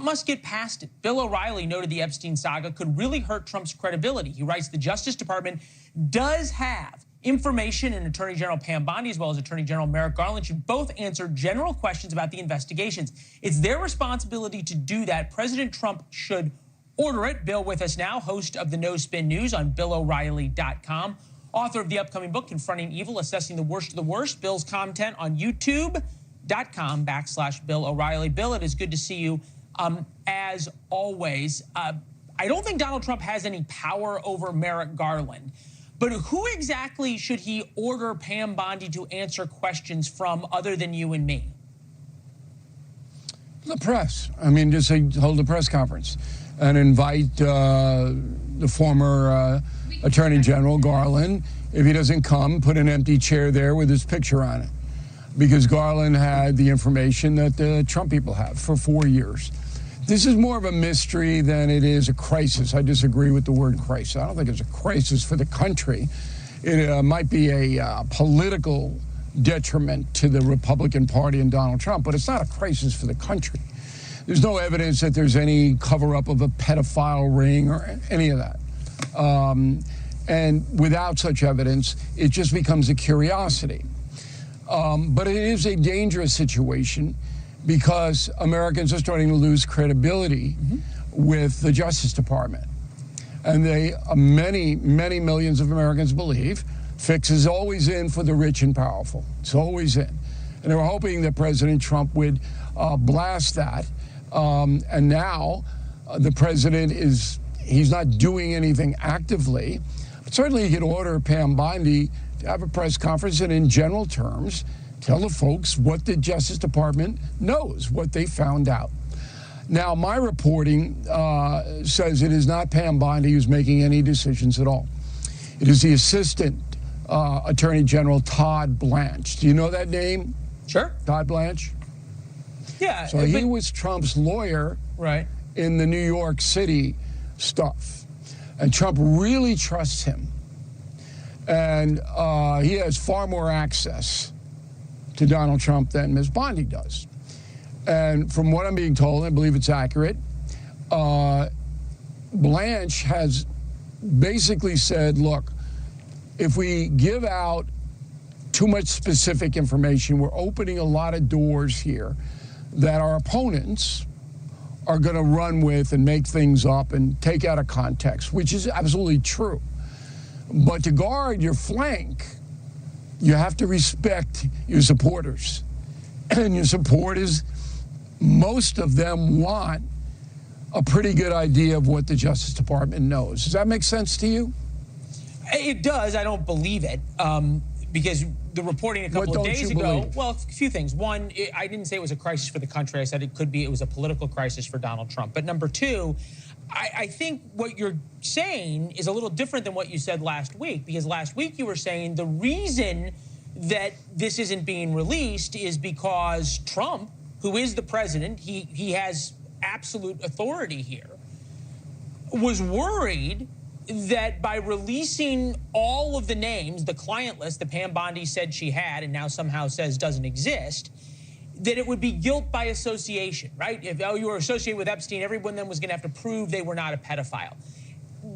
must get past it. Bill O'Reilly noted the Epstein saga could really hurt Trump's credibility. He writes the Justice Department does have information, and Attorney General Pam Bondi as well as Attorney General Merrick Garland should both answer general questions about the investigations. It's their responsibility to do that. President Trump should order it. Bill with us now, host of the No Spin News on BillO'Reilly.com, author of the upcoming book, Confronting Evil, Assessing the Worst of the Worst. Bill's content on YouTube.com/Bill O'Reilly. Bill, it is good to see you. As always, I don't think Donald Trump has any power over Merrick Garland, but who exactly should he order Pam Bondi to answer questions from other than you and me? The press. I mean, just hold a press conference and invite the former Attorney General Garland. If he doesn't come, put an empty chair there with his picture on it, because Garland had the information that the Trump people have for 4 years. This is more of a mystery than it is a crisis. I disagree with the word crisis. I don't think it's a crisis for the country. It might be a political detriment to the Republican Party and Donald Trump, but it's not a crisis for the country. There's no evidence that there's any cover-up of a pedophile ring or any of that. And without such evidence, it just becomes a curiosity. But it is a dangerous situation because Americans are starting to lose credibility with the Justice Department. And many millions of Americans believe fix is always in for the rich and powerful. It's always in. And they were hoping that President Trump would blast that. And now the president he's not doing anything actively. But certainly he could order Pam Bondi to have a press conference and in general terms tell the folks what the Justice Department knows, what they found out. Now, my reporting says it is not Pam Bondi who's making any decisions at all. It is the Assistant Attorney General, Todd Blanche. Do you know that name? Sure. Todd Blanche? Yeah. So he was Trump's lawyer in the New York City stuff. And Trump really trusts him. And he has far more access to Donald Trump than Ms. Bondi does. And from what I'm being told, I believe it's accurate, Blanche has basically said, look, if we give out too much specific information, we're opening a lot of doors here that our opponents are going to run with and make things up and take out of context, which is absolutely true. But to guard your flank, you have to respect your supporters. And your supporters, most of them want a pretty good idea of what the Justice Department knows. Does that make sense to you? It does. I don't believe it. Because the reporting a couple of days ago, well, a few things. One, I didn't say it was a crisis for the country. I said it was a political crisis for Donald Trump. But number two, I think what you're saying is a little different than what you said last week, because last week you were saying the reason that this isn't being released is because Trump, who is the president, he has absolute authority here, was worried that by releasing all of the names, the client list that Pam Bondi said she had and now somehow says doesn't exist, that it would be guilt by association, right? If you were associated with Epstein, everyone then was going to have to prove they were not a pedophile.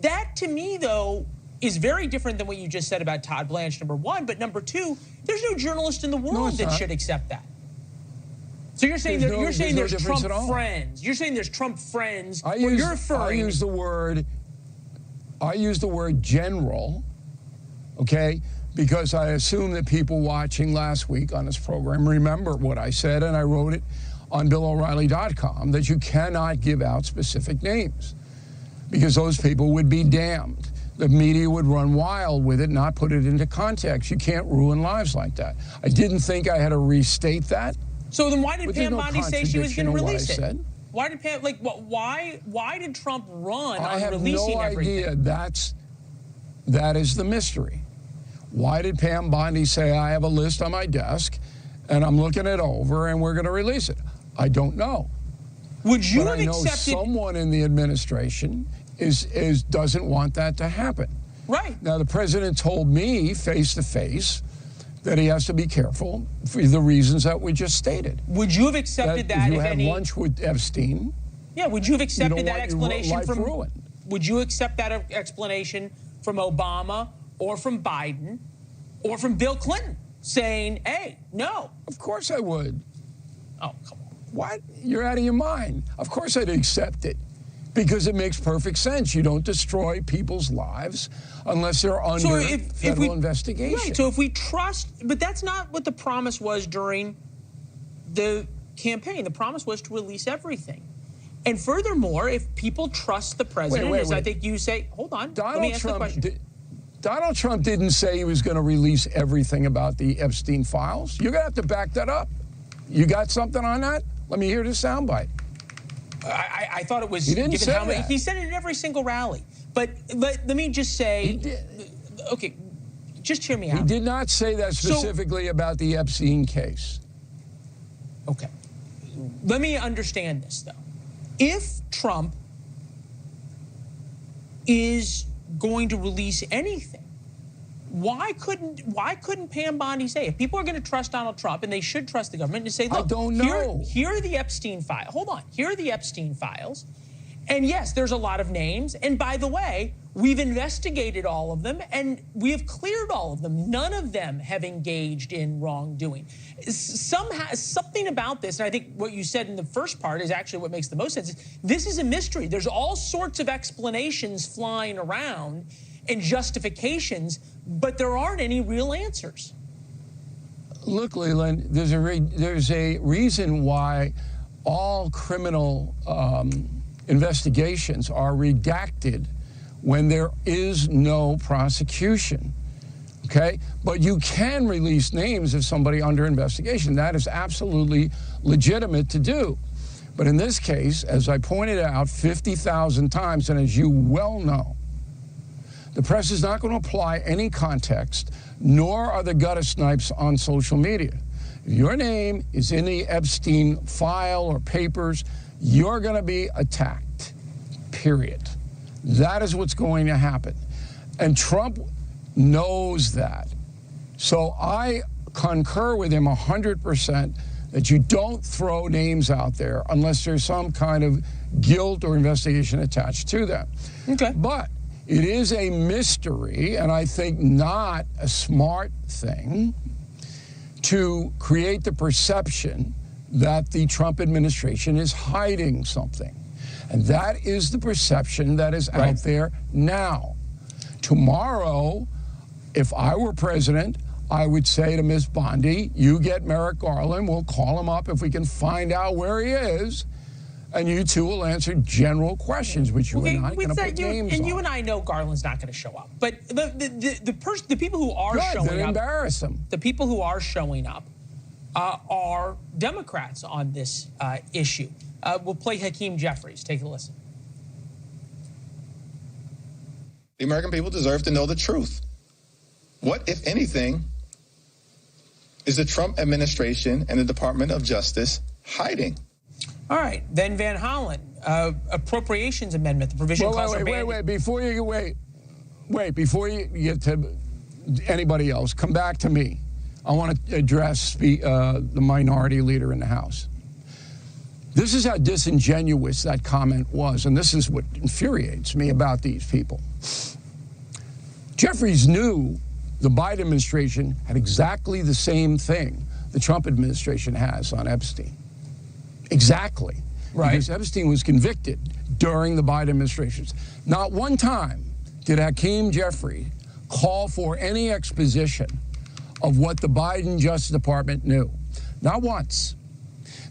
That, to me, though, is very different than what you just said about Todd Blanche, number one. But number two, there's no journalist in the world that should accept that. So you're saying there's Trump friends. You're saying there's Trump friends. I use the word general, okay? Because I assume that people watching last week on this program remember what I said, and I wrote it on BillO'Reilly.com, that you cannot give out specific names because those people would be damned. The media would run wild with it, not put it into context. You can't ruin lives like that. I didn't think I had to restate that. So then why did Pam Bondi say she was going to release it? Why did Pam, why did Trump run on releasing everything? I have no idea. That is the mystery. Why did Pam Bondi say, I have a list on my desk and I'm looking it over and we're going to release it? I don't know. Would you have accepted? But I know someone in the administration doesn't want that to happen. Right. Now, the president told me face to face that he has to be careful for the reasons that we just stated. Would you have accepted that if you had lunch with Epstein, Yeah, would you have accepted that explanation from ruin? Would you accept that explanation from Obama or from Biden or from Bill Clinton saying, hey, no? Of course I would. Oh, come on. What? You're out of your mind. Of course I'd accept it because it makes perfect sense. You don't destroy people's lives unless they're under federal investigation. Right, so if we trust, but that's not what the promise was during the campaign. The promise was to release everything. And furthermore, if people trust the president, as I think you say, hold on, let me ask the question. Donald Trump didn't say he was going to release everything about the Epstein files. You're going to have to back that up. You got something on that? Let me hear the soundbite. I thought it was he didn't say that. He said it at every single rally. But let me just say, okay, just hear me out. He did not say that specifically about the Epstein case. Okay. Let me understand this, though. If Trump is going to release anything, why couldn't Pam Bondi say, if people are going to trust Donald Trump and they should trust the government, to say, look, I don't know. Here are the Epstein files. Hold on. Here are the Epstein files. And yes, there's a lot of names. And by the way, we've investigated all of them and we have cleared all of them. None of them have engaged in wrongdoing. Somehow, something about this, and I think what you said in the first part is actually what makes the most sense. This is a mystery. There's all sorts of explanations flying around and justifications, but there aren't any real answers. Look, Leland, there's a reason why all criminal investigations are redacted when there is no prosecution, okay? But you can release names of somebody under investigation. That is absolutely legitimate to do. But in this case, as I pointed out 50,000 times, and as you well know, the press is not going to apply any context, nor are the gutter snipes on social media. If your name is in the Epstein file or papers, you're going to be attacked, period. That is what's going to happen. And Trump knows that. So I concur with him 100% that you don't throw names out there unless there's some kind of guilt or investigation attached to them. Okay. But it is a mystery, and I think not a smart thing, to create the perception that the Trump administration is hiding something. And that is the perception that is out there now. Tomorrow, if I were president, I would say to Ms. Bondi, you get Merrick Garland, we'll call him up if we can find out where he is, and you two will answer general questions, which you and I can put names on. And you and I know Garland's not going to show up. But the people who are showing up, embarrass him. The people who are showing up are Democrats on this issue. We'll play Hakeem Jeffries. Take a listen. The American people deserve to know the truth. What, if anything, is the Trump administration and the Department of Justice hiding? All right, then Van Hollen, appropriations amendment, the provision calls for wait, before you get to anybody else, come back to me. I want to address the minority leader in the House. This is how disingenuous that comment was, and this is what infuriates me about these people. Jeffries knew the Biden administration had exactly the same thing the Trump administration has on Epstein. Exactly. Right. Because Epstein was convicted during the Biden administration. Not one time did Hakeem Jeffries call for any exposition of what the Biden Justice Department knew. Not once.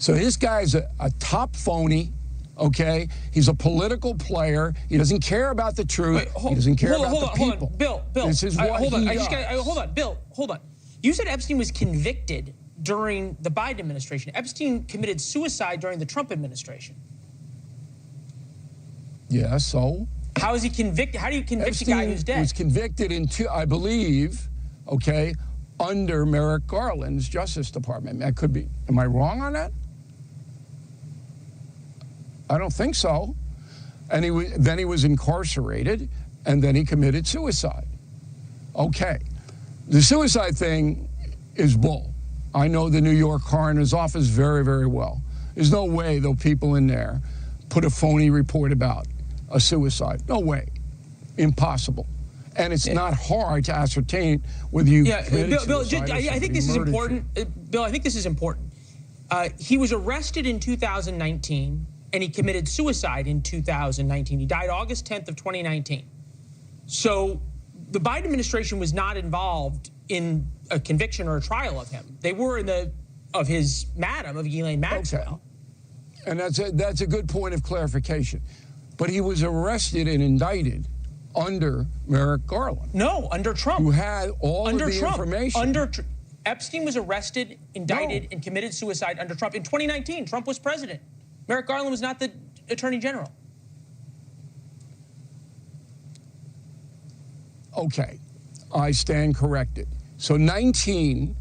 So this guy's a top phony, okay? He's a political player. He doesn't care about the truth. He doesn't care about the people. Hold on, Bill. This is what he does. Hold on, Bill, hold on. You said Epstein was convicted during the Biden administration. Epstein committed suicide during the Trump administration. Yeah, so? How is he convicted? How do you convict Epstein a guy who's dead? Was convicted in I believe, okay, under Merrick Garland's Justice Department. That could be. Am I wrong on that? I don't think so. And then he was incarcerated, and then he committed suicide. Okay. The suicide thing is bull. I know the New York coroner's office very, very well. There's no way those people in there put a phony report about a suicide. No way. Impossible. And it's not hard to ascertain whether you committed suicide. I think this is important. Bill, I think this is important. He was arrested in 2019, and he committed suicide in 2019. He died August 10th of 2019. So the Biden administration was not involved in a conviction or a trial of him. They were in of Ghislaine Maxwell. Okay. And that's a good point of clarification. But he was arrested and indicted under Merrick Garland. No, under Trump. Who had all of the information. Epstein was arrested, indicted, and committed suicide under Trump. In 2019, Trump was president. Merrick Garland was not the attorney general. Okay, I stand corrected. So 19,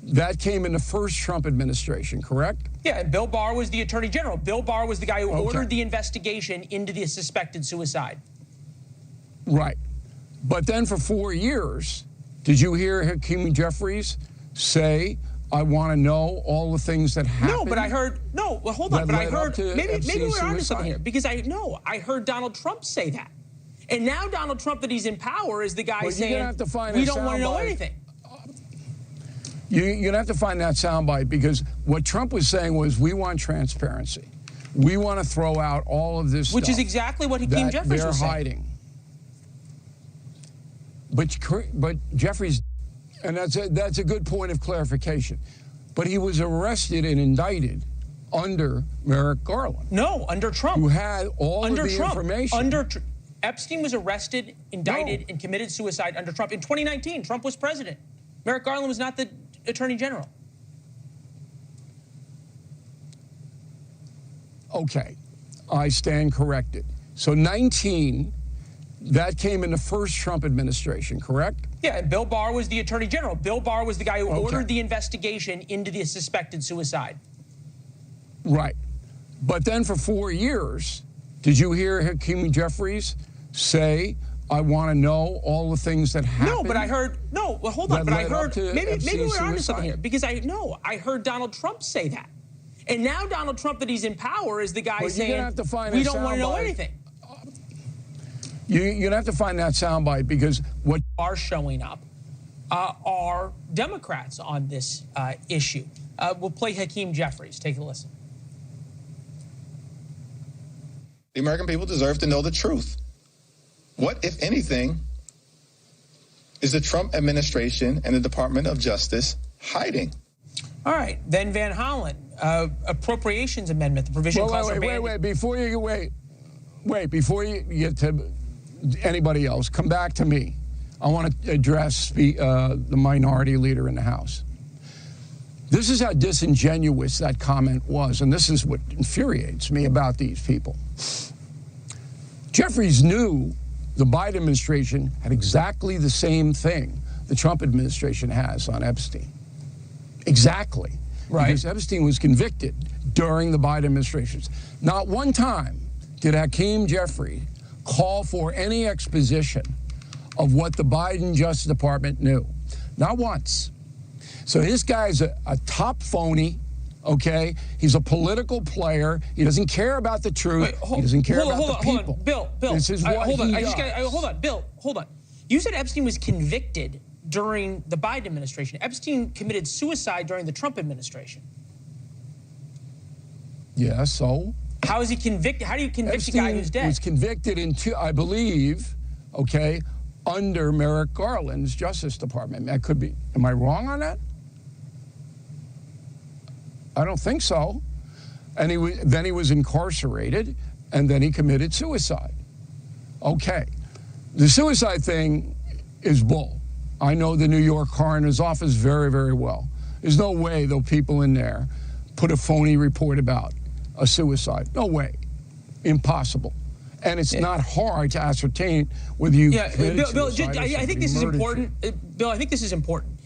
that came in the first Trump administration, correct? Yeah, and Bill Barr was the attorney general. Bill Barr was the guy who ordered the investigation into the suspected suicide. Right. But then for 4 years, did you hear Hakeem Jeffries say, I want to know all the things that happened? No, but I heard, well, hold on, but I heard, maybe we're onto something here, because I heard Donald Trump say that. And now Donald Trump, that he's in power, is the guy saying, we don't want to know anything. You're going to have to find that soundbite, because what Trump was saying was, we want transparency. We want to throw out all of this Which stuff is exactly what Hakeem Jeffries was saying. Hiding. But Jeffries, and that's a good point of clarification, but he was arrested and indicted under Merrick Garland. No, under Trump. Who had all of the information. Epstein was arrested, indicted, and committed suicide under Trump. In 2019, Trump was president. Merrick Garland was not the attorney general. Okay, I stand corrected. So 19, that came in the first Trump administration, correct? Yeah, and Bill Barr was the attorney general. Bill Barr was the guy who ordered the investigation into the suspected suicide. Right. But then for 4 years, did you hear Hakeem Jeffries say, I want to know all the things that happened? No, but I heard, well, hold on, but I heard, maybe we're onto something here, because I heard Donald Trump say that. And now Donald Trump, that he's in power, is the guy saying, we don't want to know anything. You're going to have to find that soundbite, because what are showing up are Democrats on this issue. We'll play Hakeem Jeffries. Take a listen. The American people deserve to know the truth. What, if anything, is the Trump administration and the Department of Justice hiding? All right, then Van Hollen, appropriations amendment, the provision calls for wait, before you get to anybody else, come back to me. I want to address the minority leader in the House. This is how disingenuous that comment was, and this is what infuriates me about these people. Jeffries knew the Biden administration had exactly the same thing the Trump administration has on Epstein. Exactly. Right. Because Epstein was convicted during the Biden administration. Not one time did Hakeem Jeffries call for any exposition of what the Biden Justice Department knew. Not once. So this guy's a top phony, okay? He's a political player. He doesn't care about the truth. He doesn't care about the people. Hold on, Bill. This is what hold on. he does. Hold on, Bill. Hold on. You said Epstein was convicted during the Biden administration. Epstein committed suicide during the Trump administration. Yeah, so? How is he convicted? How do you convict Epstein a guy who's dead? Was convicted in I believe, okay, under Merrick Garland's Justice Department. That could be. Am I wrong on that? I don't think so. And then he was incarcerated, and then he committed suicide. Okay. The suicide thing is bull. I know the New York coroner's office very, very well. There's no way those people in there put a phony report about a suicide. No way. Impossible. And it's not hard to ascertain whether you committed suicide. I think this is important. Bill, I think this is important.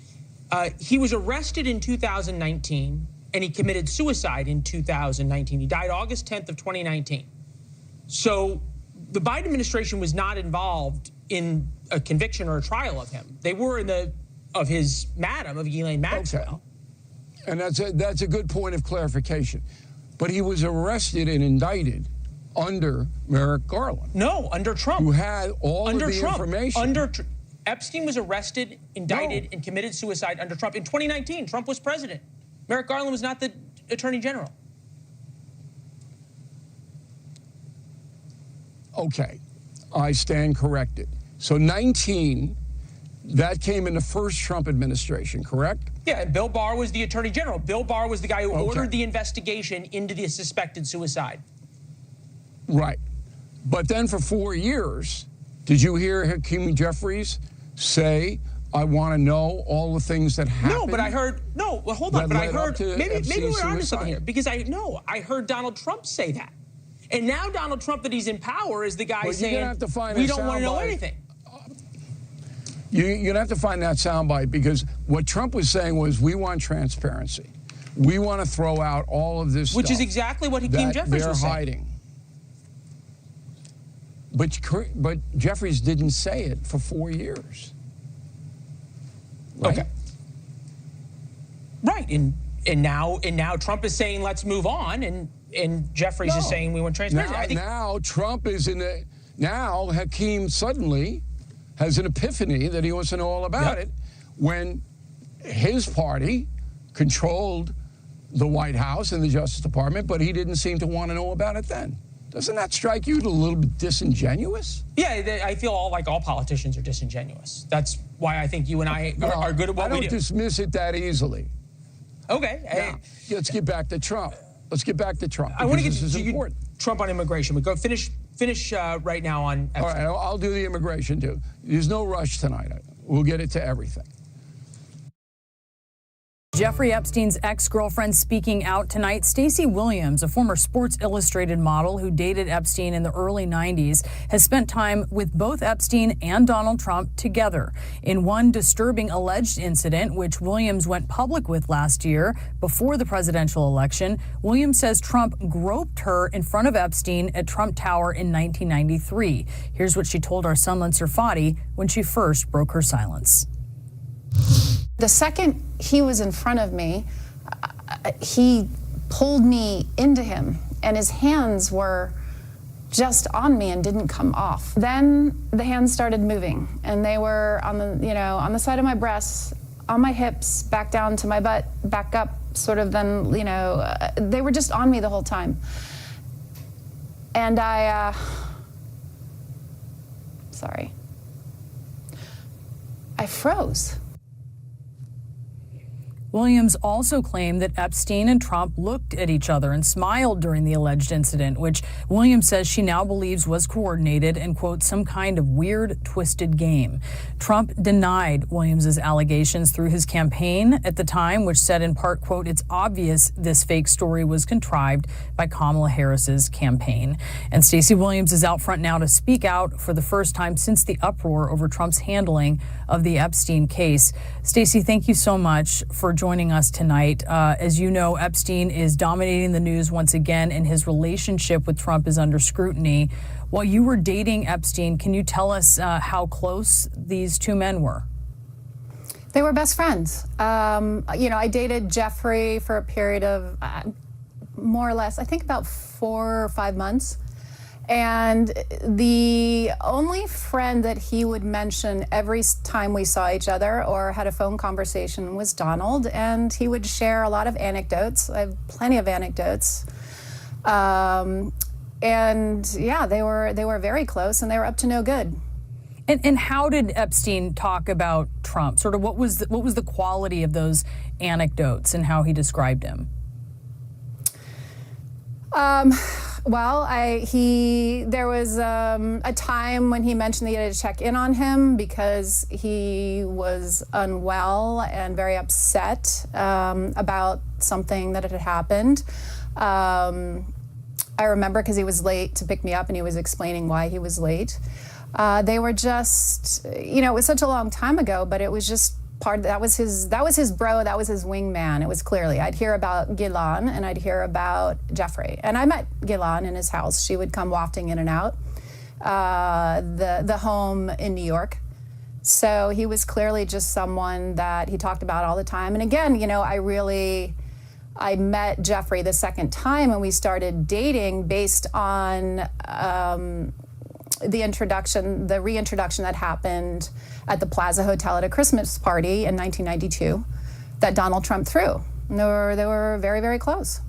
He was arrested in 2019, and he committed suicide in 2019. He died August 10th of 2019. So the Biden administration was not involved in a conviction or a trial of him. They were in of Ghislaine Maxwell. Okay. And that's a good point of clarification. But he was arrested and indicted under Merrick Garland. No, under Trump. Who had all of the information. Epstein was arrested, indicted, and committed suicide under Trump. In 2019, Trump was president. Merrick Garland was not the attorney general. Okay, I stand corrected. So 19, that came in the first Trump administration, correct? Yeah, and Bill Barr was the attorney general. Bill Barr was the guy who ordered the investigation into the suspected suicide. Right. But then for 4 years, did you hear Hakeem Jeffries say, I want to know all the things that happened? No, but I heard, well, hold on, but I heard, maybe we're onto something here, because I heard Donald Trump say that. And now Donald Trump, that he's in power, is the guy saying, we don't want to know anything. You're going to have to find that soundbite, because what Trump was saying was, we want transparency. We want to throw out all of this Which stuff is exactly what Hakeem Jeffries was saying. Hiding. But Jeffries didn't say it for 4 years. Right? Okay. Right, and now Trump is saying, let's move on, and Jeffries is saying we want transparency. Now Trump is now Hakeem suddenly has an epiphany that he wants to know all about it, when his party controlled the White House and the Justice Department, but he didn't seem to want to know about it then. Doesn't that strike you as a little bit disingenuous? Yeah, I feel all politicians are disingenuous. That's why I think you and I are good at what we do. I don't dismiss it that easily. Okay. Now, let's get back to Trump. I want to get to Trump on immigration. But go finish right now on Epstein. All right, I'll do the immigration too. There's no rush tonight. We'll get it to everything. Jeffrey Epstein's ex-girlfriend speaking out tonight. Stacey Williams, a former Sports Illustrated model who dated Epstein in the early 90s, has spent time with both Epstein and Donald Trump together. In one disturbing alleged incident, which Williams went public with last year before the presidential election, Williams says Trump groped her in front of Epstein at Trump Tower in 1993. Here's what she told our Sunland Sirfati when she first broke her silence. The second he was in front of me, he pulled me into him, and his hands were just on me and didn't come off. Then the hands started moving, and they were on the side of my breasts, on my hips, back down to my butt, back up, sort of. Then they were just on me the whole time, and I froze. Williams also claimed that Epstein and Trump looked at each other and smiled during the alleged incident, which Williams says she now believes was coordinated and, quote, some kind of weird, twisted game. Trump denied Williams's allegations through his campaign at the time, which said in part, quote, it's obvious this fake story was contrived by Kamala Harris's campaign. And Stacey Williams is out front now to speak out for the first time since the uproar over Trump's handling of the Epstein case. Stacey, thank you so much for joining us tonight. As you know, Epstein is dominating the news once again, and his relationship with Trump is under scrutiny. While you were dating Epstein, can you tell us how close these two men were? They were best friends. I dated Jeffrey for a period of more or less, I think about 4 or 5 months. And the only friend that he would mention every time we saw each other or had a phone conversation was Donald, and he would share a lot of anecdotes. I have plenty of anecdotes. And yeah, they were very close, and they were up to no good. And how did Epstein talk about Trump? Sort of what was the quality of those anecdotes and how he described him? Well, there was a time when he mentioned that he had to check in on him because he was unwell and very upset about something that had happened. I remember because he was late to pick me up, and he was explaining why he was late. They were just, it was such a long time ago, but it was just that was his bro, that was his wingman. It was clearly, I'd hear about Ghislaine and I'd hear about Jeffrey. And I met Ghislaine in his house. She would come wafting in and out, the home in New York. So he was clearly just someone that he talked about all the time. And again, I really I met Jeffrey the second time and we started dating based on the reintroduction that happened at the Plaza Hotel at a Christmas party in 1992 that Donald Trump threw. And they were very, very close.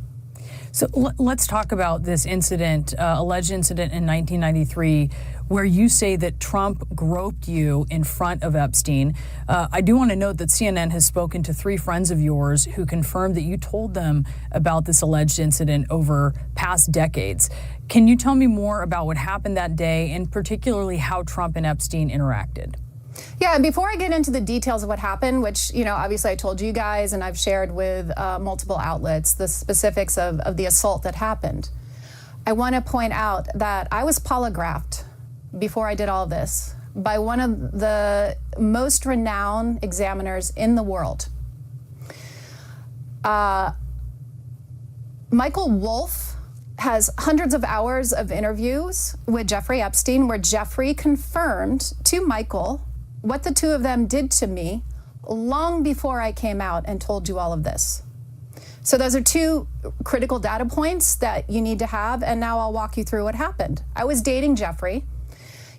So let's talk about this incident, alleged incident in 1993, where you say that Trump groped you in front of Epstein. I do want to note that CNN has spoken to 3 friends of yours who confirmed that you told them about this alleged incident over past decades. Can you tell me more about what happened that day and particularly how Trump and Epstein interacted? Yeah, and before I get into the details of what happened, which, obviously I told you guys and I've shared with multiple outlets, the specifics of the assault that happened, I want to point out that I was polygraphed before I did all this by one of the most renowned examiners in the world. Michael Wolff has hundreds of hours of interviews with Jeffrey Epstein where Jeffrey confirmed to Michael what the two of them did to me long before I came out and told you all of this. So those are 2 critical data points that you need to have, and now I'll walk you through what happened. I was dating Jeffrey.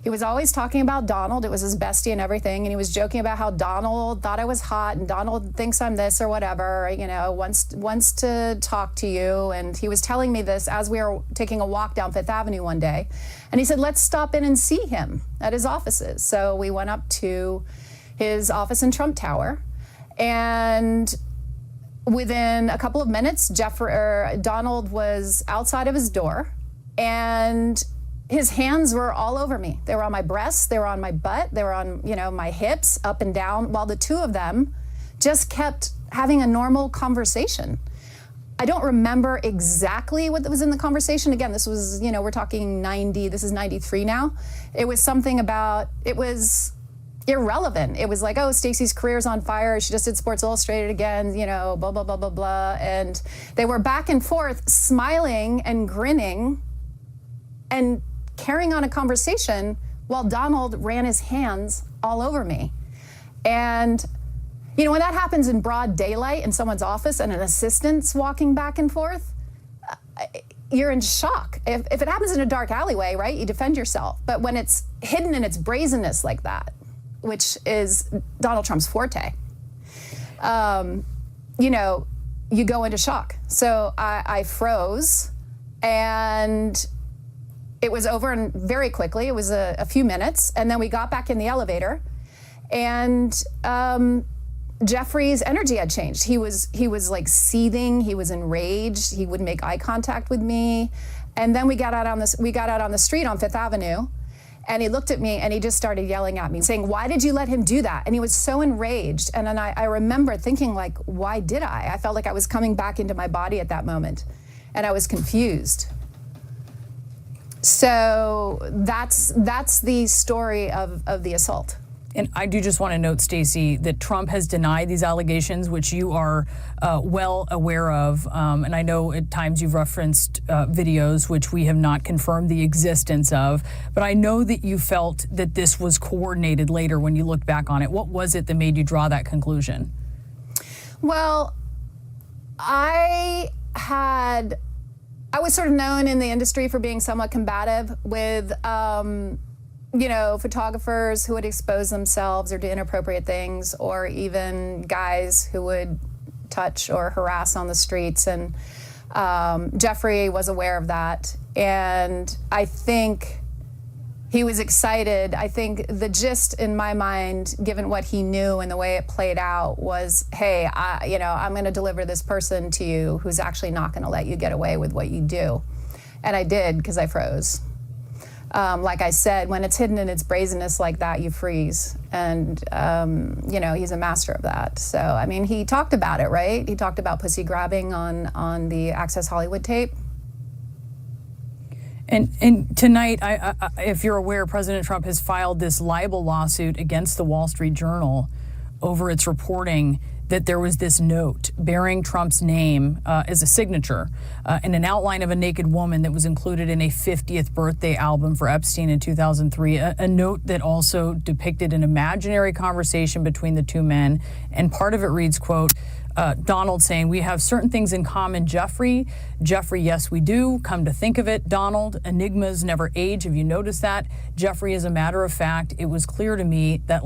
He was always talking about Donald. It was his bestie and everything, and he was joking about how Donald thought I was hot and Donald thinks I'm this or whatever, wants to talk to you. And he was telling me this as we were taking a walk down Fifth Avenue one day. And he said, let's stop in and see him at his offices. So we went up to his office in Trump Tower, and within a couple of minutes, Donald was outside of his door, and his hands were all over me. They were on my breasts, they were on my butt, they were on, my hips, up and down, while the two of them just kept having a normal conversation. I don't remember exactly what was in the conversation. Again, this was, we're talking 90, this is 93 now. It was something about, it was irrelevant. It was like, oh, Stacey's career's on fire. She just did Sports Illustrated again, blah, blah, blah, blah, blah. And they were back and forth, smiling and grinning and carrying on a conversation while Donald ran his hands all over me. And, when that happens in broad daylight in someone's office and an assistant's walking back and forth, you're in shock. If it happens in a dark alleyway, right, you defend yourself. But when it's hidden in its brazenness like that, which is Donald Trump's forte, you go into shock. So I froze, and it was over and very quickly. It was a few minutes, and then we got back in the elevator, and Jeffrey's energy had changed. He was like seething. He was enraged. He wouldn't make eye contact with me, and then we got out on the street on Fifth Avenue, and he looked at me and he just started yelling at me, saying, "Why did you let him do that?" And he was so enraged. And then I remember thinking, like, why did I? I felt like I was coming back into my body at that moment, and I was confused. So that's the story of the assault. And I do just want to note, Stacey, that Trump has denied these allegations, which you are well aware of. And I know at times you've referenced videos which we have not confirmed the existence of. But I know that you felt that this was coordinated later when you looked back on it. What was it that made you draw that conclusion? Well, I was sort of known in the industry for being somewhat combative with, photographers who would expose themselves or do inappropriate things, or even guys who would touch or harass on the streets. And Jeffrey was aware of that. And I think he was excited. I think the gist in my mind, given what he knew and the way it played out, was, hey, I'm going to deliver this person to you who's actually not going to let you get away with what you do. And I did, because I froze. Like I said, when it's hidden in its brazenness like that, you freeze. And, he's a master of that. So, I mean, he talked about it, right? He talked about pussy grabbing on the Access Hollywood tape. And tonight, if you're aware, President Trump has filed this libel lawsuit against the Wall Street Journal over its reporting that there was this note bearing Trump's name as a signature and an outline of a naked woman that was included in a 50th birthday album for Epstein in 2003, a note that also depicted an imaginary conversation between the two men. And part of it reads, quote, Donald saying, we have certain things in common, Jeffrey. Jeffrey, yes, we do. Come to think of it, Donald, enigmas never age. Have you noticed that? Jeffrey, as a matter of fact, it was clear to me that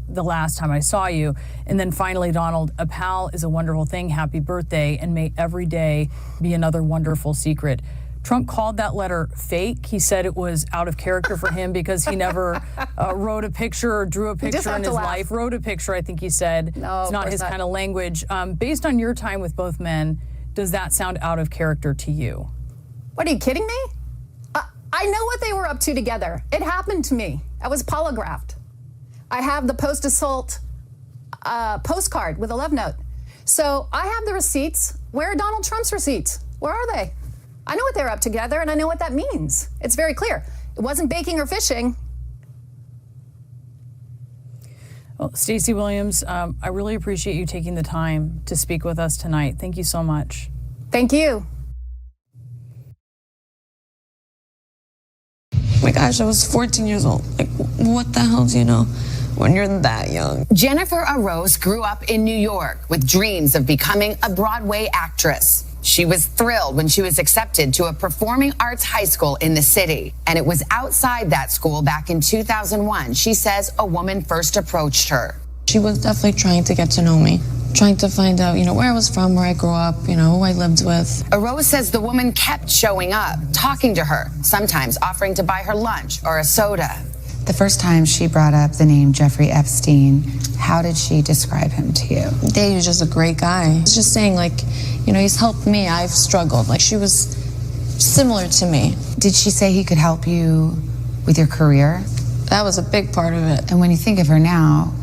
the last time I saw you. And then finally, Donald, a pal is a wonderful thing. Happy birthday, and may every day be another wonderful secret. Trump called that letter fake. He said it was out of character for him because he never wrote a picture or drew a picture in his life. Wrote a picture, I think he said. No, it's not his kind of language. Based on your time with both men, does that sound out of character to you? What, are you kidding me? I know what they were up to together. It happened to me. I was polygraphed. I have the post-assault postcard with a love note. So I have the receipts. Where are Donald Trump's receipts? Where are they? I know what they're up together, and I know what that means. It's very clear. It wasn't baking or fishing. Well, Stacey Williams, I really appreciate you taking the time to speak with us tonight. Thank you so much. Thank you. Oh my gosh, I was 14 years old. Like, what the hell do you know when you're that young? Jennifer Arose grew up in New York with dreams of becoming a Broadway actress. She was thrilled when she was accepted to a performing arts high school in the city. And it was outside that school back in 2001, she says, a woman first approached her. She was definitely trying to get to know me, trying to find out, where I was from, where I grew up, who I lived with. Arose says the woman kept showing up, talking to her, sometimes offering to buy her lunch or a soda. The first time she brought up the name Jeffrey Epstein, how did she describe him to you? He was just a great guy. He's just saying, he's helped me. I've struggled. She was similar to me. Did she say he could help you with your career? That was a big part of it. And when you think of her now,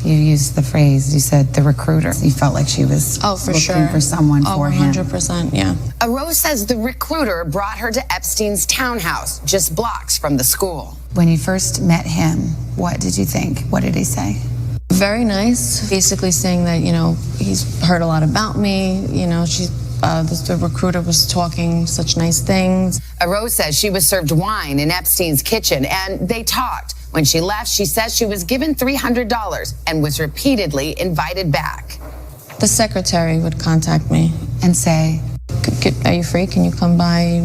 you used the phrase, you said the recruiter. You felt like she was looking for someone for him. 100%, yeah. Arose says the recruiter brought her to Epstein's townhouse, just blocks from the school. When you first met him, what did you think? What did he say? Very nice. Basically saying that, he's heard a lot about me. The recruiter was talking such nice things. Arose says she was served wine in Epstein's kitchen, and they talked. When she left, she says she was given $300 and was repeatedly invited back. The secretary would contact me and say, are you free? Can you come by?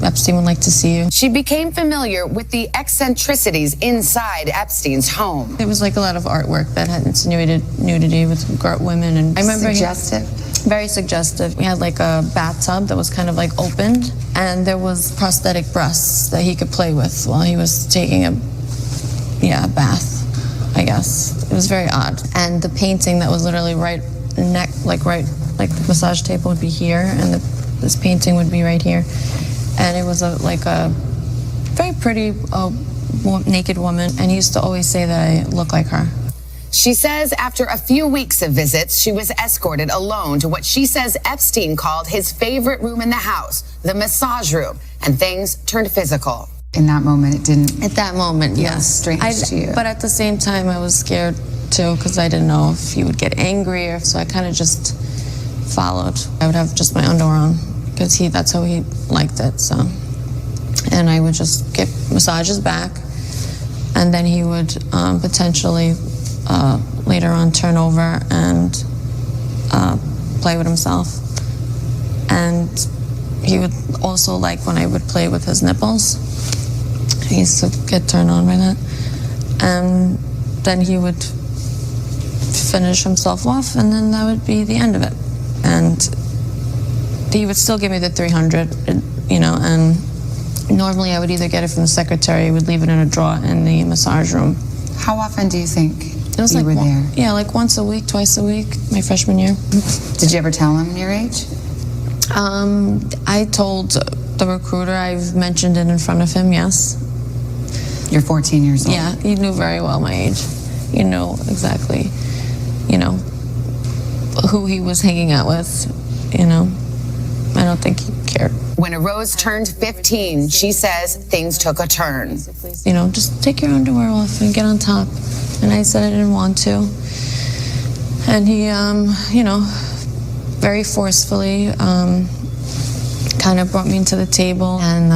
Epstein would like to see you. She became familiar with the eccentricities inside Epstein's home. There was a lot of artwork that had insinuated nudity with women. And I remember suggestive? Very suggestive. We had a bathtub that was kind of opened, and there was prosthetic breasts that he could play with while he was taking a bath, I guess. It was very odd. And the painting that was literally right the massage table would be here, and this painting would be right here. And it was a very pretty naked woman, and he used to always say that I look like her. She says after a few weeks of visits, she was escorted alone to what she says Epstein called his favorite room in the house, the massage room, and things turned physical. In that moment, it didn't... At that moment, yes. Strange to you. But at the same time, I was scared, too, because I didn't know if he would get angry, so I kind of just followed. I would have just my underwear on, because that's how he liked it, so. And I would just get massages back, and then he would potentially later on turn over and play with himself. And he would also when I would play with his nipples. He used to get turned on by that. And then he would finish himself off, and then that would be the end of it. And he would still give me the $300, and normally I would either get it from the secretary, would leave it in a drawer in the massage room. How often do you think it was you were there? Yeah, once a week, twice a week, my freshman year. Did you ever tell him your age? I told the recruiter, I've mentioned it in front of him, yes. You're 14 years old? Yeah, he knew very well my age. You know exactly, who he was hanging out with, I don't think he cared. When Arose turned 15, she says things took a turn. Just take your underwear off and get on top. And I said I didn't want to. And he, very forcefully kind of brought me into the table, and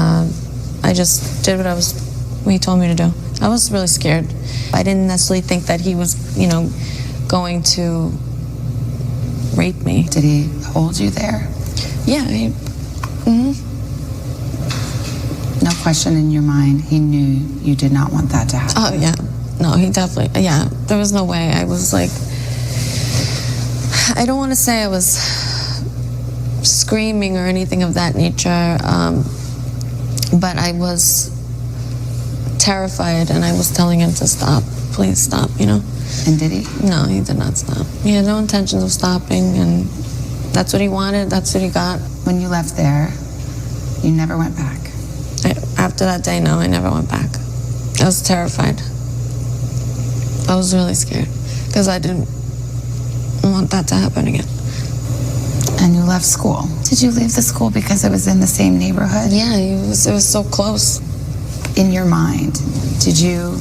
I just did what he told me to do. I was really scared. I didn't necessarily think that he was, going to rape me. Did he hold you there? Yeah. No question in your mind, he knew you did not want that to happen. Oh, yeah. No, he definitely, yeah. There was no way. I was like, I don't want to say I was screaming or anything of that nature, but I was terrified, and I was telling him to stop. Please stop, you know? And did he? No, he did not stop. He had no intentions of stopping, and that's what he wanted. That's what he got. When you left there, you never went back? After that day, no, I never went back. I was terrified. I was really scared because I didn't want that to happen again. And you left school. Did you leave the school because it was in the same neighborhood? Yeah, it was so close. In your mind, did you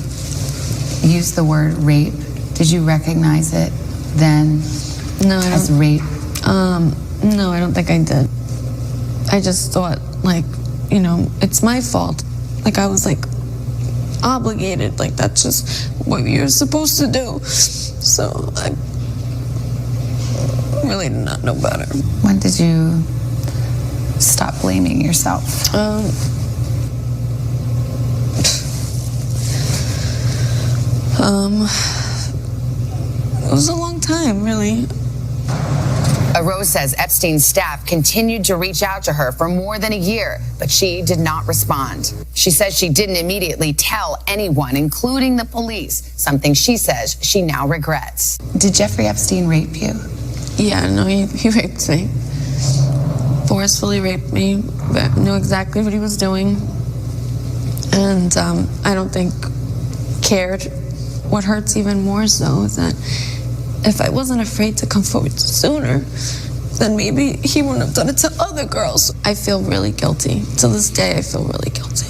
use the word rape? Did you recognize it then as rape? No, I don't think I did. I just thought, like, you know, it's my fault. Like, I was, like, obligated. Like, that's just what you're supposed to do. So I really did not know better. When did you stop blaming yourself? It was a long time, really. Rose says Epstein's staff continued to reach out to her for more than a year, but she did not respond. She says she didn't immediately tell anyone, including the police, something she says she now regrets. Did Jeffrey Epstein rape you? Yeah, no, he raped me. Forcefully raped me, but knew exactly what he was doing. And I don't think cared. What hurts even more so is that if I wasn't afraid to come forward sooner, then maybe he wouldn't have done it to other girls. I feel really guilty. To this day, I feel really guilty.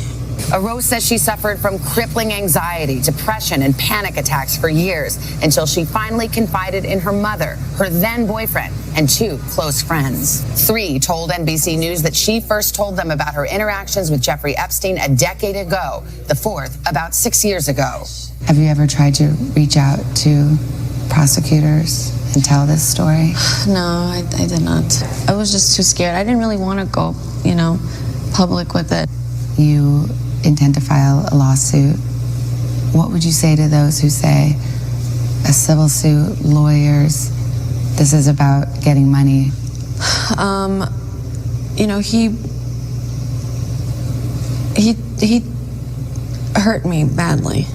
Rose says she suffered from crippling anxiety, depression, and panic attacks for years until she finally confided in her mother, her then boyfriend, and 2 close friends. 3 told NBC News that she first told them about her interactions with Jeffrey Epstein a decade ago, the 4th about 6 years ago. Have you ever tried to reach out to prosecutors and tell this story? No, I did not. I was just too scared. I didn't really want to go, you know, public with it. You intend to file a lawsuit. What would you say to those who say a civil suit, lawyers, this is about getting money? You know, he hurt me badly.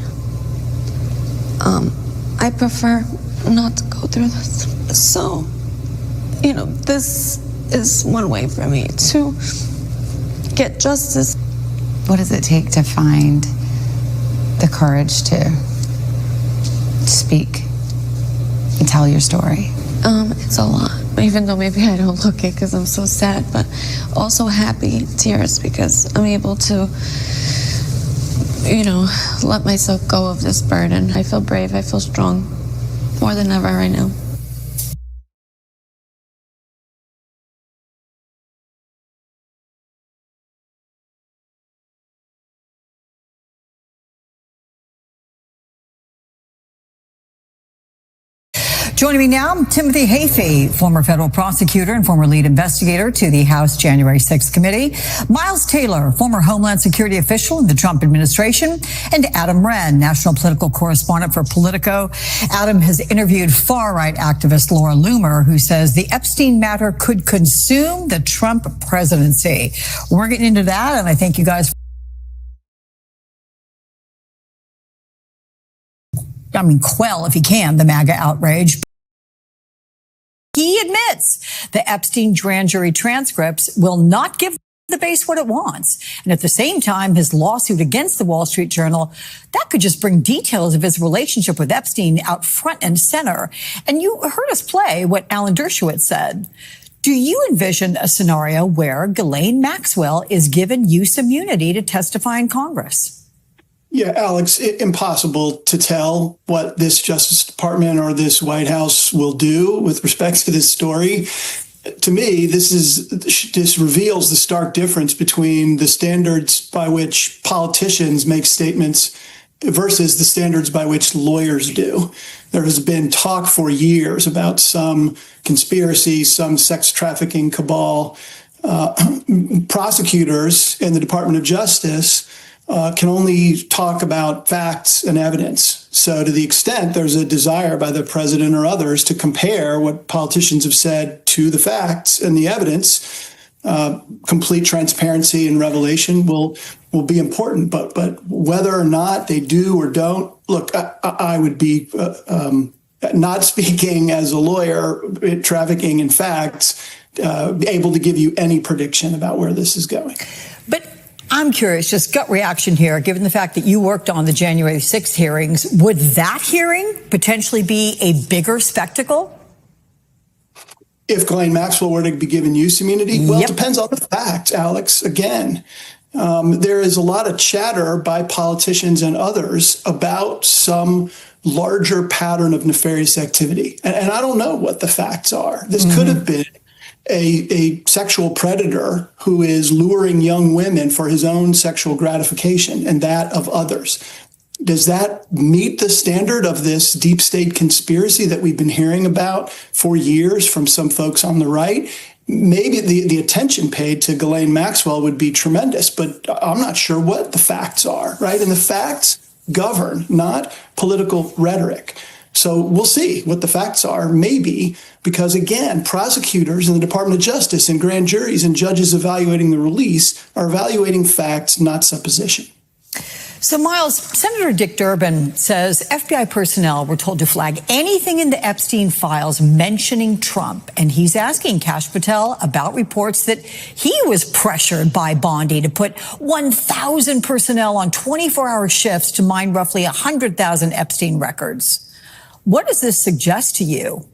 I prefer not to go through this. So, you know, this is one way for me to get justice. What does it take to find the courage to speak and tell your story? It's a lot, even though maybe I don't look it because I'm so sad, but also happy tears because I'm able to, you know, let myself go of this burden. I feel brave, I feel strong, more than ever right now. Joining me now, Timothy Hafey, former federal prosecutor and former lead investigator to the House January 6th committee, Miles Taylor, former Homeland Security official in the Trump administration, and Adam Wren, national political correspondent for Politico. Adam has interviewed far-right activist Laura Loomer, who says the Epstein matter could consume the Trump presidency. We're getting into that, and I thank you guys. Quell, if he can, the MAGA outrage. He admits the Epstein grand jury transcripts will not give the base what it wants. And at the same time, his lawsuit against the Wall Street Journal, that could just bring details of his relationship with Epstein out front and center. And you heard us play what Alan Dershowitz said. Do you envision a scenario where Ghislaine Maxwell is given use immunity to testify in Congress? Yeah, Alex, impossible to tell what this Justice Department or this White House will do with respect to this story. To me, this reveals the stark difference between the standards by which politicians make statements versus the standards by which lawyers do. There has been talk for years about some conspiracy, some sex trafficking cabal. Prosecutors in the Department of Justice can only talk about facts and evidence. So to the extent there's a desire by the president or others to compare what politicians have said to the facts and the evidence, complete transparency and revelation will be important. But whether or not they do or don't, look, I would be not speaking as a lawyer, trafficking in facts, able to give you any prediction about where this is going. But I'm curious, just gut reaction here, given the fact that you worked on the January 6th hearings, would that hearing potentially be a bigger spectacle? If Ghislaine Maxwell were to be given use immunity? Well, It depends on the facts, Alex. Again, there is a lot of chatter by politicians and others about some larger pattern of nefarious activity. And I don't know what the facts are. This could have been a sexual predator who is luring young women for his own sexual gratification and that of others. Does that meet the standard of this deep state conspiracy that we've been hearing about for years from some folks on the right? Maybe the attention paid to Ghislaine Maxwell would be tremendous, but I'm not sure what the facts are, right? And the facts govern, not political rhetoric. So we'll see what the facts are, maybe, because, again, prosecutors in the Department of Justice and grand juries and judges evaluating the release are evaluating facts, not supposition. So, Miles, Senator Dick Durbin says FBI personnel were told to flag anything in the Epstein files mentioning Trump. And he's asking Kash Patel about reports that he was pressured by Bondi to put 1,000 personnel on 24-hour shifts to mine roughly 100,000 Epstein records. What does this suggest to you?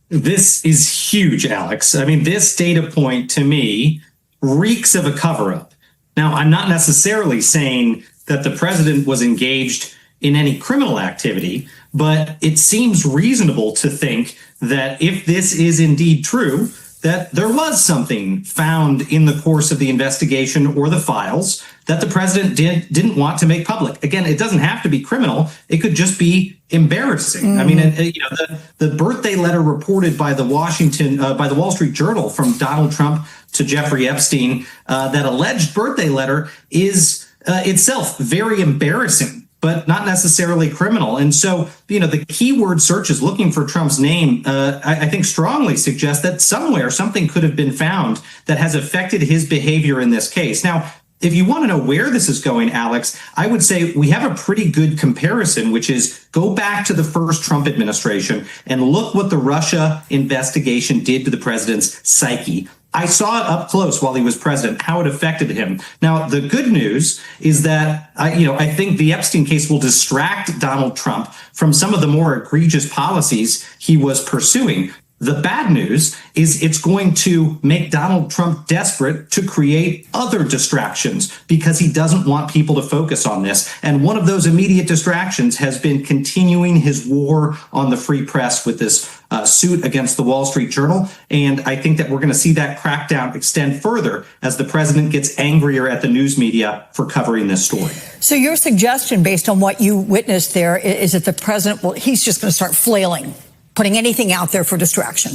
This is huge, Alex. I mean, this data point to me reeks of a cover-up. Now, I'm not necessarily saying that the president was engaged in any criminal activity, but it seems reasonable to think that if this is indeed true, that there was something found in the course of the investigation or the files that the president didn't want to make public. Again, it doesn't have to be criminal. It could just be embarrassing. I mean, the birthday letter reported by the Wall Street Journal from Donald Trump to Jeffrey Epstein, that alleged birthday letter is itself very embarrassing, but not necessarily criminal. And so, the keyword searches looking for Trump's name, I think strongly suggest that somewhere something could have been found that has affected his behavior in this case. Now, if you want to know where this is going, Alex, I would say we have a pretty good comparison, which is go back to the first Trump administration and look what the Russia investigation did to the president's psyche. I saw it up close while he was president, how it affected him. Now, the good news is that, I think the Epstein case will distract Donald Trump from some of the more egregious policies he was pursuing. The bad news is it's going to make Donald Trump desperate to create other distractions because he doesn't want people to focus on this. And one of those immediate distractions has been continuing his war on the free press with this suit against the Wall Street Journal. And I think that we're going to see that crackdown extend further as the president gets angrier at the news media for covering this story. So your suggestion, based on what you witnessed there, is that the president, he's just going to start flailing, putting anything out there for distraction.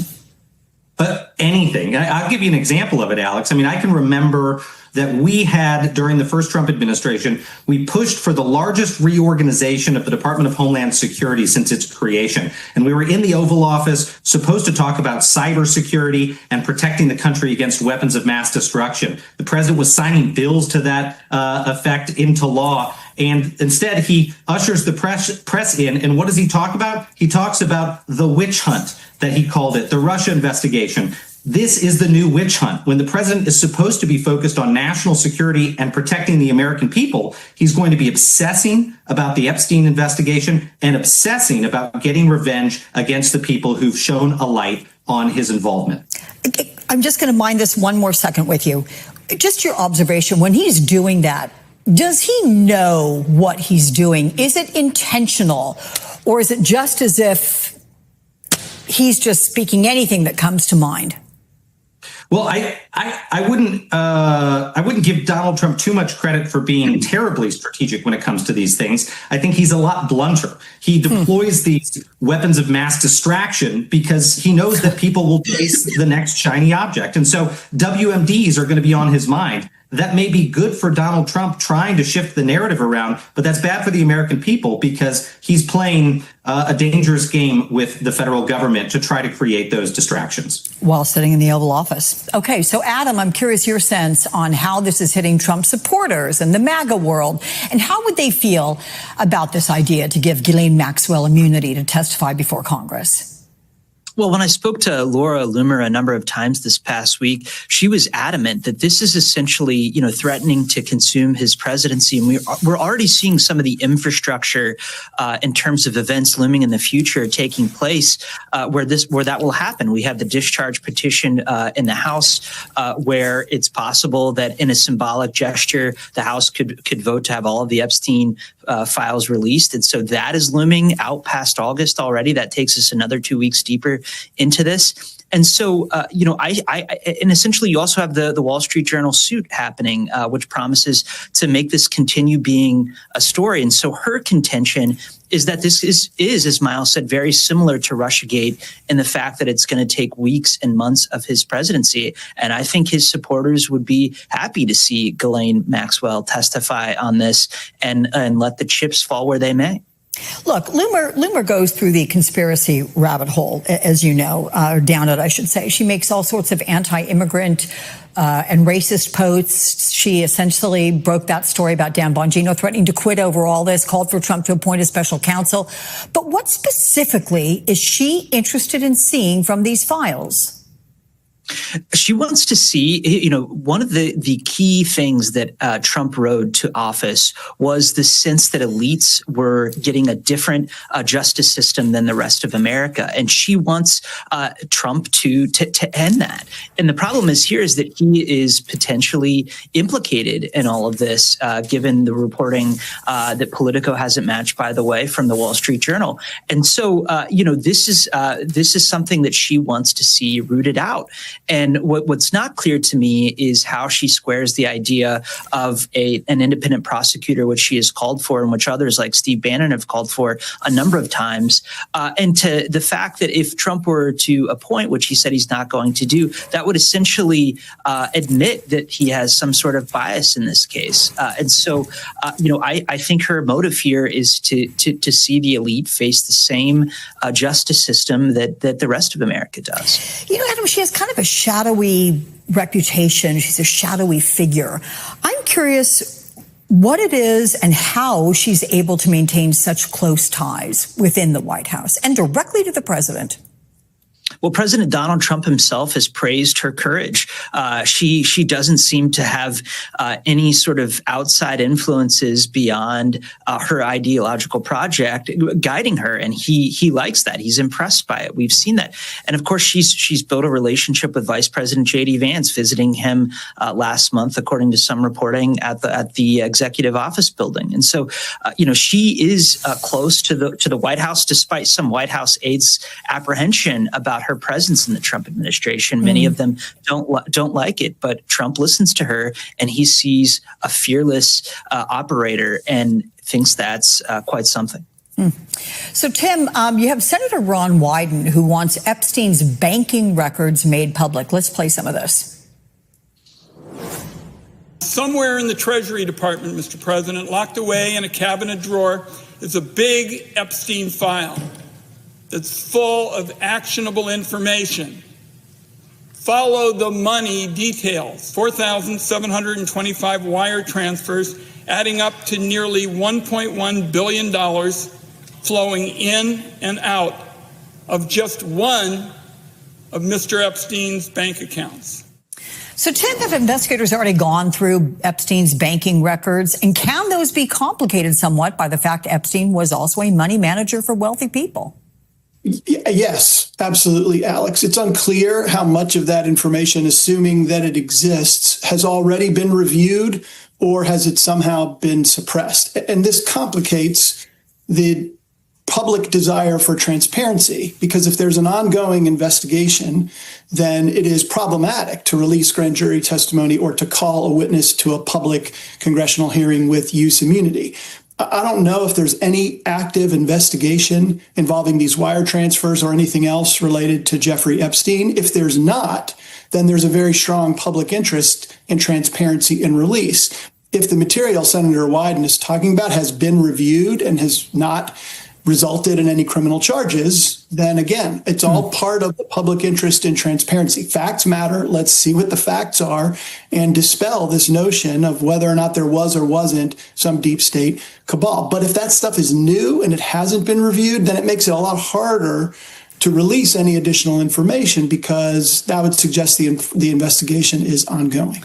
Anything. I'll give you an example of it, Alex. I mean, I can remember that we had, during the first Trump administration, we pushed for the largest reorganization of the Department of Homeland Security since its creation. And we were in the Oval Office, supposed to talk about cybersecurity and protecting the country against weapons of mass destruction. The president was signing bills to that effect into law. And instead, he ushers the press in. And what does he talk about? He talks about the witch hunt that he called it, the Russia investigation. This is the new witch hunt. When the president is supposed to be focused on national security and protecting the American people, he's going to be obsessing about the Epstein investigation and obsessing about getting revenge against the people who've shown a light on his involvement. I'm just going to mind this one more second with you. Just your observation, when he's doing that, does he know what he's doing? Is it intentional, or is it just as if he's just speaking anything that comes to mind? Well, I wouldn't give Donald Trump too much credit for being terribly strategic when it comes to these things. I think he's a lot blunter. He deploys these weapons of mass distraction because he knows that people will chase the next shiny object. And so WMDs are going to be on his mind. That may be good for Donald Trump trying to shift the narrative around, but that's bad for the American people because he's playing a dangerous game with the federal government to try to create those distractions. While sitting in the Oval Office. Okay, so Adam, I'm curious your sense on how this is hitting Trump supporters and the MAGA world, and how would they feel about this idea to give Ghislaine Maxwell immunity to testify before Congress? Well, when I spoke to Laura Loomer a number of times this past week, she was adamant that this is essentially, threatening to consume his presidency. And we're already seeing some of the infrastructure in terms of events looming in the future taking place where that will happen. We have the discharge petition in the House where it's possible that in a symbolic gesture, the House could vote to have all of the Epstein files released. And so that is looming out past August already. That takes us another 2 weeks deeper into this. And so, and essentially you also have the Wall Street Journal suit happening, which promises to make this continue being a story. And so her contention is that this is, as Miles said, very similar to Russiagate in the fact that it's going to take weeks and months of his presidency. And I think his supporters would be happy to see Ghislaine Maxwell testify on this and let the chips fall where they may. Look, Loomer goes through the conspiracy rabbit hole, as you know, or down it, I should say. She makes all sorts of anti-immigrant and racist posts. She essentially broke that story about Dan Bongino threatening to quit over all this, called for Trump to appoint a special counsel. But what specifically is she interested in seeing from these files? She wants to see, one of the key things that Trump rode to office was the sense that elites were getting a different justice system than the rest of America. And she wants Trump to end that. And the problem is that he is potentially implicated in all of this, given the reporting that Politico hasn't matched, by the way, from the Wall Street Journal. And so, this is something that she wants to see rooted out. And what's not clear to me is how she squares the idea of an independent prosecutor, which she has called for and which others like Steve Bannon have called for a number of times, and to the fact that if Trump were to appoint, which he said he's not going to do, that would essentially admit that he has some sort of bias in this case. And so, I think her motive here is to see the elite face the same justice system that the rest of America does. Adam, she has kind of a shadowy reputation. She's a shadowy figure. I'm curious what it is and how she's able to maintain such close ties within the White House and directly to the president. Well, President Donald Trump himself has praised her courage. She doesn't seem to have any sort of outside influences beyond her ideological project guiding her, and he likes that. He's impressed by it. We've seen that, and of course, she's built a relationship with Vice President J.D. Vance, visiting him last month, according to some reporting at the Executive Office building. And so, she is close to the White House, despite some White House aides' apprehension about her presence in the Trump administration. Many of them don't like it, but Trump listens to her, and he sees a fearless operator and thinks that's quite something. So, Tim, you have Senator Ron Wyden, who wants Epstein's banking records made public. Let's play some of this. Somewhere in the Treasury Department, Mr. President, locked away in a cabinet drawer, is a big Epstein file that's full of actionable information. Follow the money details, 4,725 wire transfers, adding up to nearly $1.1 billion flowing in and out of just one of Mr. Epstein's bank accounts. So, Tim, have investigators already gone through Epstein's banking records? And can those be complicated somewhat by the fact Epstein was also a money manager for wealthy people? Yes, absolutely, Alex. It's unclear how much of that information, assuming that it exists, has already been reviewed or has it somehow been suppressed. And this complicates the public desire for transparency, because if there's an ongoing investigation, then it is problematic to release grand jury testimony or to call a witness to a public congressional hearing with use immunity. I don't know if there's any active investigation involving these wire transfers or anything else related to Jeffrey Epstein. If there's not, then there's a very strong public interest in transparency and release. If the material Senator Wyden is talking about has been reviewed and has not resulted in any criminal charges, then again, it's all part of the public interest in transparency. Facts matter. Let's see what the facts are and dispel this notion of whether or not there was or wasn't some deep state cabal. But if that stuff is new and it hasn't been reviewed, then it makes it a lot harder to release any additional information, because that would suggest the investigation is ongoing.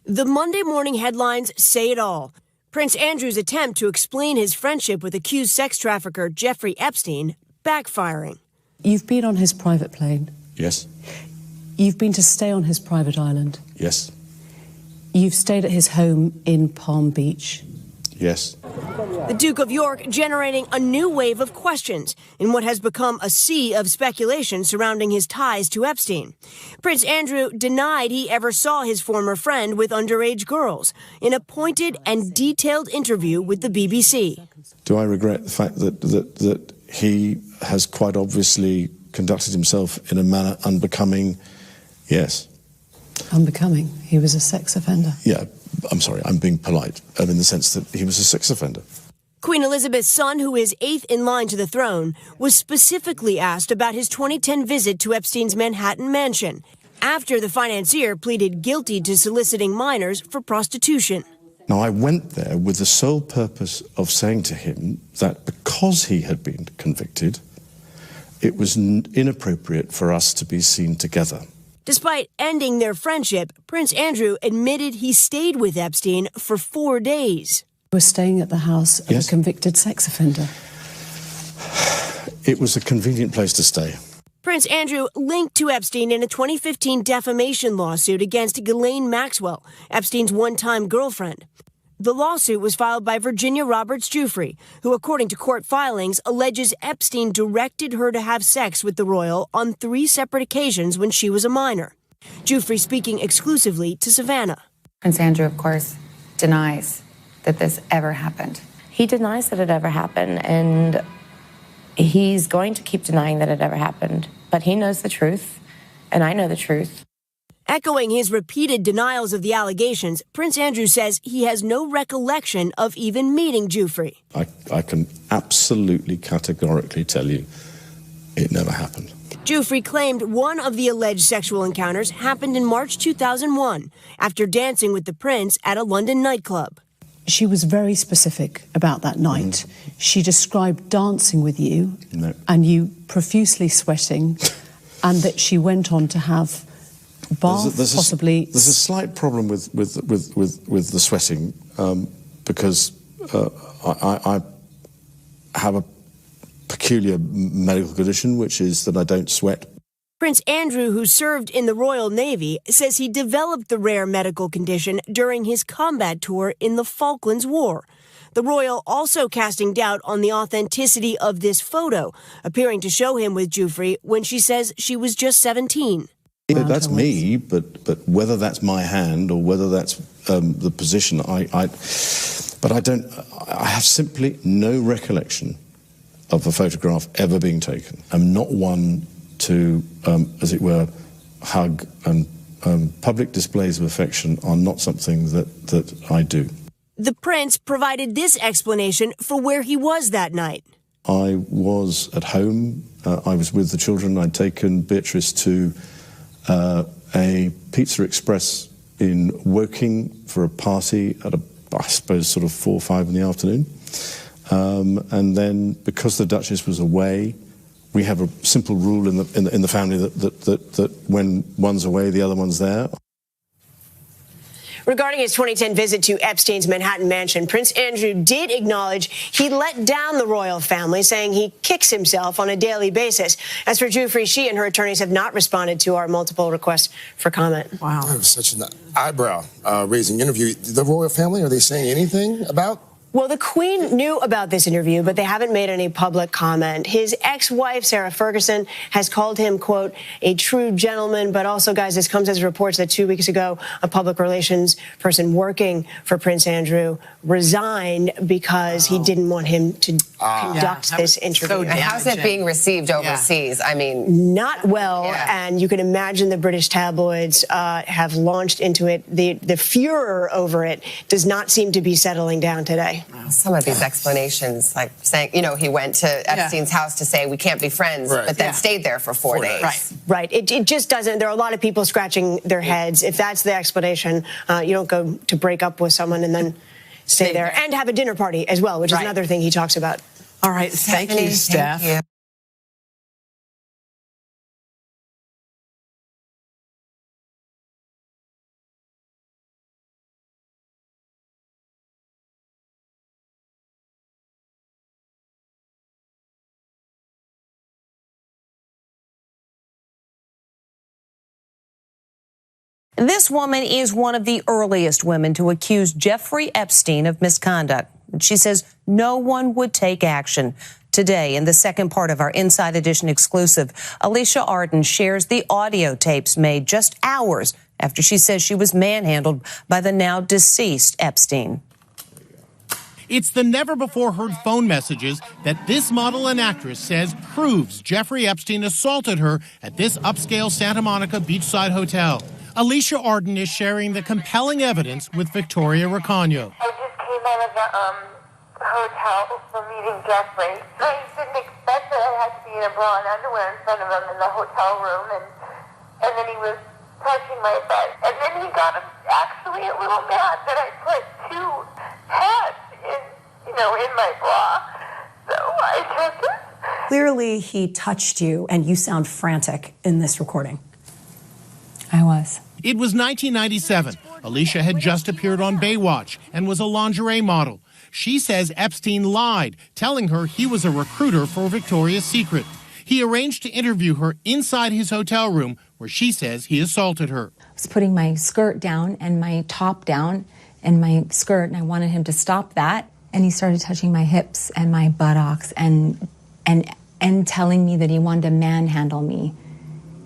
The Monday morning headlines say it all. Prince Andrew's attempt to explain his friendship with accused sex trafficker Jeffrey Epstein backfiring. You've been on his private plane. Yes. You've been to stay on his private island. Yes. You've stayed at his home in Palm Beach. Yes. The Duke of York generating a new wave of questions in what has become a sea of speculation surrounding his ties to Epstein. Prince Andrew denied he ever saw his former friend with underage girls in a pointed and detailed interview with the BBC. Do I regret the fact that he has quite obviously conducted himself in a manner unbecoming? Yes. Unbecoming? He was a sex offender. Yeah. I'm sorry, I'm being polite, in the sense that he was a sex offender. Queen Elizabeth's son, who is 8th in line to the throne, was specifically asked about his 2010 visit to Epstein's Manhattan mansion after the financier pleaded guilty to soliciting minors for prostitution. Now, I went there with the sole purpose of saying to him that because he had been convicted, it was inappropriate for us to be seen together. Despite ending their friendship, Prince Andrew admitted he stayed with Epstein for 4 days. You were staying at the house of a convicted sex offender. It was a convenient place to stay. Prince Andrew linked to Epstein in a 2015 defamation lawsuit against Ghislaine Maxwell, Epstein's one-time girlfriend. The lawsuit was filed by Virginia Roberts Giuffre, who, according to court filings, alleges Epstein directed her to have sex with the royal on 3 separate occasions when she was a minor. Giuffre speaking exclusively to Savannah. Prince Andrew, of course, denies that this ever happened. He denies that it ever happened, and he's going to keep denying that it ever happened. But he knows the truth, and I know the truth. Echoing his repeated denials of the allegations, Prince Andrew says he has no recollection of even meeting Giuffre. I can absolutely categorically tell you it never happened. Giuffre claimed one of the alleged sexual encounters happened in March 2001 after dancing with the prince at a London nightclub. She was very specific about that night. She described dancing with you and you profusely sweating, and that she went on to have possibly. There's a slight problem with the sweating because I have a peculiar medical condition, which is that I don't sweat. Prince Andrew, who served in the Royal Navy, says he developed the rare medical condition during his combat tour in the Falklands War. The royal also casting doubt on the authenticity of this photo, appearing to show him with Giuffre when she says she was just 17. That's me, but whether that's my hand or whether that's the position, I have simply no recollection of a photograph ever being taken. I'm not one to, as it were, hug, and public displays of affection are not something that I do. The prince provided this explanation for where he was that night. I was at home. I was with the children. I'd taken Beatrice to a Pizza Express in Woking for a party at I suppose sort of 4 or 5 in the afternoon. And then, because the Duchess was away, we have a simple rule in the family that when one's away, the other one's there. Regarding his 2010 visit to Epstein's Manhattan mansion, Prince Andrew did acknowledge he let down the royal family, saying he kicks himself on a daily basis. As for Giuffre, she and her attorneys have not responded to our multiple requests for comment. Wow. That was such an eyebrow-raising interview. The royal family, are they saying anything about? Well, the Queen knew about this interview, but they haven't made any public comment. His ex-wife, Sarah Ferguson, has called him, quote, a true gentleman. But also, guys, this comes as reports that 2 weeks ago, a public relations person working for Prince Andrew resigned because he didn't want him to conduct this interview. So how's it being received overseas? I mean, not well. And you can imagine the British tabloids have launched into it. The furor over it does not seem to be settling down today. Some of these explanations, like saying, you know, he went to Epstein's house to say we can't be friends, but then stayed there for 4 days. Right. It just doesn't. There are a lot of people scratching their heads. If that's the explanation, you don't go to break up with someone and then stay there and have a dinner party as well, which is another thing he talks about. All right. Thank you, Steph. Thank you. This woman is one of the earliest women to accuse Jeffrey Epstein of misconduct. She says no one would take action. Today, in the second part of our Inside Edition exclusive, Alicia Arden shares the audio tapes made just hours after she says she was manhandled by the now deceased Epstein. It's the never-before-heard phone messages that this model and actress says proves Jeffrey Epstein assaulted her at this upscale Santa Monica beachside hotel. Alicia Arden is sharing the compelling evidence with Victoria Ricano. I just came out of the hotel for meeting Jeffrey. I didn't expect that I had to be in a bra and underwear in front of him in the hotel room, and then he was touching my butt. And then he got actually a little mad that I put 2 heads in my bra. So I took it. Clearly, he touched you, and you sound frantic in this recording. I was. It was 1997. Alicia had just appeared on Baywatch and was a lingerie model. She says Epstein lied, telling her he was a recruiter for Victoria's Secret. He arranged to interview her inside his hotel room, where she says he assaulted her. I was putting my skirt down and my top down and my skirt, and I wanted him to stop that. And he started touching my hips and my buttocks and telling me that he wanted to manhandle me.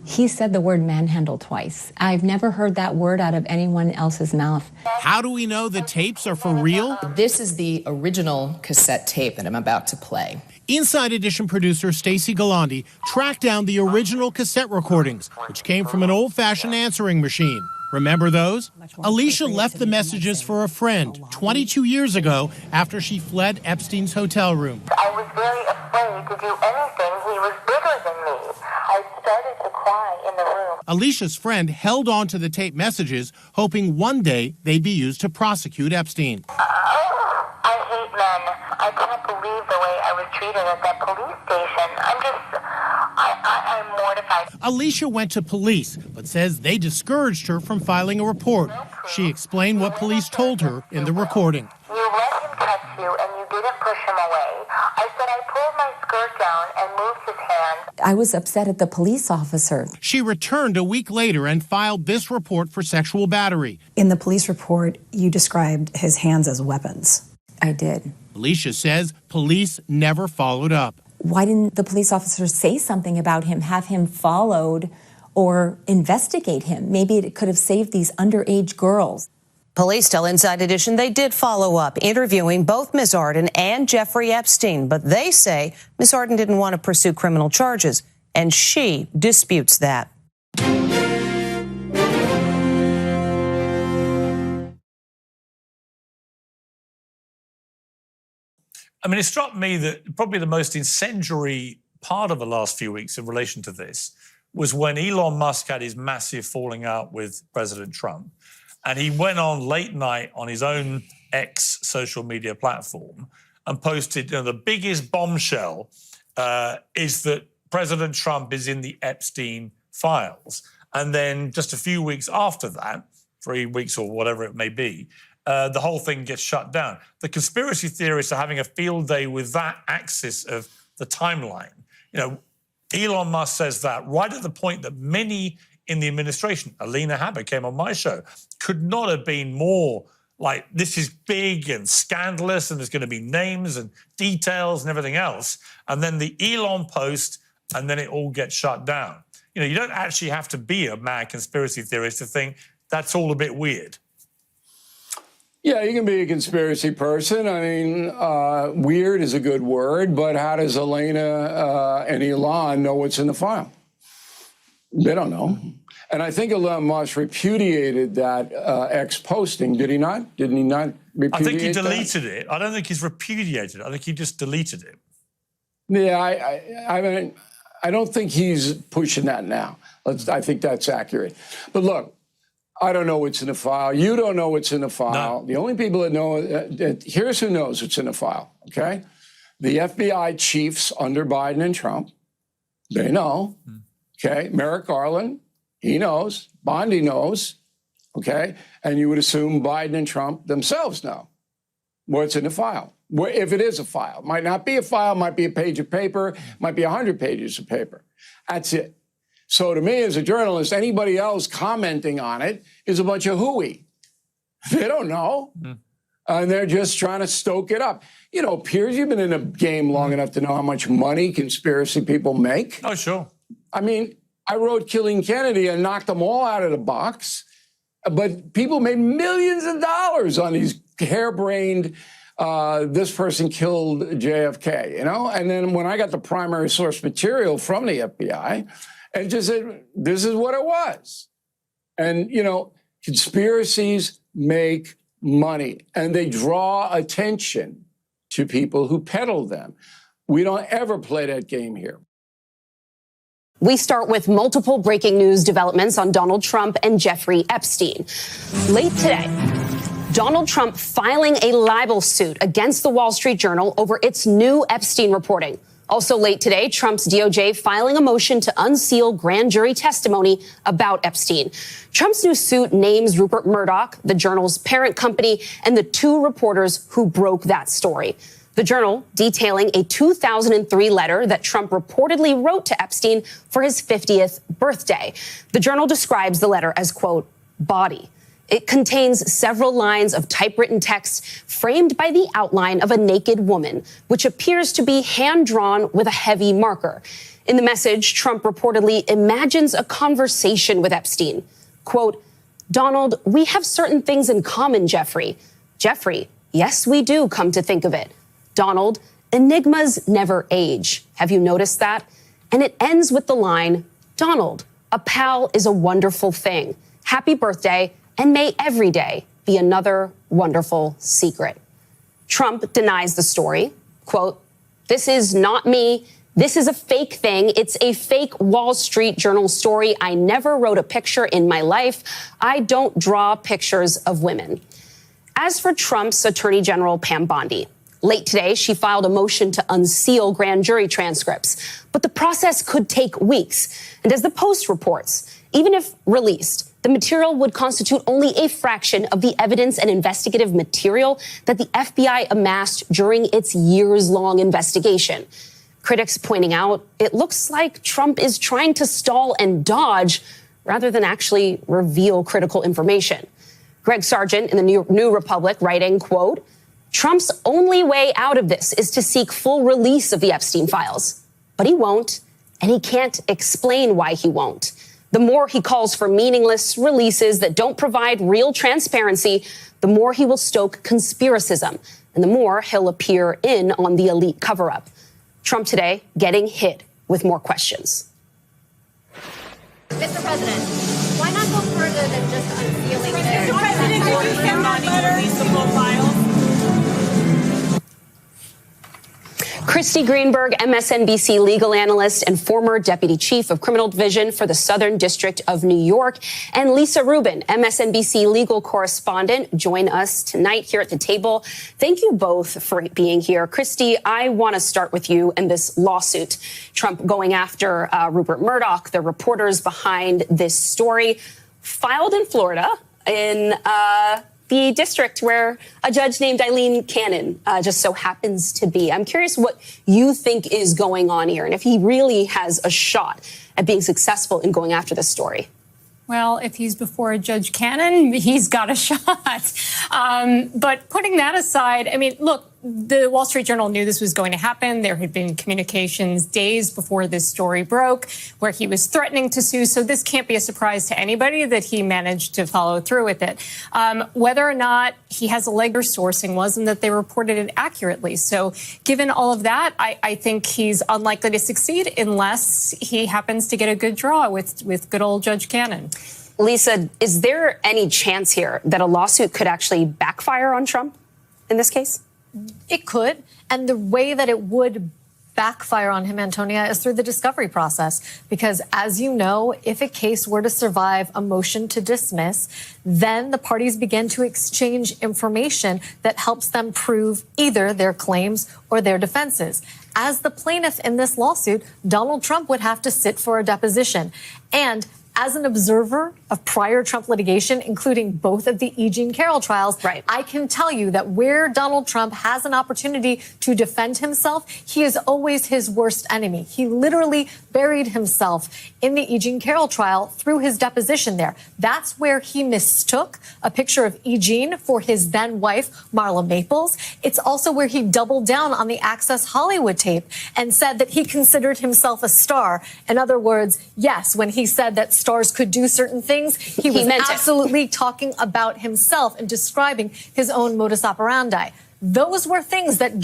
He said the word manhandle twice. I've never heard that word out of anyone else's mouth. How do we know the tapes are for real? This is the original cassette tape that I'm about to play. Inside Edition producer Stacey Galandi tracked down the original cassette recordings, which came from an old-fashioned answering machine. Remember those? Alicia left the messages for a friend 22 years ago after she fled Epstein's hotel room. I was very afraid to do anything. He was bigger than me. I started to cry in the room. Alicia's friend held on to the tape messages, hoping one day they'd be used to prosecute Epstein. I hate men. I can't believe the way I was treated at that police station. I'm mortified. Alicia went to police, but says they discouraged her from filing a report. She explained what police told her in the recording. You let him touch you and you didn't push him away. I said I pulled my skirt down and moved his hand. I was upset at the police officer. She returned a week later and filed this report for sexual battery. In the police report, you described his hands as weapons. I did. Alicia says police never followed up. Why didn't the police officer say something about him, have him followed, or investigate him? Maybe it could have saved these underage girls. Police tell Inside Edition they did follow up, interviewing both Ms. Arden and Jeffrey Epstein, but they say Ms. Arden didn't want to pursue criminal charges, and she disputes that. I mean, it struck me that probably the most incendiary part of the last few weeks in relation to this was when Elon Musk had his massive falling out with President Trump. And he went on late night on his own X social media platform and posted, the biggest bombshell is that President Trump is in the Epstein files. And then just a few weeks after that, 3 weeks or whatever it may be, the whole thing gets shut down. The conspiracy theorists are having a field day with that axis of the timeline. You know, Elon Musk says that right at the point that many in the administration, Alina Habba came on my show, could not have been more like, this is big and scandalous and there's going to be names and details and everything else. And then the Elon post, and then it all gets shut down. You know, you don't actually have to be a mad conspiracy theorist to think that's all a bit weird. Yeah, you can be a conspiracy person. I mean, weird is a good word, but how does Elena and Elon know what's in the file? They don't know. And I think Elon Musk repudiated that X posting, did he not? Didn't he not repudiate I think he that? deleted it. I don't think he's repudiated it. I think he just deleted it. Yeah, I mean, I don't think he's pushing that now. I think that's accurate. But look, I don't know what's in the file. You don't know what's in the file. No. The only people that know, here's who knows what's in the file, okay? The FBI chiefs under Biden and Trump, they know, okay? Merrick Garland, he knows. Bondi knows, okay? And you would assume Biden and Trump themselves know what's in the file. If it is a file. Might not be a file, might be a page of paper, might be 100 pages of paper. That's it. So to me, as a journalist, anybody else commenting on it is a bunch of hooey. They don't know. And they're just trying to stoke it up. You know, Piers, you've been in the game long enough to know how much money conspiracy people make. Oh, sure. I mean, I wrote Killing Kennedy and knocked them all out of the box. But people made millions of dollars on these harebrained, this person killed JFK, you know? And then when I got the primary source material from the FBI, and just said, this is what it was. And, you know, conspiracies make money and they draw attention to people who peddle them. We don't ever play that game here. We start with multiple breaking news developments on Donald Trump and Jeffrey Epstein. Late today, Donald Trump filing a libel suit against the Wall Street Journal over its new Epstein reporting. Also late today, Trump's DOJ filing a motion to unseal grand jury testimony about Epstein. Trump's new suit names Rupert Murdoch, the Journal's parent company, and the 2 reporters who broke that story. The Journal detailing a 2003 letter that Trump reportedly wrote to Epstein for his 50th birthday. The Journal describes the letter as, quote, bawdy. It contains several lines of typewritten text framed by the outline of a naked woman, which appears to be hand-drawn with a heavy marker. In the message, Trump reportedly imagines a conversation with Epstein. Quote, Donald, we have certain things in common, Jeffrey. Jeffrey, yes, we do, come to think of it. Donald, enigmas never age. Have you noticed that? And it ends with the line, Donald, a pal is a wonderful thing. Happy birthday. And may every day be another wonderful secret. Trump denies the story. Quote, this is not me. This is a fake thing. It's a fake Wall Street Journal story. I never wrote a picture in my life. I don't draw pictures of women. As for Trump's Attorney General Pam Bondi, late today, she filed a motion to unseal grand jury transcripts. But the process could take weeks. And as the Post reports, even if released, the material would constitute only a fraction of the evidence and investigative material that the FBI amassed during its years-long investigation. Critics pointing out it looks like Trump is trying to stall and dodge rather than actually reveal critical information. Greg Sargent in the New Republic writing, quote, Trump's only way out of this is to seek full release of the Epstein files. But he won't, and he can't explain why he won't. The more he calls for meaningless releases that don't provide real transparency, the more he will stoke conspiracism, and the more he'll appear in on the elite cover-up. Trump today getting hit with more questions. Mr. President, why not go further than just unsealing this? Mr. President, could you send that letter? Release the full files. Christy Greenberg, MSNBC legal analyst and former deputy chief of criminal division for the Southern District of New York, and Lisa Rubin, MSNBC legal correspondent, join us tonight here at the table. Thank you both for being here. Christy, I want to start with you and this lawsuit. Trump going after Rupert Murdoch, the reporters behind this story, filed in Florida. in the district where a judge named Eileen Cannon just so happens to be. I'm curious what you think is going on here and if he really has a shot at being successful in going after this story. Well, if he's before a Judge Cannon, he's got a shot. But putting that aside, I mean, look, the Wall Street Journal knew this was going to happen. There had been communications days before this story broke where he was threatening to sue. So this can't be a surprise to anybody that he managed to follow through with it. Whether or not he has a leg or sourcing wasn't that they reported it accurately. So given all of that, I think he's unlikely to succeed unless he happens to get a good draw with good old Judge Cannon. Lisa, is there any chance here that a lawsuit could actually backfire on Trump in this case? It could. And the way that it would backfire on him, Antonia, is through the discovery process. Because as you know, if a case were to survive a motion to dismiss, then the parties begin to exchange information that helps them prove either their claims or their defenses. As the plaintiff in this lawsuit, Donald Trump would have to sit for a deposition. And as an observer of prior Trump litigation, including both of the E. Jean Carroll trials, I can tell you that where Donald Trump has an opportunity to defend himself, he is always his worst enemy. He literally buried himself in the E. Jean Carroll trial through his deposition there. That's where he mistook a picture of E. Jean for his then wife, Marla Maples. It's also where he doubled down on the Access Hollywood tape and said that he considered himself a star. In other words, yes, when he said that stars could do certain things, he was absolutely talking about himself and describing his own modus operandi. Those were things that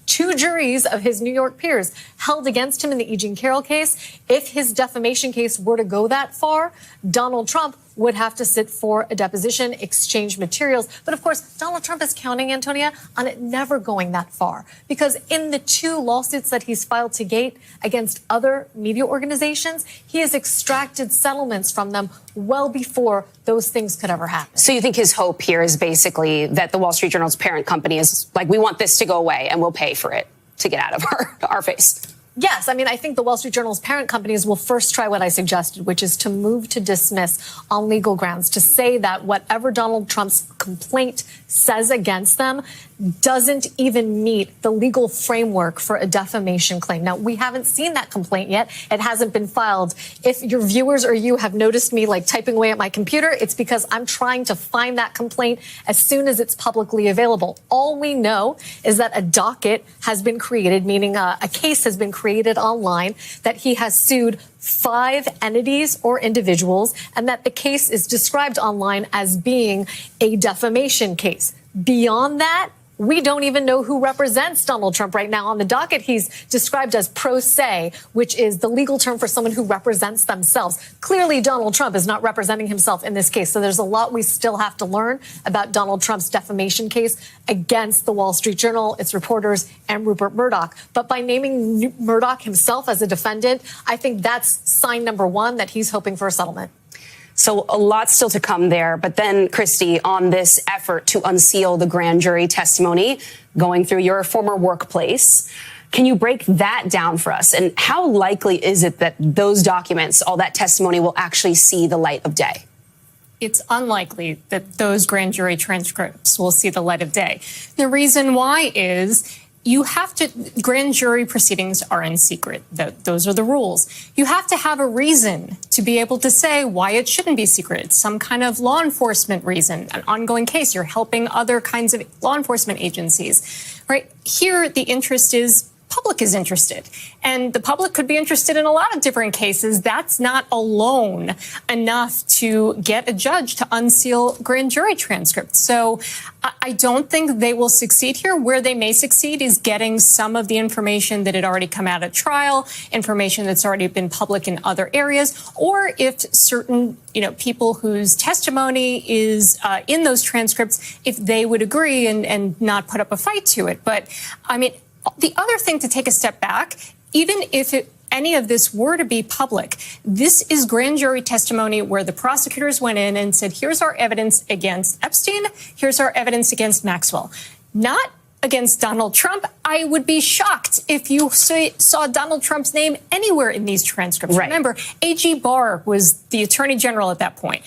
two juries of his New York peers held against him in the E. Jean Carroll case. If his defamation case were to go that far, Donald Trump would have to sit for a deposition, exchange materials. But of course, Donald Trump is counting, Antonia, on it never going that far. Because in the two lawsuits that he's filed to date against other media organizations, he has extracted settlements from them well before those things could ever happen. So you think his hope here is basically that the Wall Street Journal's parent company is like, we want this to go away and we'll pay for it to get out of our face? Yes. I mean, I think the Wall Street Journal's parent companies will first try what I suggested, which is to move to dismiss on legal grounds, to say that whatever Donald Trump's complaint says against them doesn't even meet the legal framework for a defamation claim. Now, we haven't seen that complaint yet. It hasn't been filed. If your viewers or you have noticed me like typing away at my computer, it's because I'm trying to find that complaint as soon as it's publicly available. All we know is that a docket has been created, meaning a case has been created online, that he has sued 5 entities or individuals, and that the case is described online as being a defamation case. Beyond that, we don't even know who represents Donald Trump right now. On the docket, he's described as pro se, which is the legal term for someone who represents themselves. Clearly, Donald Trump is not representing himself in this case. So there's a lot we still have to learn about Donald Trump's defamation case against the Wall Street Journal, its reporters, and Rupert Murdoch. But by naming Murdoch himself as a defendant, I think that's sign number one that he's hoping for a settlement. So a lot still to come there. But then, Christy, on this effort to unseal the grand jury testimony going through your former workplace, can you break that down for us? And how likely is it that those documents, all that testimony, will actually see the light of day? It's unlikely that those grand jury transcripts will see the light of day. The reason why is grand jury proceedings are in secret. Those are the rules. You have to have a reason to be able to say why it shouldn't be secret. It's some kind of law enforcement reason, an ongoing case. You're helping other kinds of law enforcement agencies, right? Here, the interest is public is interested, and the public could be interested in a lot of different cases. That's not alone enough to get a judge to unseal grand jury transcripts. So I don't think they will succeed here. Where they may succeed is getting some of the information that had already come out at trial, information that's already been public in other areas, or if certain people whose testimony is in those transcripts, if they would agree and not put up a fight to it. But I mean, the other thing to take a step back, even if any of this were to be public, this is grand jury testimony where the prosecutors went in and said, here's our evidence against Epstein, here's our evidence against Maxwell. Not against Donald Trump. I would be shocked if you saw Donald Trump's name anywhere in these transcripts. Right. Remember, A.G. Barr was the attorney general at that point.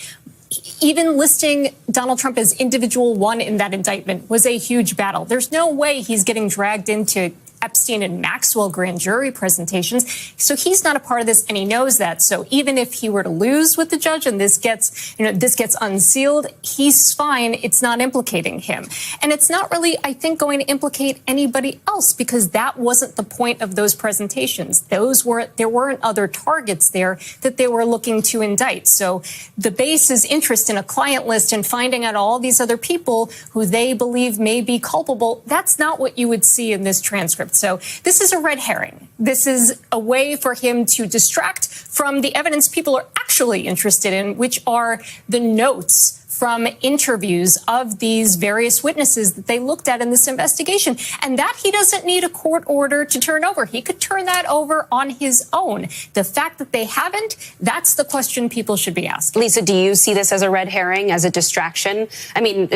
even listing Donald Trump as individual one in that indictment was a huge battle. There's no way he's getting dragged into Epstein and Maxwell grand jury presentations. So he's not a part of this, and he knows that. So even if he were to lose with the judge and this gets unsealed, he's fine. It's not implicating him. And it's not really, I think, going to implicate anybody else, because that wasn't the point of those presentations. There weren't other targets there that they were looking to indict. So the base's interest in a client list and finding out all these other people who they believe may be culpable, that's not what you would see in this transcript. So this is a red herring. This is a way for him to distract from the evidence people are actually interested in, which are the notes from interviews of these various witnesses that they looked at in this investigation. And that he doesn't need a court order to turn over. He could turn that over on his own. The fact that they haven't, that's the question people should be asking. Lisa, do you see this as a red herring, as a distraction? I mean,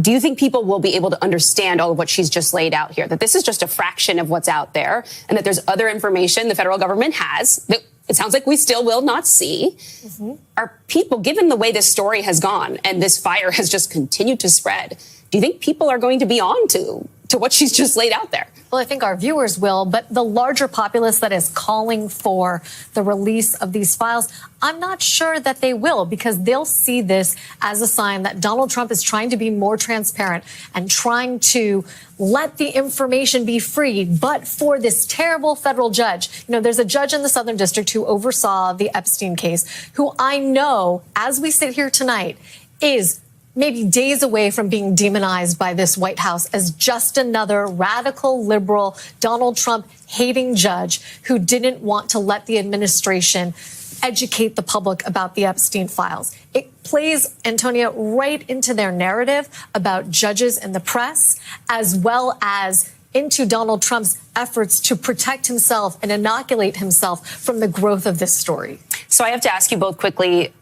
do you think people will be able to understand all of what she's just laid out here, that this is just a fraction of what's out there, and that there's other information the federal government has that it sounds like we still will not see? Mm-hmm. Are people, given the way this story has gone and this fire has just continued to spread, do you think people are going to be on to what she's just laid out there? Well, I think our viewers will, but the larger populace that is calling for the release of these files, I'm not sure that they will, because they'll see this as a sign that Donald Trump is trying to be more transparent and trying to let the information be free. But for this terrible federal judge, there's a judge in the Southern District who oversaw the Epstein case, who I know, as we sit here tonight, is maybe days away from being demonized by this White House as just another radical liberal, Donald Trump hating judge who didn't want to let the administration educate the public about the Epstein files. It plays, Antonia, right into their narrative about judges and the press, as well as into Donald Trump's efforts to protect himself and inoculate himself from the growth of this story. So I have to ask you both quickly.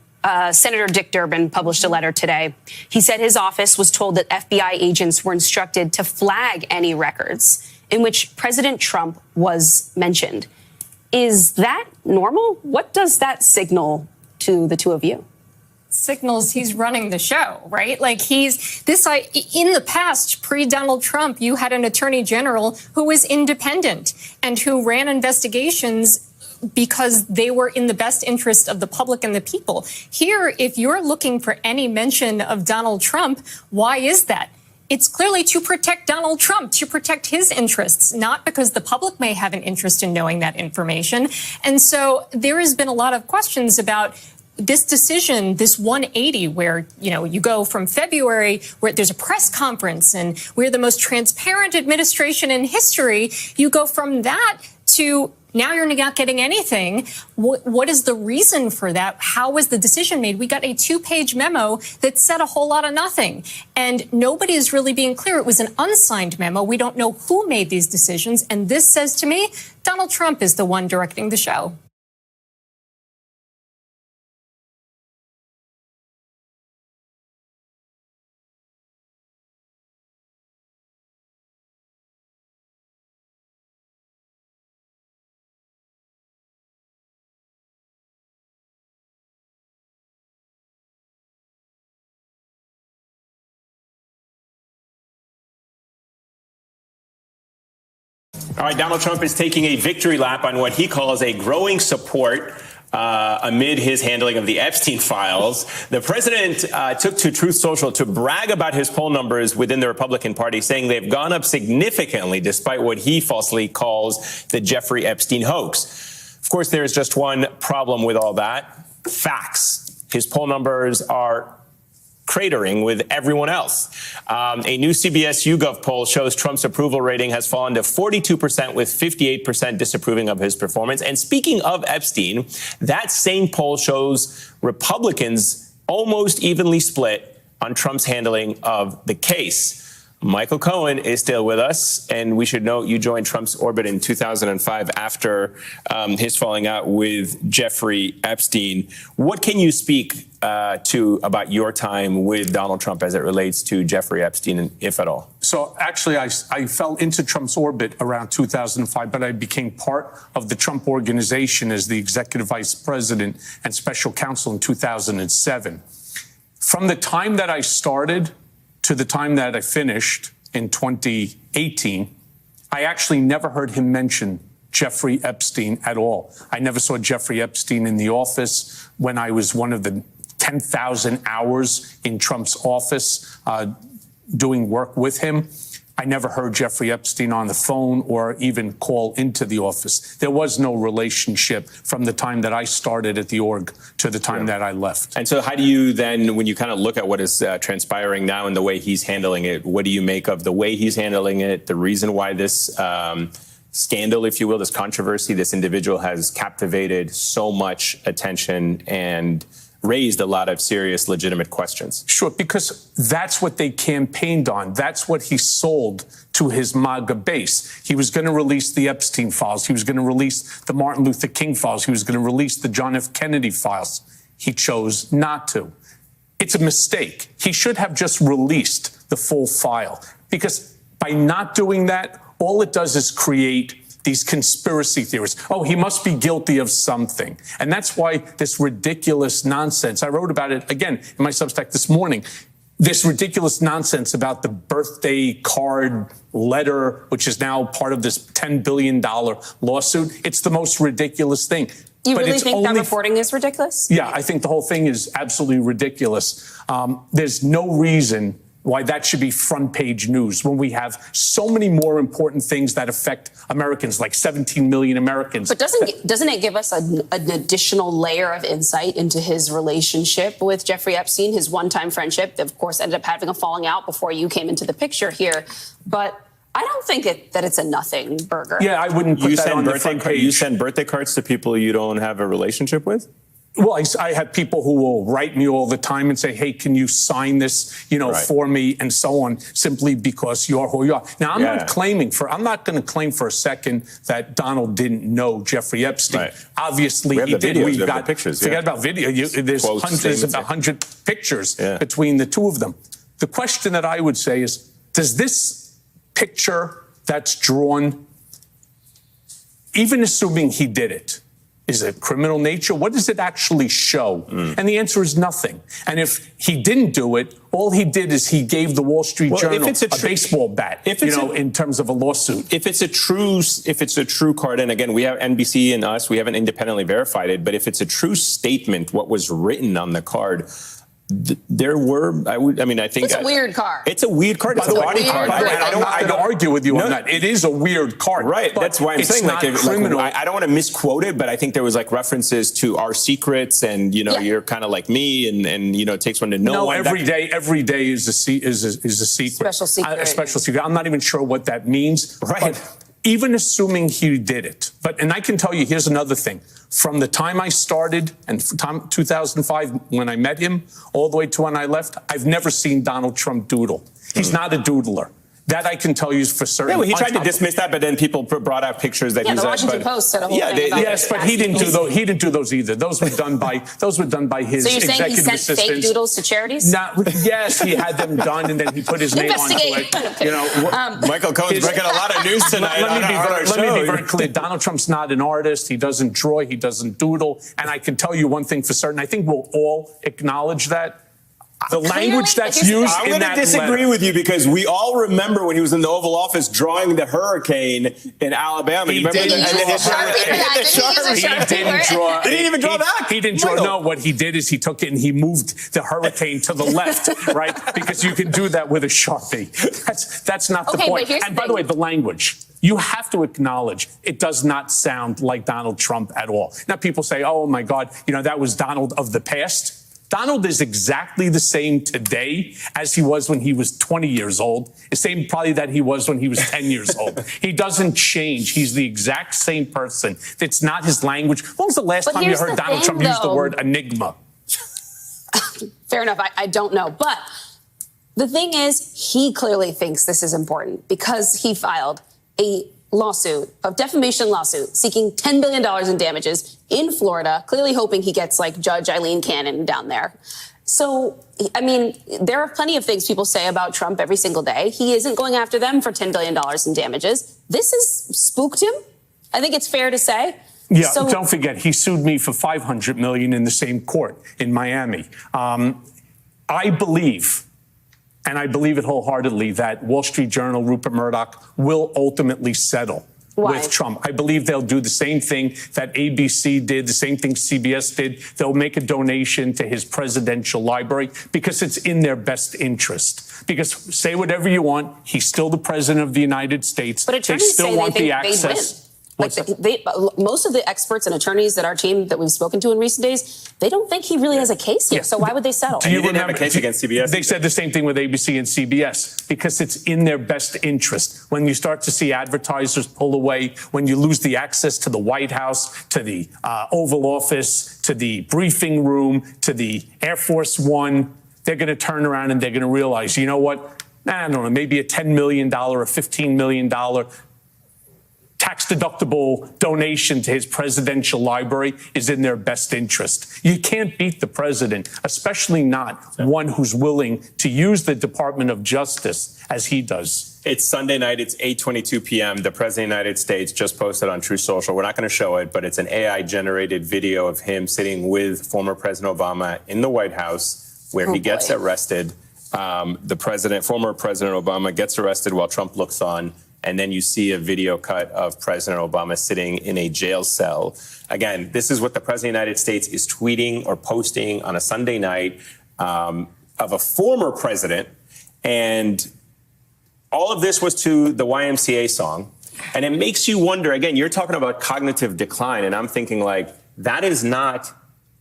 Senator Dick Durbin published a letter today. He said his office was told that FBI agents were instructed to flag any records in which President Trump was mentioned. Is that normal? What does that signal to the two of you? Signals he's running the show, right? Like in the past, pre-Donald Trump, you had an attorney general who was independent and who ran investigations because they were in the best interest of the public and the people. Here, if you're looking for any mention of Donald Trump, why is that? It's clearly to protect Donald Trump, to protect his interests, not because the public may have an interest in knowing that information. And so there has been a lot of questions about this decision, this 180, where, you go from February, where there's a press conference and we're the most transparent administration in history. You go from that to now you're not getting anything. What is the reason for that? How was the decision made? We got a 2-page memo that said a whole lot of nothing. And nobody is really being clear. It was an unsigned memo. We don't know who made these decisions. And this says to me, Donald Trump is the one directing the show. All right, Donald Trump is taking a victory lap on what he calls a growing support amid his handling of the Epstein files. The president took to Truth Social to brag about his poll numbers within the Republican Party, saying they've gone up significantly despite what he falsely calls the Jeffrey Epstein hoax. Of course, there is just one problem with all that: facts. His poll numbers are cratering with everyone else. A new CBS YouGov poll shows Trump's approval rating has fallen to 42%, with 58% disapproving of his performance. And speaking of Epstein, that same poll shows Republicans almost evenly split on Trump's handling of the case. Michael Cohen is still with us, and we should note you joined Trump's orbit in 2005 after his falling out with Jeffrey Epstein. What can you speak about your time with Donald Trump as it relates to Jeffrey Epstein, if at all? So actually, I fell into Trump's orbit around 2005, but I became part of the Trump organization as the executive vice president and special counsel in 2007. From the time that I started to the time that I finished in 2018, I actually never heard him mention Jeffrey Epstein at all. I never saw Jeffrey Epstein in the office when I was one of the 10,000 hours in Trump's office doing work with him. I never heard Jeffrey Epstein on the phone or even call into the office. There was no relationship from the time that I started at the org to the time that I left. And so how do you then, when you kind of look at what is transpiring now and the way he's handling it, what do you make of the way he's handling it, the reason why this scandal, if you will, this controversy, this individual has captivated so much attention and raised a lot of serious, legitimate questions? Sure, because that's what they campaigned on. That's what he sold to his MAGA base. He was going to release the Epstein files. He was going to release the Martin Luther King files. He was going to release the John F. Kennedy files. He chose not to. It's a mistake. He should have just released the full file, because by not doing that, all it does is create these conspiracy theories. Oh, he must be guilty of something. And that's why this ridiculous nonsense, I wrote about it again in my Substack this morning, this ridiculous nonsense about the birthday card letter, which is now part of this $10 billion lawsuit. It's the most ridiculous thing. You really think that reporting is ridiculous? Yeah, I think the whole thing is absolutely ridiculous. There's no reason why that should be front page news when we have so many more important things that affect Americans, like 17 million Americans. But doesn't it give us an additional layer of insight into his relationship with Jeffrey Epstein, his one-time friendship? They, of course, ended up having a falling out before you came into the picture here. But I don't think that it's a nothing burger. Yeah, I wouldn't put that on the front page. You send birthday cards to people you don't have a relationship with? Well, I have people who will write me all the time and say, hey, can you sign this, for me, and so on, simply because you're who you are. Now, I'm not going to claim for a second that Donald didn't know Jeffrey Epstein. Right. Obviously, he did. We've got pictures. Forget about video. There's hundreds of 100 pictures between the two of them. The question that I would say is, does this picture that's drawn, even assuming he did it, is it criminal nature? What does it actually show? And the answer is nothing. And if he didn't do it, all he did is he gave the Wall Street Journal a baseball bat, in terms of a lawsuit. If it's a true card, and again, we have NBC and us, we haven't independently verified it, but if it's a true statement, what was written on the card, there were, I think... It's a weird card. It's a weird card. It's a body card. I'm not going to argue with you on that. It is a weird card. Right. That's why I'm saying, criminal. I don't want to misquote it, but I think there was references to our secrets and, you're kind of like me and it takes one to know one. Every day is a secret. Special secret. A special secret. I'm not even sure what that means. Right. But even assuming he did it. And I can tell you, here's another thing. From the time I started and 2005, when I met him, all the way to when I left, I've never seen Donald Trump doodle. He's not a doodler. That I can tell you for certain. Yeah, well, he tried to dismiss that, but then people brought out pictures that he's the Washington Post said a whole thing about yes, but he didn't do those. He didn't do those either. Those were done by his executive assistants. So you're saying he sent fake doodles to charities? Yes, he had them done, and then he put his name onto it. Michael Cohen's breaking a lot of news tonight. Let me be very clear. Donald Trump's not an artist. He doesn't draw. He doesn't doodle. And I can tell you one thing for certain. I think we'll all acknowledge that. The language that's used in that I'm going to disagree with you, because we all remember when he was in the Oval Office drawing the hurricane in Alabama. He didn't draw. He didn't even draw that. He didn't draw. No, what he did is he took it and he moved the hurricane to the left, right? Because you can do that with a Sharpie. That's not the point. And by the way, the language. You have to acknowledge it does not sound like Donald Trump at all. Now, people say, oh, my God, that was Donald of the past. Donald is exactly the same today as he was when he was 20 years old, the same probably that he was when he was 10 years old. He doesn't change. He's the exact same person. It's not his language. When was the last time you heard Donald Trump use the word enigma? Fair enough. I don't know. But the thing is, he clearly thinks this is important because he filed a defamation lawsuit seeking $10 billion in damages in Florida, clearly hoping he gets Judge Eileen Cannon down there. So, there are plenty of things people say about Trump every single day. He isn't going after them for $10 billion in damages. This has spooked him. I think it's fair to say. Yeah, don't forget, he sued me for $500 million in the same court in Miami. I believe, and I believe it wholeheartedly, that Wall Street Journal, Rupert Murdoch, will ultimately settle with Trump. I believe they'll do the same thing that ABC did, the same thing CBS did. They'll make a donation to his presidential library because it's in their best interest. Because say whatever you want, he's still the president of the United States. But attorneys they still say want they the think they'd access. win. Like most of the experts and attorneys that our team that we've spoken to in recent days, they don't think he really has a case here. So why would they settle? Do you didn't have a case against CBS? They said the same thing with ABC and CBS because it's in their best interest. When you start to see advertisers pull away, when you lose the access to the White House, to the Oval Office, to the briefing room, to the Air Force One, they're going to turn around and they're going to realize, you know what? I don't know, maybe a $10 million or $15 million tax-deductible donation to his presidential library is in their best interest. You can't beat the president, especially not one who's willing to use the Department of Justice as he does. It's Sunday night. It's 8:22 p.m. The President of the United States just posted on Truth Social. We're not going to show it, but it's an AI-generated video of him sitting with former President Obama in the White House where he gets arrested. Former President Obama gets arrested while Trump looks on. And then you see a video cut of President Obama sitting in a jail cell. Again, this is what the President of the United States is tweeting or posting on a Sunday night of a former president. And all of this was to the YMCA song. And it makes you wonder, again, you're talking about cognitive decline. And I'm thinking like, that is not,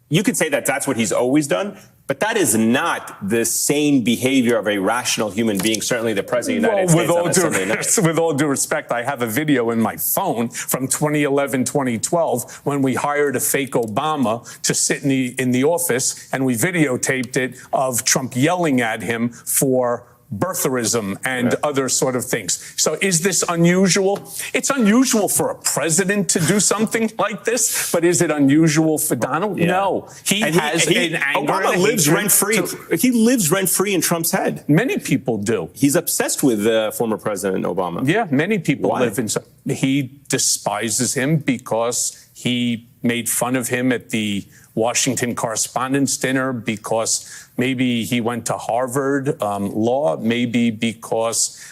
you could say that that's what he's always done. But that is not the sane behavior of a rational human being, certainly the President of the United States on a Sunday night. With all due respect, I have a video in my phone from 2011, 2012, when we hired a fake Obama to sit in the office, and we videotaped it of Trump yelling at him for birtherism and other sort of things. So is this unusual? It's unusual for a president to do something like this, but is it unusual for Donald? Yeah. No. He has an anger. Obama lives rent-free. He lives rent-free in Trump's head. Many people do. He's obsessed with former President Obama. Yeah, many people live in. He despises him because he made fun of him at the Washington Correspondents' Dinner, because maybe he went to Harvard Law, maybe because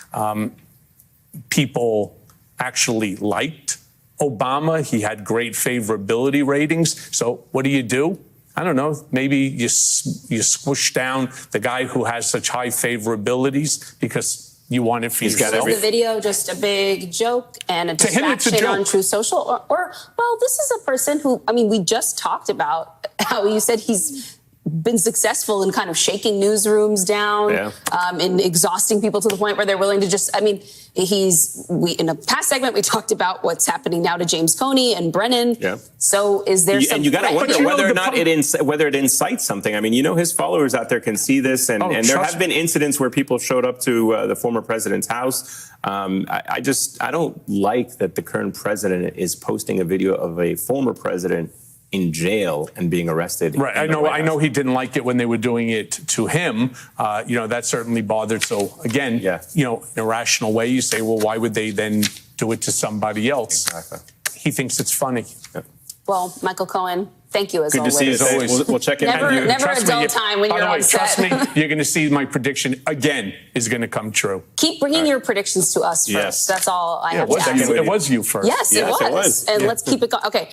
people actually liked Obama. He had great favorability ratings. So what do? I don't know. Maybe you squish down the guy who has such high favorabilities because you want it for yourself. Is the video just a big joke and a distraction on Truth Social? Or, well, this is a person who, I mean, we just talked about how you said he's been successful in kind of shaking newsrooms down, in exhausting people to the point where they're willing to just, I mean, in a past segment, we talked about what's happening now to James Comey and Brennan. Yeah. So is there some... And you got to wonder whether or not whether it incites something. I mean, his followers out there can see this, and there have been incidents where people showed up to the former president's house. I don't like that the current president is posting a video of a former president in jail and being arrested. Right. I know he didn't like it when they were doing it to him. That certainly bothered. So again, in a rational way, you say, well, why would they then do it to somebody else? Exactly. He thinks it's funny. Yeah. Well, Michael Cohen, thank you as always. Good to see you. Always. We'll check in. Never a dull time when you're on set. Trust me, you're going to see my prediction again is going to come true. Keep bringing your predictions to us first. Yes. That's all I have to ask. It was you first. Yes, it was. And let's keep it going. Okay.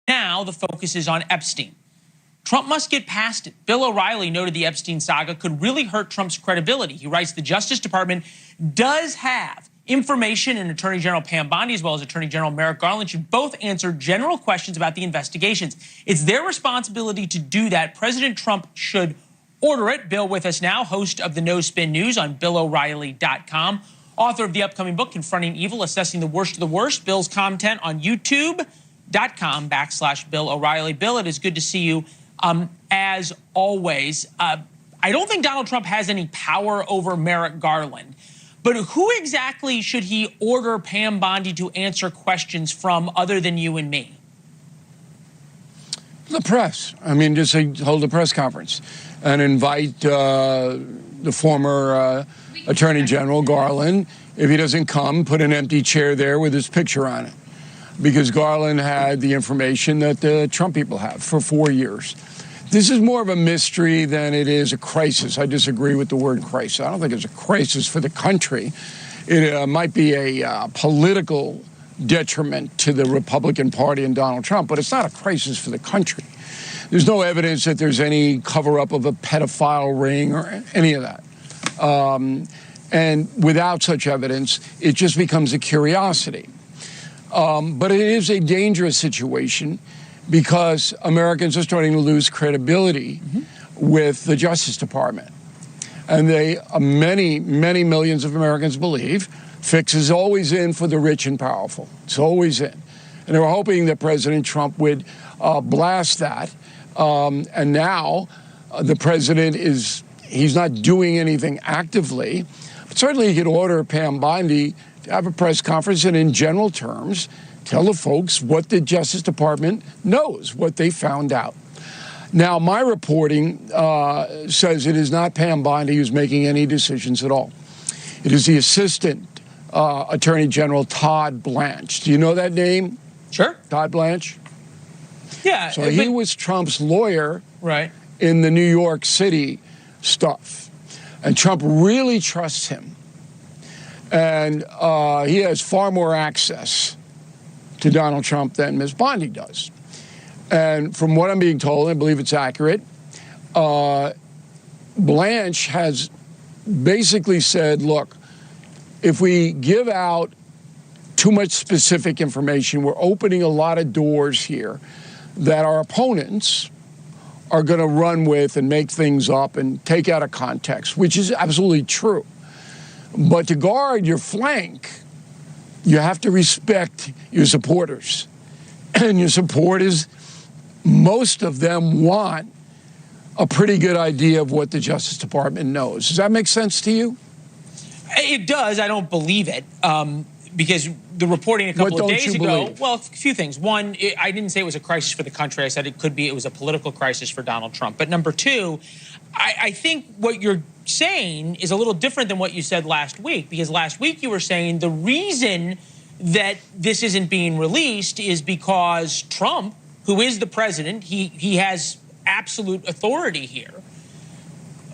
Now the focus is on Epstein. Trump must get past it. Bill O'Reilly noted the Epstein saga could really hurt Trump's credibility. He writes the Justice Department does have information, and Attorney General Pam Bondi as well as Attorney General Merrick Garland should both answer general questions about the investigations. It's their responsibility to do that. President Trump should order it. Bill with us now, host of the No Spin News on BillO'Reilly.com, author of the upcoming book, Confronting Evil, Assessing the Worst of the Worst. Bill's content on YouTube.com/Bill O'Reilly. Bill, it is good to see you. As always, I don't think Donald Trump has any power over Merrick Garland, but who exactly should he order Pam Bondi to answer questions from other than you and me? The press. I mean, just hold a press conference and invite the former Attorney General Garland. If he doesn't come, put an empty chair there with his picture on it. Because Garland had the information that the Trump people have for 4 years. This is more of a mystery than it is a crisis. I disagree with the word crisis. I don't think it's a crisis for the country. It might be a political detriment to the Republican Party and Donald Trump, but it's not a crisis for the country. There's no evidence that there's any cover-up of a pedophile ring or any of that. And without such evidence, it just becomes a curiosity. But it is a dangerous situation because Americans are starting to lose credibility with the Justice Department. And many millions of Americans believe fix is always in for the rich and powerful. It's always in. And they were hoping that President Trump would blast that. And now the president he's not doing anything actively. But certainly he could order Pam Bondi to have a press conference and in general terms tell the folks what the Justice Department knows, what they found out. Now, my reporting says it is not Pam Bondi who's making any decisions at all. It is the Assistant Attorney General Todd Blanche. Do you know that name? Sure. Todd Blanche? Yeah. So he was Trump's lawyer in the New York City stuff. And Trump really trusts him. And he has far more access to Donald Trump than Ms. Bondi does. And from what I'm being told, I believe it's accurate, Blanche has basically said, look, if we give out too much specific information, we're opening a lot of doors here that our opponents are going to run with and make things up and take out of context, which is absolutely true. But to guard your flank, you have to respect your supporters. And your supporters, most of them want a pretty good idea of what the Justice Department knows. Does that make sense to you? It does. I don't believe it. Because the reporting a couple of days ago, well, a few things. One, I didn't say it was a crisis for the country. I said it was a political crisis for Donald Trump. But number two, I think what you're saying is a little different than what you said last week, because last week you were saying the reason that this isn't being released is because Trump, who is the president, he has absolute authority here,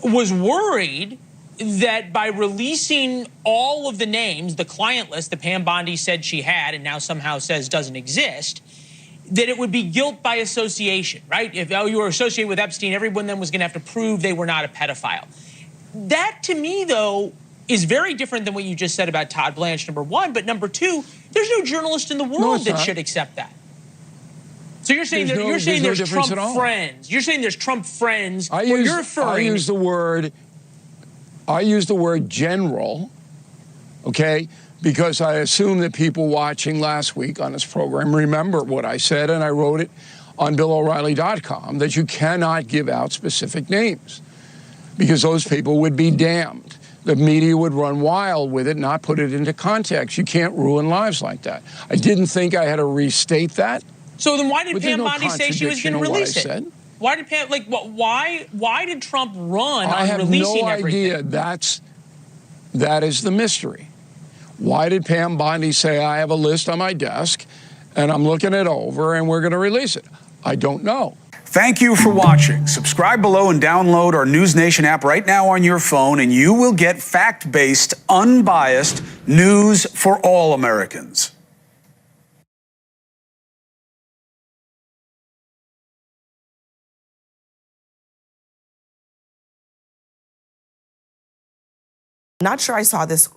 was worried that by releasing all of the names, the client list that Pam Bondi said she had and now somehow says doesn't exist, that it would be guilt by association, right? If you were associated with Epstein, everyone then was going to have to prove they were not a pedophile. That, to me, though, is very different than what you just said about Todd Blanche, number one. But number two, there's no journalist in the world that should accept that. So you're saying there's Trump friends. You're saying there's Trump friends. I use the word general, okay, because I assume that people watching last week on this program remember what I said, and I wrote it on BillO'Reilly.com, that you cannot give out specific names because those people would be damned. The media would run wild with it, not put it into context. You can't ruin lives like that. I didn't think I had to restate that. So then why did Pam Bondi say she was going to release it? Why did Pam, why did Trump run on releasing everything? I have no idea. That is the mystery. Why did Pam Bondi say, I have a list on my desk and I'm looking it over and we're going to release it? I don't know. Thank you for watching. Subscribe below and download our News Nation app right now on your phone, and you will get fact-based, unbiased news for all Americans. Not sure I saw this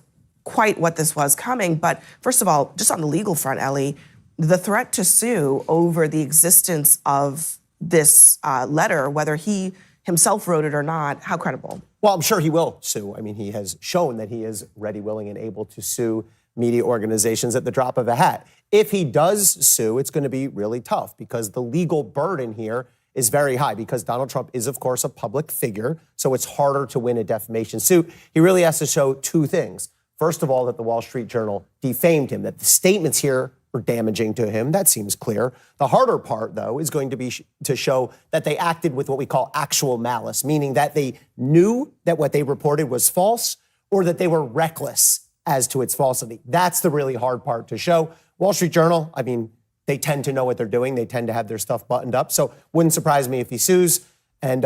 quite what this was coming, but first of all, just on the legal front, Ellie, the threat to sue over the existence of this letter, whether he himself wrote it or not, how credible? Well, I'm sure he will sue. I mean, he has shown that he is ready, willing, and able to sue media organizations at the drop of a hat. If he does sue, it's going to be really tough because the legal burden here is very high because Donald Trump is, of course, a public figure, so it's harder to win a defamation suit. He really has to show two things. First of all, that the Wall Street Journal defamed him, that the statements here or damaging to him. That seems clear. The harder part, though, is going to be to show that they acted with what we call actual malice, meaning that they knew that what they reported was false or that they were reckless as to its falsity. That's the really hard part to show. Wall Street Journal, I mean, they tend to know what they're doing. They tend to have their stuff buttoned up. So wouldn't surprise me if he sues, and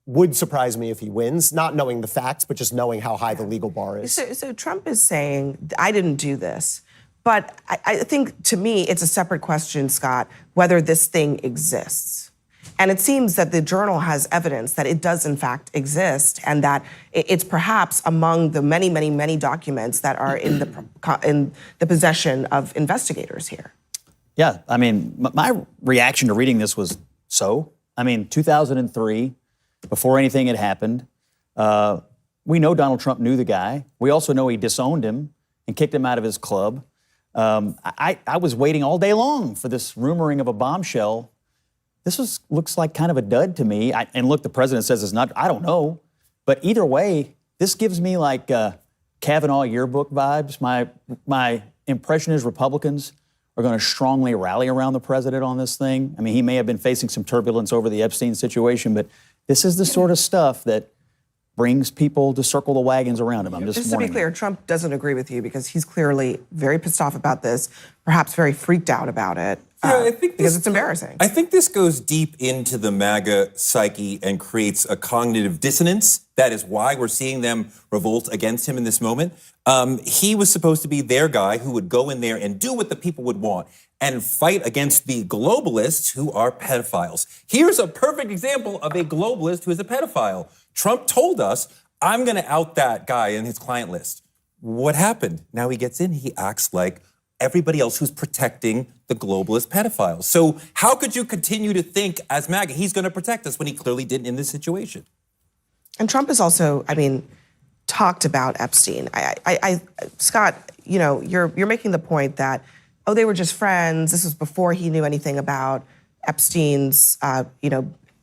would surprise me if he wins, not knowing the facts, but just knowing how high the legal bar is. So Trump is saying, I didn't do this. But I think, to me, it's a separate question, Scott, whether this thing exists. And it seems that the Journal has evidence that it does, in fact, exist, and that it's perhaps among the many, many, many documents that are in the possession of investigators here. Yeah, I mean, my reaction to reading this was I mean, 2003, before anything had happened, we know Donald Trump knew the guy. We also know he disowned him and kicked him out of his club. I was waiting all day long for this rumoring of a bombshell. This looks like kind of a dud to me. And look, the president says it's not. I don't know. But either way, this gives me like Kavanaugh yearbook vibes. My impression is Republicans are going to strongly rally around the president on this thing. I mean, he may have been facing some turbulence over the Epstein situation, but this is the sort of stuff that brings people to circle the wagons around him. I'm just to be clear, Trump doesn't agree with you because he's clearly very pissed off about this, perhaps very freaked out about it, I think because it's embarrassing. I think this goes deep into the MAGA psyche and creates a cognitive dissonance. That is why we're seeing them revolt against him in this moment. He was supposed to be their guy who would go in there and do what the people would want and fight against the globalists who are pedophiles. Here's a perfect example of a globalist who is a pedophile. Trump told us, I'm going to out that guy in his client list. What happened? Now he gets in, he acts like everybody else who's protecting the globalist pedophiles. So how could you continue to think as MAGA he's going to protect us when he clearly didn't in this situation? And Trump has also, talked about Epstein. Scott, you're making the point that, they were just friends. This was before he knew anything about Epstein's,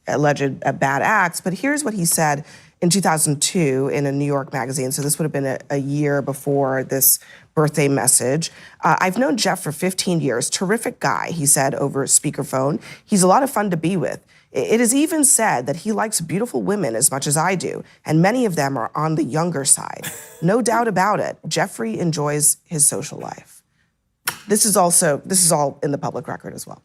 alleged bad acts. But here's what he said in 2002 in a New York magazine. So this would have been a year before this birthday message. I've known Jeff for 15 years. Terrific guy, he said over speakerphone. He's a lot of fun to be with. It is even said that he likes beautiful women as much as I do, and many of them are on the younger side. No doubt about it, Jeffrey enjoys his social life. This is all in the public record as well.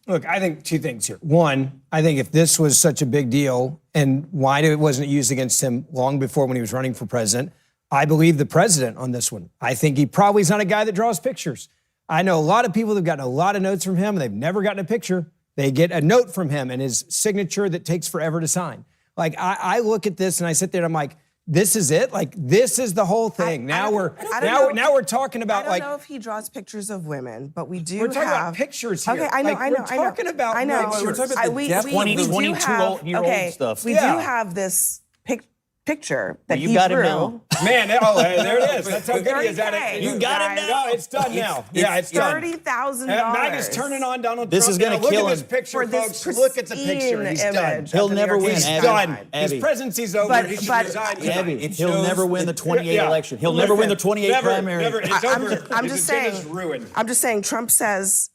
Look, I think two things here. One, I think if this was such a big deal and why it wasn't used against him long before when he was running for president, I believe the president on this one. I think he probably is not a guy that draws pictures. I know a lot of people that have gotten a lot of notes from him and they've never gotten a picture. They get a note from him and his signature that takes forever to sign. Like, I look at this and I sit there and I'm like, this is it? Like, this is the whole thing. Now we're talking about, I don't know if he draws pictures of women, but we do we're talking about pictures here. Okay, I know. We're talking about pictures. We're talking about we 22-year-old stuff. We do have this picture that he got drew. him now. Man, there it is. That's how good he is at it. You got him now. No, it's done now. Yeah, it's done. $30,000. MAGA's turning on Donald Trump. This is going to kill him. Look at this picture, folks. Look at the picture. He's done. He'll never win. He's done. His presidency's over. He should resign. He'll never win the 28 election. He'll never win the 28 primary. It's over. I'm just saying. Trump says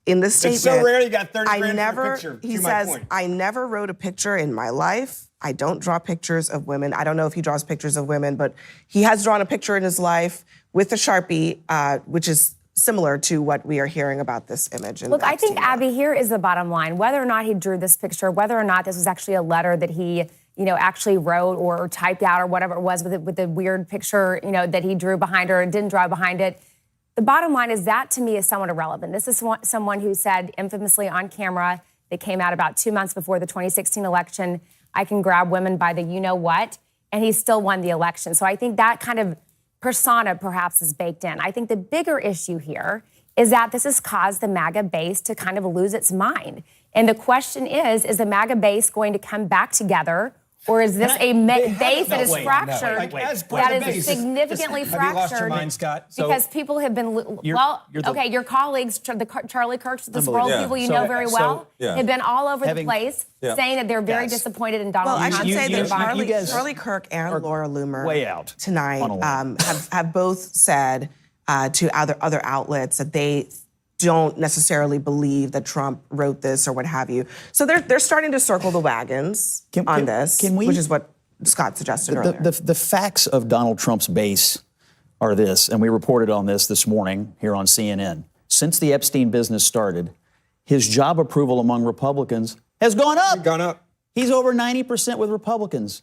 in this statement, it's so rare you got 30 grand for a picture. He says, I never wrote a picture in my life. I don't draw pictures of women. I don't know if he draws pictures of women, but he has drawn a picture in his life with a Sharpie, which is similar to what we are hearing about this image. Look, I think, Abby, here is the bottom line. Whether or not he drew this picture, whether or not this was actually a letter that he, actually wrote or typed out or whatever it was with the weird picture, that he drew behind her and didn't draw behind it. The bottom line is that, to me, is somewhat irrelevant. This is someone who said infamously on camera that came out about 2 months before the 2016 election, I can grab women by the you-know-what, and he still won the election. So I think that kind of persona perhaps is baked in. I think the bigger issue here is that this has caused the MAGA base to kind of lose its mind. And the question is the MAGA base going to come back together, or is this a base that is fractured, that is significantly fractured? Have you lost your mind, Scott? Because people have been, your colleagues, the Charlie Kirks of this world, people you know very well, have been all over the place saying that they're very disappointed in Donald Trump. Well, I should say that Charlie Kirk and Laura Loomer tonight have both said to other outlets that they don't necessarily believe that Trump wrote this or what have you. So they're starting to circle the wagons on this, which is what Scott suggested earlier. The facts of Donald Trump's base are this, and we reported on this morning here on CNN. Since the Epstein business started, his job approval among Republicans has gone up. He's over 90% with Republicans.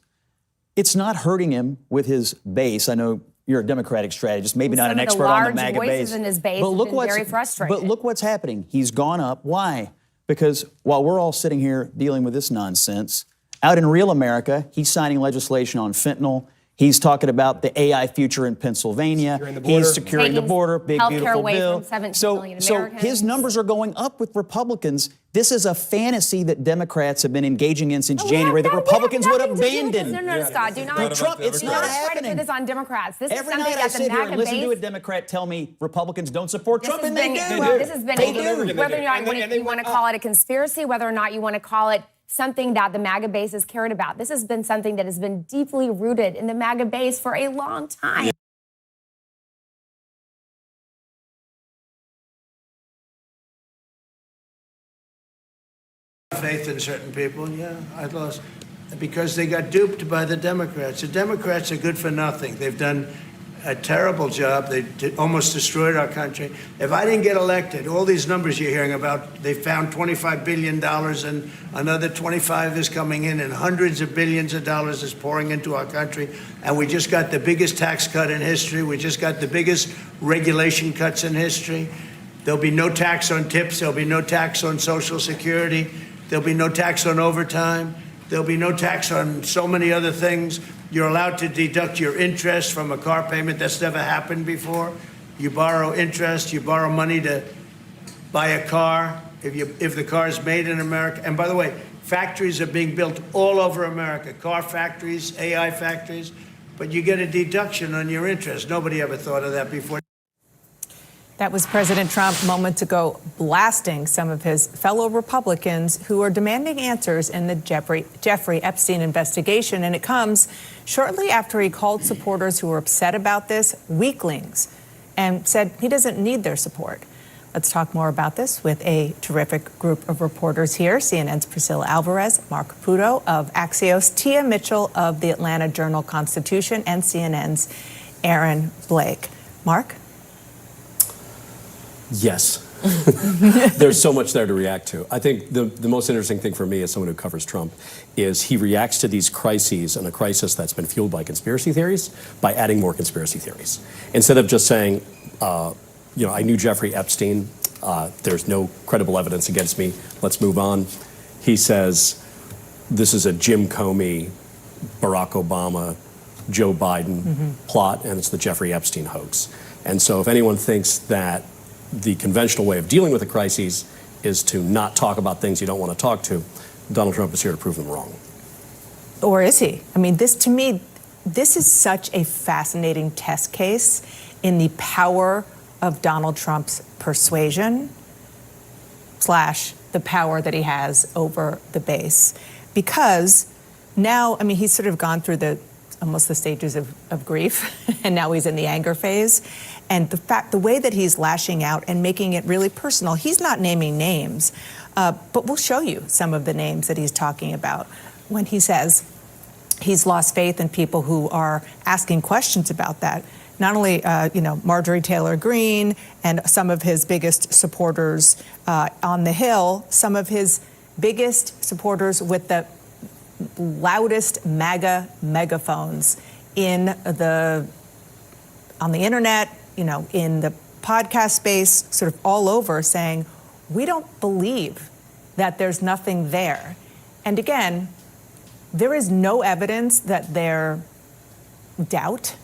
It's not hurting him with his base. I know you're a Democratic strategist, maybe not an expert on the MAGA base. In his base but look have been very frustrated. But look what's happening. He's gone up. Why? Because while we're all sitting here dealing with this nonsense, out in real America, he's signing legislation on fentanyl. He's talking about the AI future in Pennsylvania. He's securing the border, big beautiful bill. So his numbers are going up with Republicans. This is a fantasy that Democrats have been engaging in since January that Republicans would abandon. No, Scott, do not. Trump, it's not try to happening. put this on Democrats. This Every is something night I that sit the here and MAGA listen base. to a Democrat tell me Republicans don't support Trump, and they do. This has been whether or not you want to call it a conspiracy, whether or not you want to call it something that the MAGA base has cared about. This has been something that has been deeply rooted in the MAGA base for a long time. Faith in certain people, I lost because they got duped by the Democrats. The Democrats are good for nothing. They've done a terrible job. They almost destroyed our country. If I didn't get elected, all these numbers you're hearing about, they found $25 billion and another 25 is coming in and hundreds of billions of dollars is pouring into our country. And we just got the biggest tax cut in history. We just got the biggest regulation cuts in history. There'll be no tax on tips. There'll be no tax on Social Security. There'll be no tax on overtime. There'll be no tax on so many other things. You're allowed to deduct your interest from a car payment. That's never happened before. You borrow interest, you borrow money to buy a car if the car is made in America. And by the way, factories are being built all over America, car factories, AI factories, but you get a deduction on your interest. Nobody ever thought of that before. That was President Trump moments ago blasting some of his fellow Republicans who are demanding answers in the Jeffrey Epstein investigation. And it comes shortly after he called supporters who were upset about this weaklings and said he doesn't need their support. Let's talk more about this with a terrific group of reporters here. CNN's Priscilla Alvarez, Mark Caputo of Axios, Tia Mitchell of the Atlanta Journal-Constitution, and CNN's Aaron Blake. Mark? Yes. There's so much there to react to. I think the most interesting thing for me as someone who covers Trump is he reacts to these crises and a crisis that's been fueled by conspiracy theories by adding more conspiracy theories. Instead of just saying, I knew Jeffrey Epstein, there's no credible evidence against me, let's move on. He says, this is a Jim Comey, Barack Obama, Joe Biden plot, and it's the Jeffrey Epstein hoax. And so if anyone thinks that the conventional way of dealing with a crisis is to not talk about things you don't want to talk to, Donald Trump is here to prove them wrong. Or is he? I mean, to me, this is such a fascinating test case in the power of Donald Trump's persuasion / the power that he has over the base. Because now, I mean, he's sort of gone through almost the stages of grief, and now he's in the anger phase. And the way that he's lashing out and making it really personal, he's not naming names, but we'll show you some of the names that he's talking about when he says he's lost faith in people who are asking questions about that. Not only, Marjorie Taylor Greene and some of his biggest supporters on the Hill, some of his biggest supporters with the loudest MAGA megaphones on the internet, in the podcast space, sort of all over, saying, we don't believe that there's nothing there. And again, there is no evidence that their doubt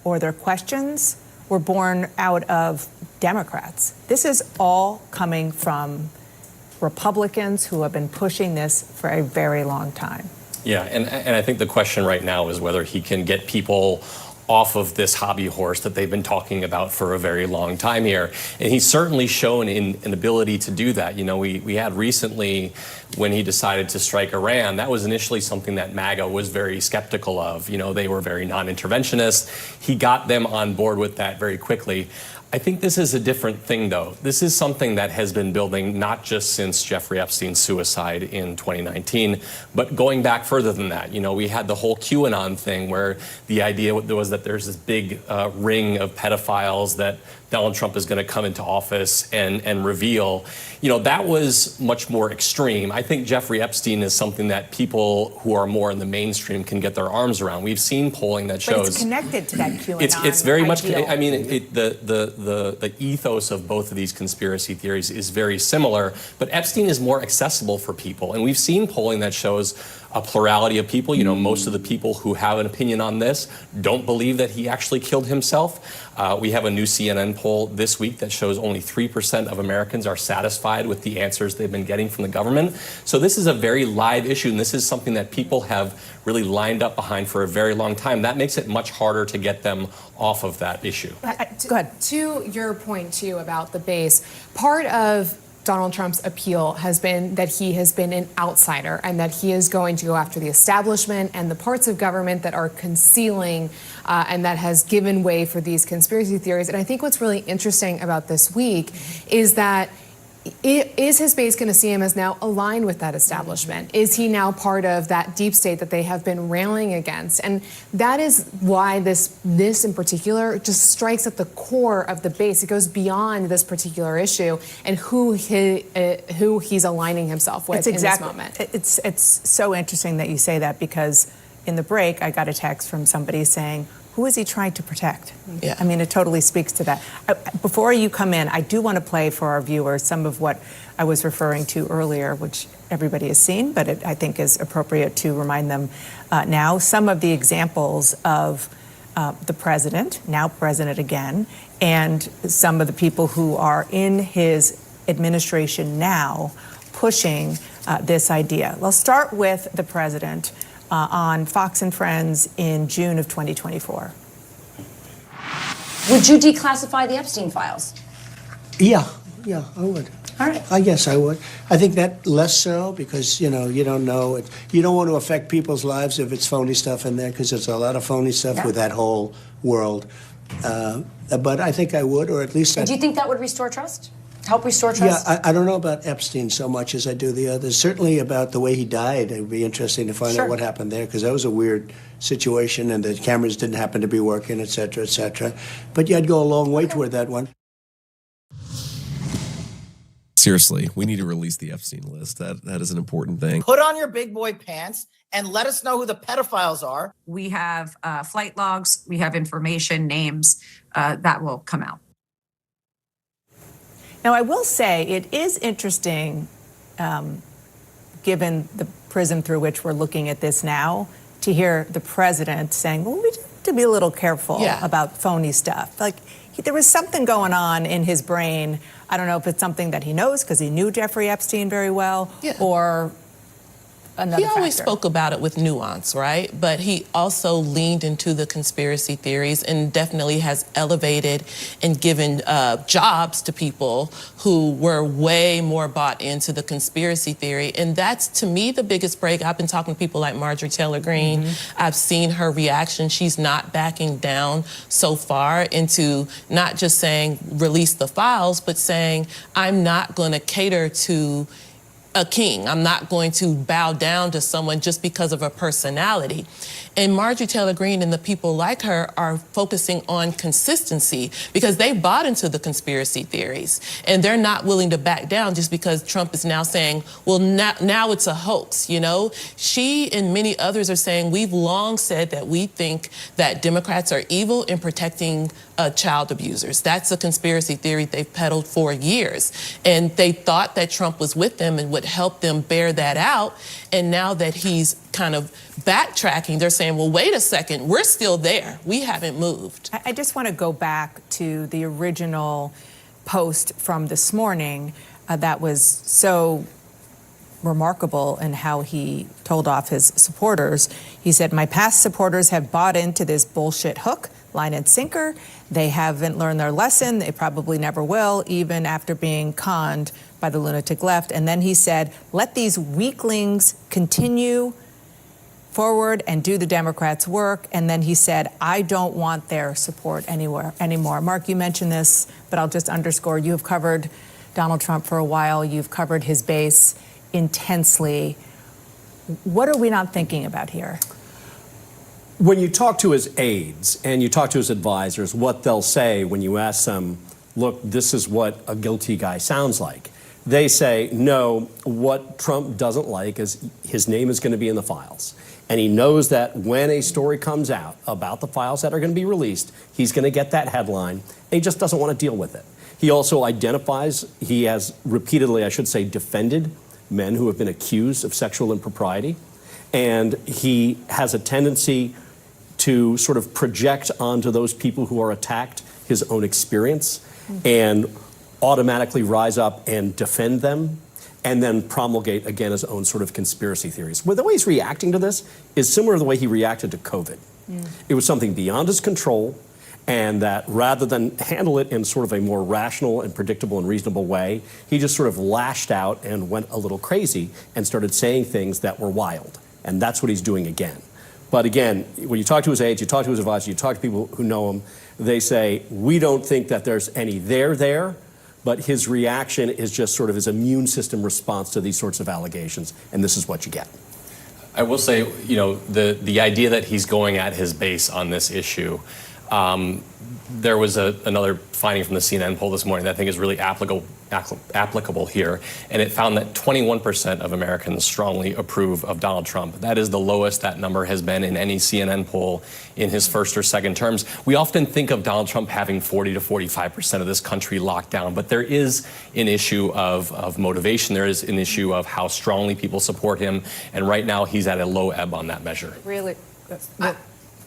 or their questions were born out of Democrats. This is all coming from Republicans who have been pushing this for a very long time. Yeah, and I think the question right now is whether he can get people off of this hobby horse that they've been talking about for a very long time here. And he's certainly shown an ability to do that. We had recently, when he decided to strike Iran, that was initially something that MAGA was very skeptical of. They were very non-interventionist. He got them on board with that very quickly. I think this is a different thing, though. This is something that has been building not just since Jeffrey Epstein's suicide in 2019, but going back further than that. You know, we had the whole QAnon thing where the idea was that there's this big ring of pedophiles that Donald Trump is going to come into office and reveal. You know, that was much more extreme. I think Jeffrey Epstein is something that people who are more in the mainstream can get their arms around. We've seen polling that shows... But it's connected to that QAnon It's very much... ideal. I mean, the ethos of both of these conspiracy theories is very similar, but Epstein is more accessible for people. And we've seen polling that shows a plurality of people. You know, most of the people who have an opinion on this don't believe that he actually killed himself. We have a new CNN poll this week that shows only 3% of Americans are satisfied with the answers they've been getting from the government. So this is a very live issue, and this is something that people have really lined up behind for a very long time. That makes it much harder to get them off of that issue. Go ahead. To your point, too, about the base, part of Donald Trump's appeal has been that he has been an outsider and that he is going to go after the establishment and the parts of government that are concealing and that has given way for these conspiracy theories. And I think what's really interesting about this week is that is his base going to see him as now aligned with that establishment? Is he now part of that deep state that they have been railing against? And that is why this in particular just strikes at the core of the base. It goes beyond this particular issue and who he's aligning himself with in this moment. It's so interesting that you say that, because in the break I got a text from somebody saying, who is he trying to protect? Yeah. I mean, it totally speaks to that. Before you come in, I do want to play for our viewers some of what I was referring to earlier, which everybody has seen, but I think is appropriate to remind them now. Some of the examples of the president, now president again, and some of the people who are in his administration now pushing this idea. Let's start with the president. On Fox and Friends in June of 2024. Would you declassify the Epstein files? Yeah, I would. All right. I guess I would. I think that less so because, you know, you don't know. You don't want to affect people's lives if it's phony stuff in there, because there's a lot of phony stuff with that whole world. But I think I would, or at least... Do you think that would restore trust? Help restore trust? Yeah, I don't know about Epstein so much as I do the others. Certainly about the way he died. It would be interesting to find out what happened there, because that was a weird situation and the cameras didn't happen to be working, et cetera, et cetera. But yeah, I'd go a long way toward that one. Seriously, we need to release the Epstein list. That is an important thing. Put on your big boy pants and let us know who the pedophiles are. We have flight logs, we have information, names that will come out. Now, I will say it is interesting, given the prism through which we're looking at this now, to hear the president saying, well, we have to be a little careful about phony stuff. Like, there was something going on in his brain. I don't know if it's something that he knows because he knew Jeffrey Epstein very well, or another He always factor. spoke about it with nuance, right? But he also leaned into the conspiracy theories and definitely has elevated and given jobs to people who were way more bought into the conspiracy theory. And that's, to me, the biggest break. I've been talking to people like Marjorie Taylor Greene. I've seen her reaction. She's not backing down so far into not just saying release the files, but saying I'm not going to cater to a king. I'm not going to bow down to someone just because of a personality. And Marjorie Taylor Greene and the people like her are focusing on consistency because they bought into the conspiracy theories and they're not willing to back down just because Trump is now saying, well, now it's a hoax, you know? She and many others are saying we've long said that we think that Democrats are evil in protecting child abusers. That's a conspiracy theory they've peddled for years. And they thought that Trump was with them and would help them bear that out. And now that he's kind of backtracking, they're saying, well, wait a second, we're still there. We haven't moved. I just want to go back to the original post from this morning that was so remarkable in how he told off his supporters. He said, my past supporters have bought into this bullshit hook, line and sinker. They haven't learned their lesson. They probably never will, even after being conned by the lunatic left. And then he said, let these weaklings continue forward and do the Democrats' work. And then he said, I don't want their support anymore. Mark, you mentioned this, but I'll just underscore, you have covered Donald Trump for a while. You've covered his base intensely. What are we not thinking about here? When you talk to his aides and you talk to his advisors, what they'll say when you ask them, look, this is what a guilty guy sounds like. They say, no, what Trump doesn't like is his name is going to be in the files. And he knows that when a story comes out about the files that are going to be released, he's going to get that headline, and he just doesn't want to deal with it. He also identifies, he has repeatedly, I should say, defended men who have been accused of sexual impropriety. And he has a tendency to sort of project onto those people who are attacked his own experience and automatically rise up and defend them and then promulgate, again, his own sort of conspiracy theories. Well, the way he's reacting to this is similar to the way he reacted to COVID. It was something beyond his control, and that rather than handle it in sort of a more rational and predictable and reasonable way, he just sort of lashed out and went a little crazy and started saying things that were wild. And that's what he's doing again. But again, when you talk to his aides, you talk to his advisors, you talk to people who know him, they say, we don't think that there's any there, but his reaction is just sort of his immune system response to these sorts of allegations, and this is what you get. I will say, you know, the idea that he's going at his base on this issue, there was another finding from the CNN poll this morning that I think is really applicable here, and it found that 21% of Americans strongly approve of Donald Trump. That is the lowest that number has been in any CNN poll in his first or second terms. We often think of Donald Trump having 40 to 45% of this country locked down, but there is an issue of motivation. There is an issue of how strongly people support him, and right now he's at a low ebb on that measure. Really,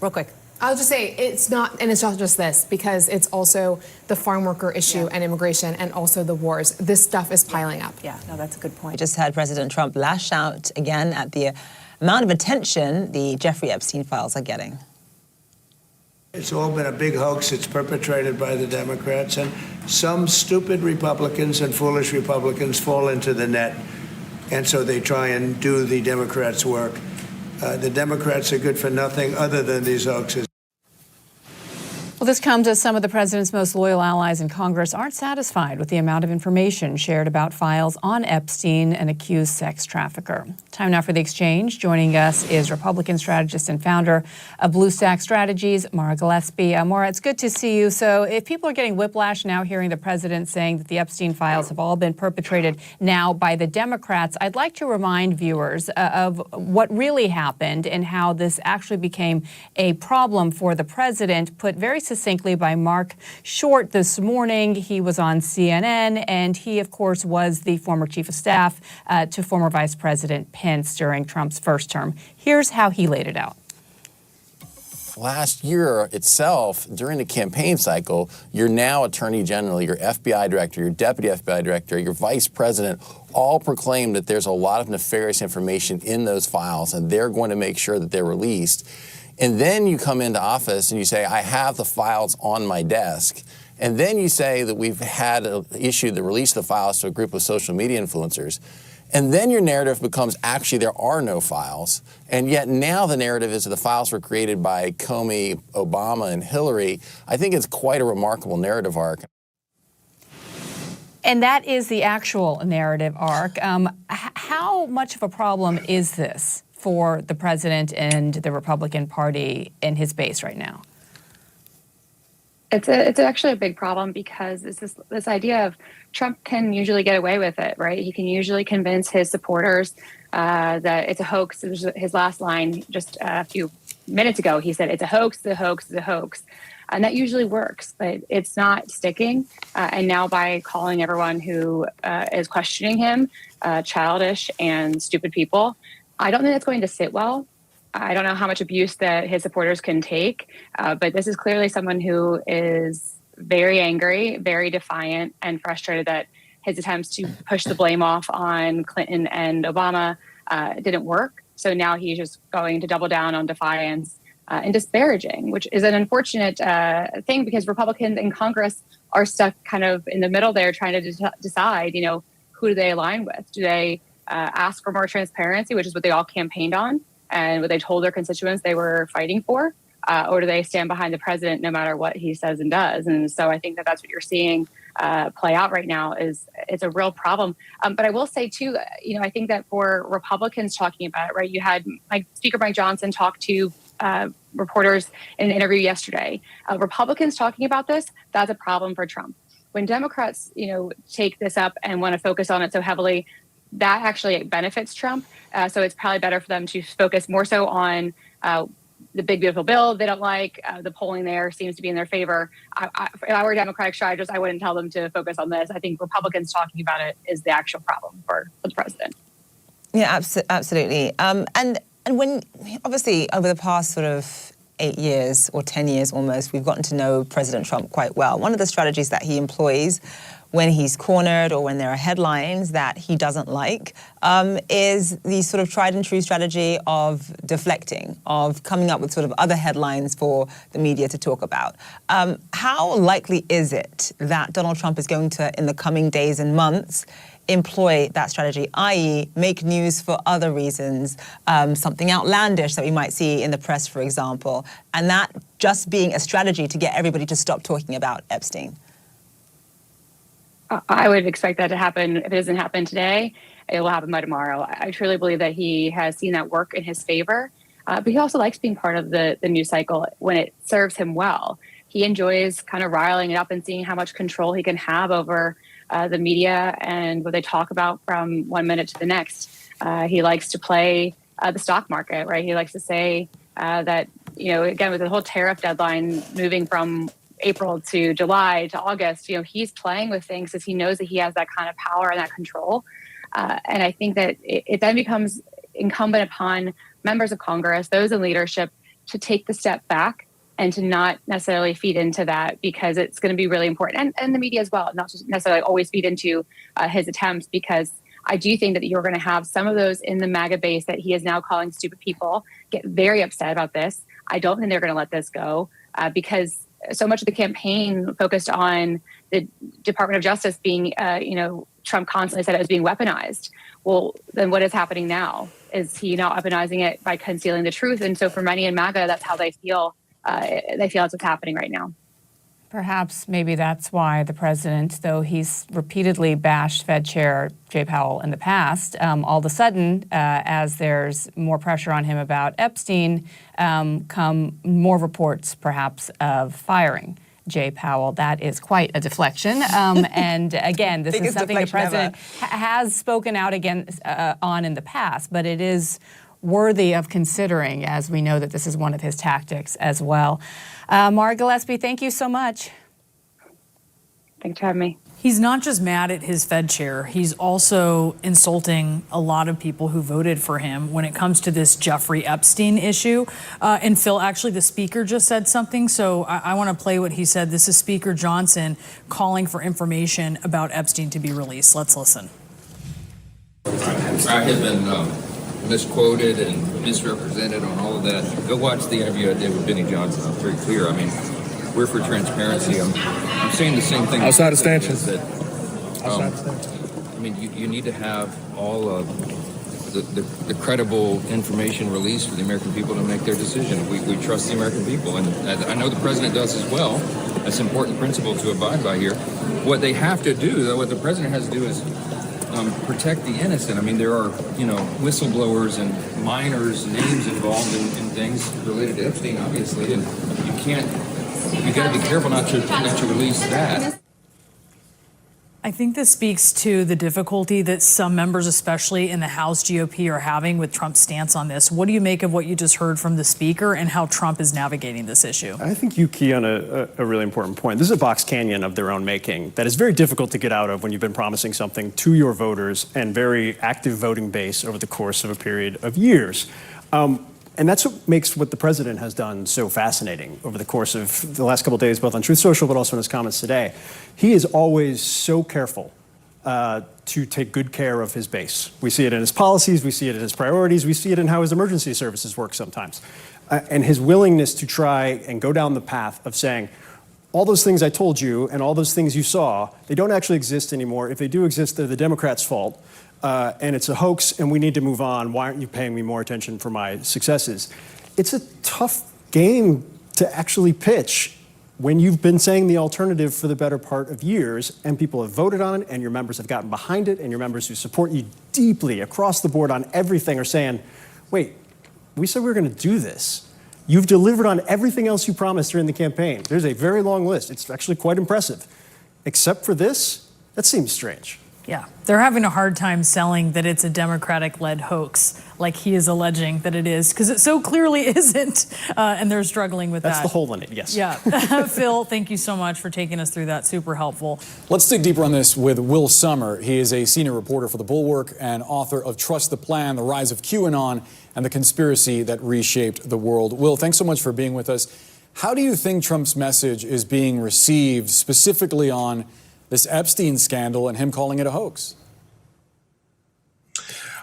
real quick. I'll just say it's not just this, because it's also the farm worker issue and immigration and also the wars. This stuff is piling up. Yeah, no, that's a good point. We just had President Trump lash out again at the amount of attention the Jeffrey Epstein files are getting. It's all been a big hoax. It's perpetrated by the Democrats, and some stupid Republicans and foolish Republicans fall into the net, and so they try and do the Democrats' work. The Democrats are good for nothing other than these hoaxes. Well, this comes as some of the president's most loyal allies in Congress aren't satisfied with the amount of information shared about files on Epstein, an accused sex trafficker. Time now for The Exchange. Joining us is Republican strategist and founder of Blue Stack Strategies, Mara Gillespie. Mara, it's good to see you. So if people are getting whiplash now hearing the president saying that the Epstein files have all been perpetrated now by the Democrats, I'd like to remind viewers of what really happened and how this actually became a problem for the president, put very succinctly by Mark Short this morning. He was on CNN, and he, of course, was the former chief of staff to former Vice President Pence during Trump's first term. Here's how he laid it out. Last year itself, during the campaign cycle, your now Attorney General, your FBI Director, your Deputy FBI Director, your Vice President all proclaimed that there's a lot of nefarious information in those files, and they're going to make sure that they're released. And then you come into office and you say, I have the files on my desk. And then you say that we've had an issue that released the files to a group of social media influencers. And then your narrative becomes, actually, there are no files. And yet now the narrative is that the files were created by Comey, Obama, and Hillary. I think it's quite a remarkable narrative arc. And that is the actual narrative arc. How much of a problem is this for the president and the Republican Party and his base right now? It's actually a big problem, because it's this idea of Trump can usually get away with it, right? He can usually convince his supporters that it's a hoax. It was his last line just a few minutes ago. He said, it's a hoax, the hoax, the hoax. And that usually works, but it's not sticking. And now by calling everyone who is questioning him childish and stupid people, I don't think that's going to sit well. I don't know how much abuse that his supporters can take, but this is clearly someone who is very angry, very defiant, and frustrated that his attempts to push the blame off on Clinton and Obama didn't work. So now he's just going to double down on defiance and disparaging, which is an unfortunate thing, because Republicans in Congress are stuck kind of in the middle there, trying to decide, who do they align with? Do they ask for more transparency, which is what they all campaigned on, and what they told their constituents they were fighting for? Or do they stand behind the president no matter what he says and does? And so I think that that's what you're seeing play out right now. It's a real problem. But I will say too, I think that for Republicans talking about it, right? You had Speaker Mike Johnson talk to reporters in an interview yesterday. Republicans talking about this, that's a problem for Trump. When Democrats, take this up and want to focus on it so heavily, that actually benefits Trump. So it's probably better for them to focus more so on the big beautiful bill they don't like. The polling there seems to be in their favor. If I were a Democratic strategist, I wouldn't tell them to focus on this. I think Republicans talking about it is the actual problem for the president. Yeah, absolutely. And when, obviously, over the past sort of 8 years or 10 years almost, we've gotten to know President Trump quite well. One of the strategies that he employs when he's cornered or when there are headlines that he doesn't like is the sort of tried and true strategy of deflecting, of coming up with sort of other headlines for the media to talk about. How likely is it that Donald Trump is going to, in the coming days and months, employ that strategy, i.e. make news for other reasons, something outlandish that we might see in the press, for example, and that just being a strategy to get everybody to stop talking about Epstein? I would expect that to happen. If it doesn't happen today, it will happen by tomorrow. I truly believe that he has seen that work in his favor, but he also likes being part of the news cycle when it serves him well. He enjoys kind of riling it up and seeing how much control he can have over the media and what they talk about from 1 minute to the next. He likes to play the stock market, right? He likes to say that, again, with the whole tariff deadline moving from April to July to August, he's playing with things because he knows that he has that kind of power and that control. And I think that it then becomes incumbent upon members of Congress, those in leadership, to take the step back and to not necessarily feed into that, because it's going to be really important. And the media as well, not just necessarily always feed into his attempts, because I do think that you're going to have some of those in the MAGA base that he is now calling stupid people get very upset about this. I don't think they're going to let this go because so much of the campaign focused on the Department of Justice being, Trump constantly said it was being weaponized. Well, then what is happening now? Is he now weaponizing it by concealing the truth? And so for many in MAGA, that's how they feel. They feel that's what's happening right now. Perhaps maybe that's why the president, though he's repeatedly bashed Fed Chair Jay Powell in the past, all of a sudden, as there's more pressure on him about Epstein, come more reports perhaps of firing Jay Powell. That is quite a deflection. And again, this is something the president has spoken out against on in the past, but it is worthy of considering, as we know that this is one of his tactics as well. Mara Gillespie, thank you so much. Thanks for having me. He's not just mad at his Fed chair, he's also insulting a lot of people who voted for him when it comes to this Jeffrey Epstein issue. And Phil, actually, the speaker just said something, so I want to play what he said. This is Speaker Johnson calling for information about Epstein to be released. Let's listen. I have been misquoted and misrepresented on all of that. Go watch the interview I did with Benny Johnson. I was very clear. I mean, we're for transparency. I'm saying the same thing. Outside of stanchions. I mean, you need to have all of the credible information released for the American people to make their decision. We trust the American people, and I know the president does as well. That's an important principle to abide by here. What they have to do, though, what the president has to do is protect the innocent. I mean, there are, whistleblowers and minors' names involved in things related to Epstein, obviously, and you got to be careful not to release that. I think this speaks to the difficulty that some members, especially in the House GOP, are having with Trump's stance on this. What do you make of what you just heard from the speaker and how Trump is navigating this issue? I think you key on a really important point. This is a box canyon of their own making that is very difficult to get out of when you've been promising something to your voters and very active voting base over the course of a period of years. And that's what makes what the president has done so fascinating over the course of the last couple of days, both on Truth Social, but also in his comments today. He is always so careful to take good care of his base. We see it in his policies, we see it in his priorities, we see it in how his emergency services work sometimes. And his willingness to try and go down the path of saying, all those things I told you and all those things you saw, they don't actually exist anymore. If they do exist, they're the Democrats' fault. And it's a hoax, and we need to move on. Why aren't you paying me more attention for my successes? It's a tough game to actually pitch when you've been saying the alternative for the better part of years, and people have voted on it, and your members have gotten behind it, and your members who support you deeply across the board on everything are saying, wait, we said we were going to do this. You've delivered on everything else you promised during the campaign. There's a very long list. It's actually quite impressive. Except for this, that seems strange. Yeah, they're having a hard time selling that it's a Democratic-led hoax, like he is alleging that it is, because it so clearly isn't, and they're struggling with that. That's the hole in it, yes. Yeah. Phil, thank you so much for taking us through that. Super helpful. Let's dig deeper on this with Will Sommer. He is a senior reporter for The Bulwark and author of Trust the Plan, The Rise of QAnon, and the Conspiracy That Reshaped the World. Will, thanks so much for being with us. How do you think Trump's message is being received, specifically on this Epstein scandal and him calling it a hoax?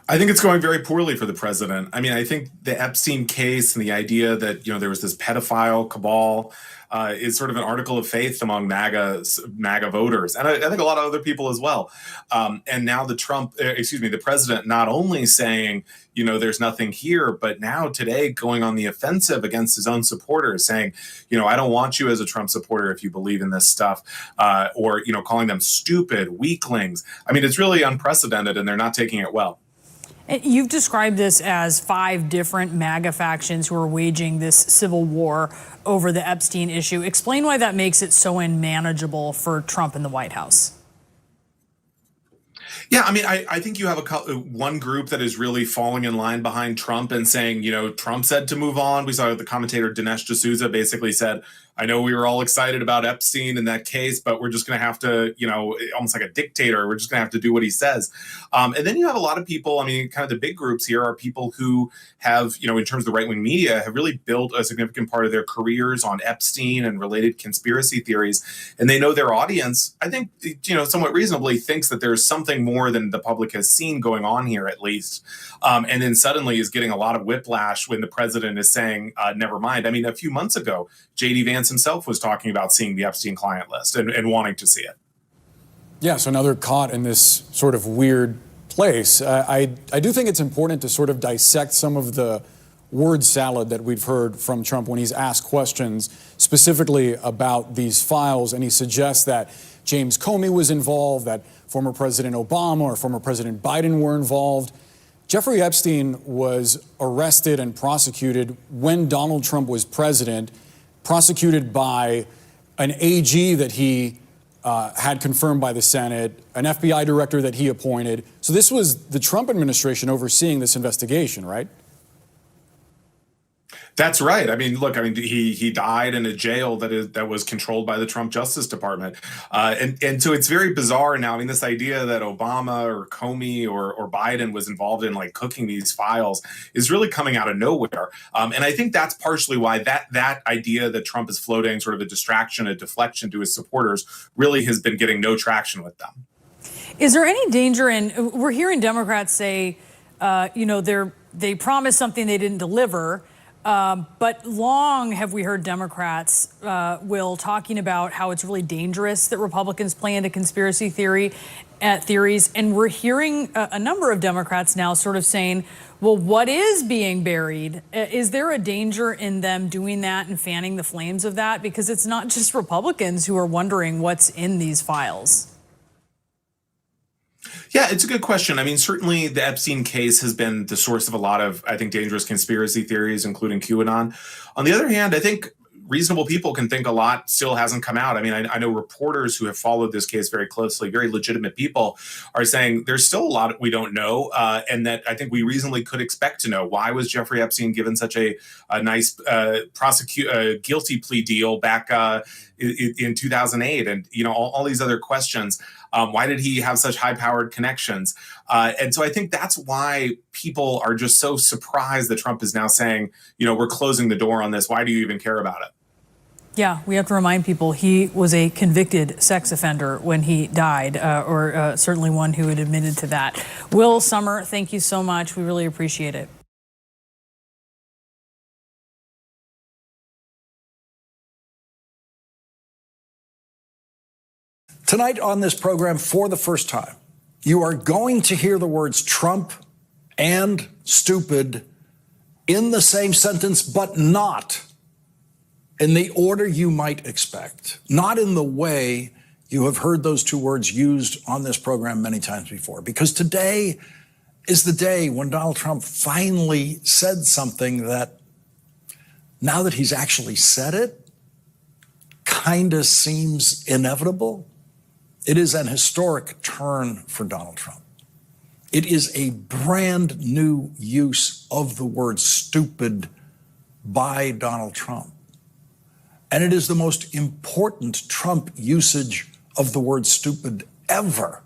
I think it's going very poorly for the president. I mean, I think the Epstein case and the idea that, there was this pedophile cabal is sort of an article of faith among MAGA voters. And I think a lot of other people as well. And now the president not only saying, there's nothing here, but now today going on the offensive against his own supporters, saying, I don't want you as a Trump supporter if you believe in this stuff, or, calling them stupid, weaklings. I mean, it's really unprecedented, and they're not taking it well. You've described this as 5 different MAGA factions who are waging this civil war over the Epstein issue. Explain why that makes it so unmanageable for Trump in the White House. Yeah, I mean, I think you have one group that is really falling in line behind Trump and saying, Trump said to move on. We saw the commentator Dinesh D'Souza basically said, I know we were all excited about Epstein in that case, but we're just going to have to, almost like a dictator, we're just going to have to do what he says. And then you have a lot of people, I mean, kind of the big groups here are people who have, in terms of the right-wing media, have really built a significant part of their careers on Epstein and related conspiracy theories. And they know their audience, I think, somewhat reasonably thinks that there's something more than the public has seen going on here, at least. And then suddenly is getting a lot of whiplash when the president is saying, never mind. I mean, a few months ago, J.D. Vance himself was talking about seeing the Epstein client list and wanting to see it. Yeah, so another caught in this sort of weird place. I do think it's important to sort of dissect some of the word salad that we've heard from Trump when he's asked questions specifically about these files, and he suggests that James Comey was involved, that former President Obama or former President Biden were involved. Jeffrey Epstein was arrested and prosecuted when Donald Trump was president, prosecuted by an AG that he had confirmed by the Senate, an FBI director that he appointed. So this was the Trump administration overseeing this investigation, right? That's right. I mean, look, he died in a jail that was controlled by the Trump Justice Department. And so it's very bizarre now. I mean, this idea that Obama or Comey or Biden was involved in like cooking these files is really coming out of nowhere. And I think that's partially why that idea that Trump is floating sort of a distraction, a deflection to his supporters really has been getting no traction with them. Is there any danger in, we're hearing Democrats say, they promised something they didn't deliver. But long have we heard Democrats, Will, talking about how it's really dangerous that Republicans play into conspiracy theories. And we're hearing a number of Democrats now sort of saying, well, what is being buried? Is there a danger in them doing that and fanning the flames of that? Because it's not just Republicans who are wondering what's in these files. Yeah, it's a good question. I mean, certainly the Epstein case has been the source of a lot of, I think, dangerous conspiracy theories, including QAnon. On the other hand, I think reasonable people can think a lot still hasn't come out. I mean, I know reporters who have followed this case very closely, very legitimate people, are saying there's still a lot we don't know, and that I think we reasonably could expect to know. Why was Jeffrey Epstein given such a nice guilty plea deal back in 2008? And, all these other questions. Why did he have such high-powered connections? And so I think that's why people are just so surprised that Trump is now saying, we're closing the door on this. Why do you even care about it? Yeah, we have to remind people he was a convicted sex offender when he died, or certainly one who had admitted to that. Will Sommer, thank you so much. We really appreciate it. Tonight on this program, for the first time, you are going to hear the words Trump and stupid in the same sentence, but not in the order you might expect, not in the way you have heard those two words used on this program many times before. Because today is the day when Donald Trump finally said something that, now that he's actually said it, kind of seems inevitable. It is an historic turn for Donald Trump. It is a brand new use of the word stupid by Donald Trump. And it is the most important Trump usage of the word stupid ever.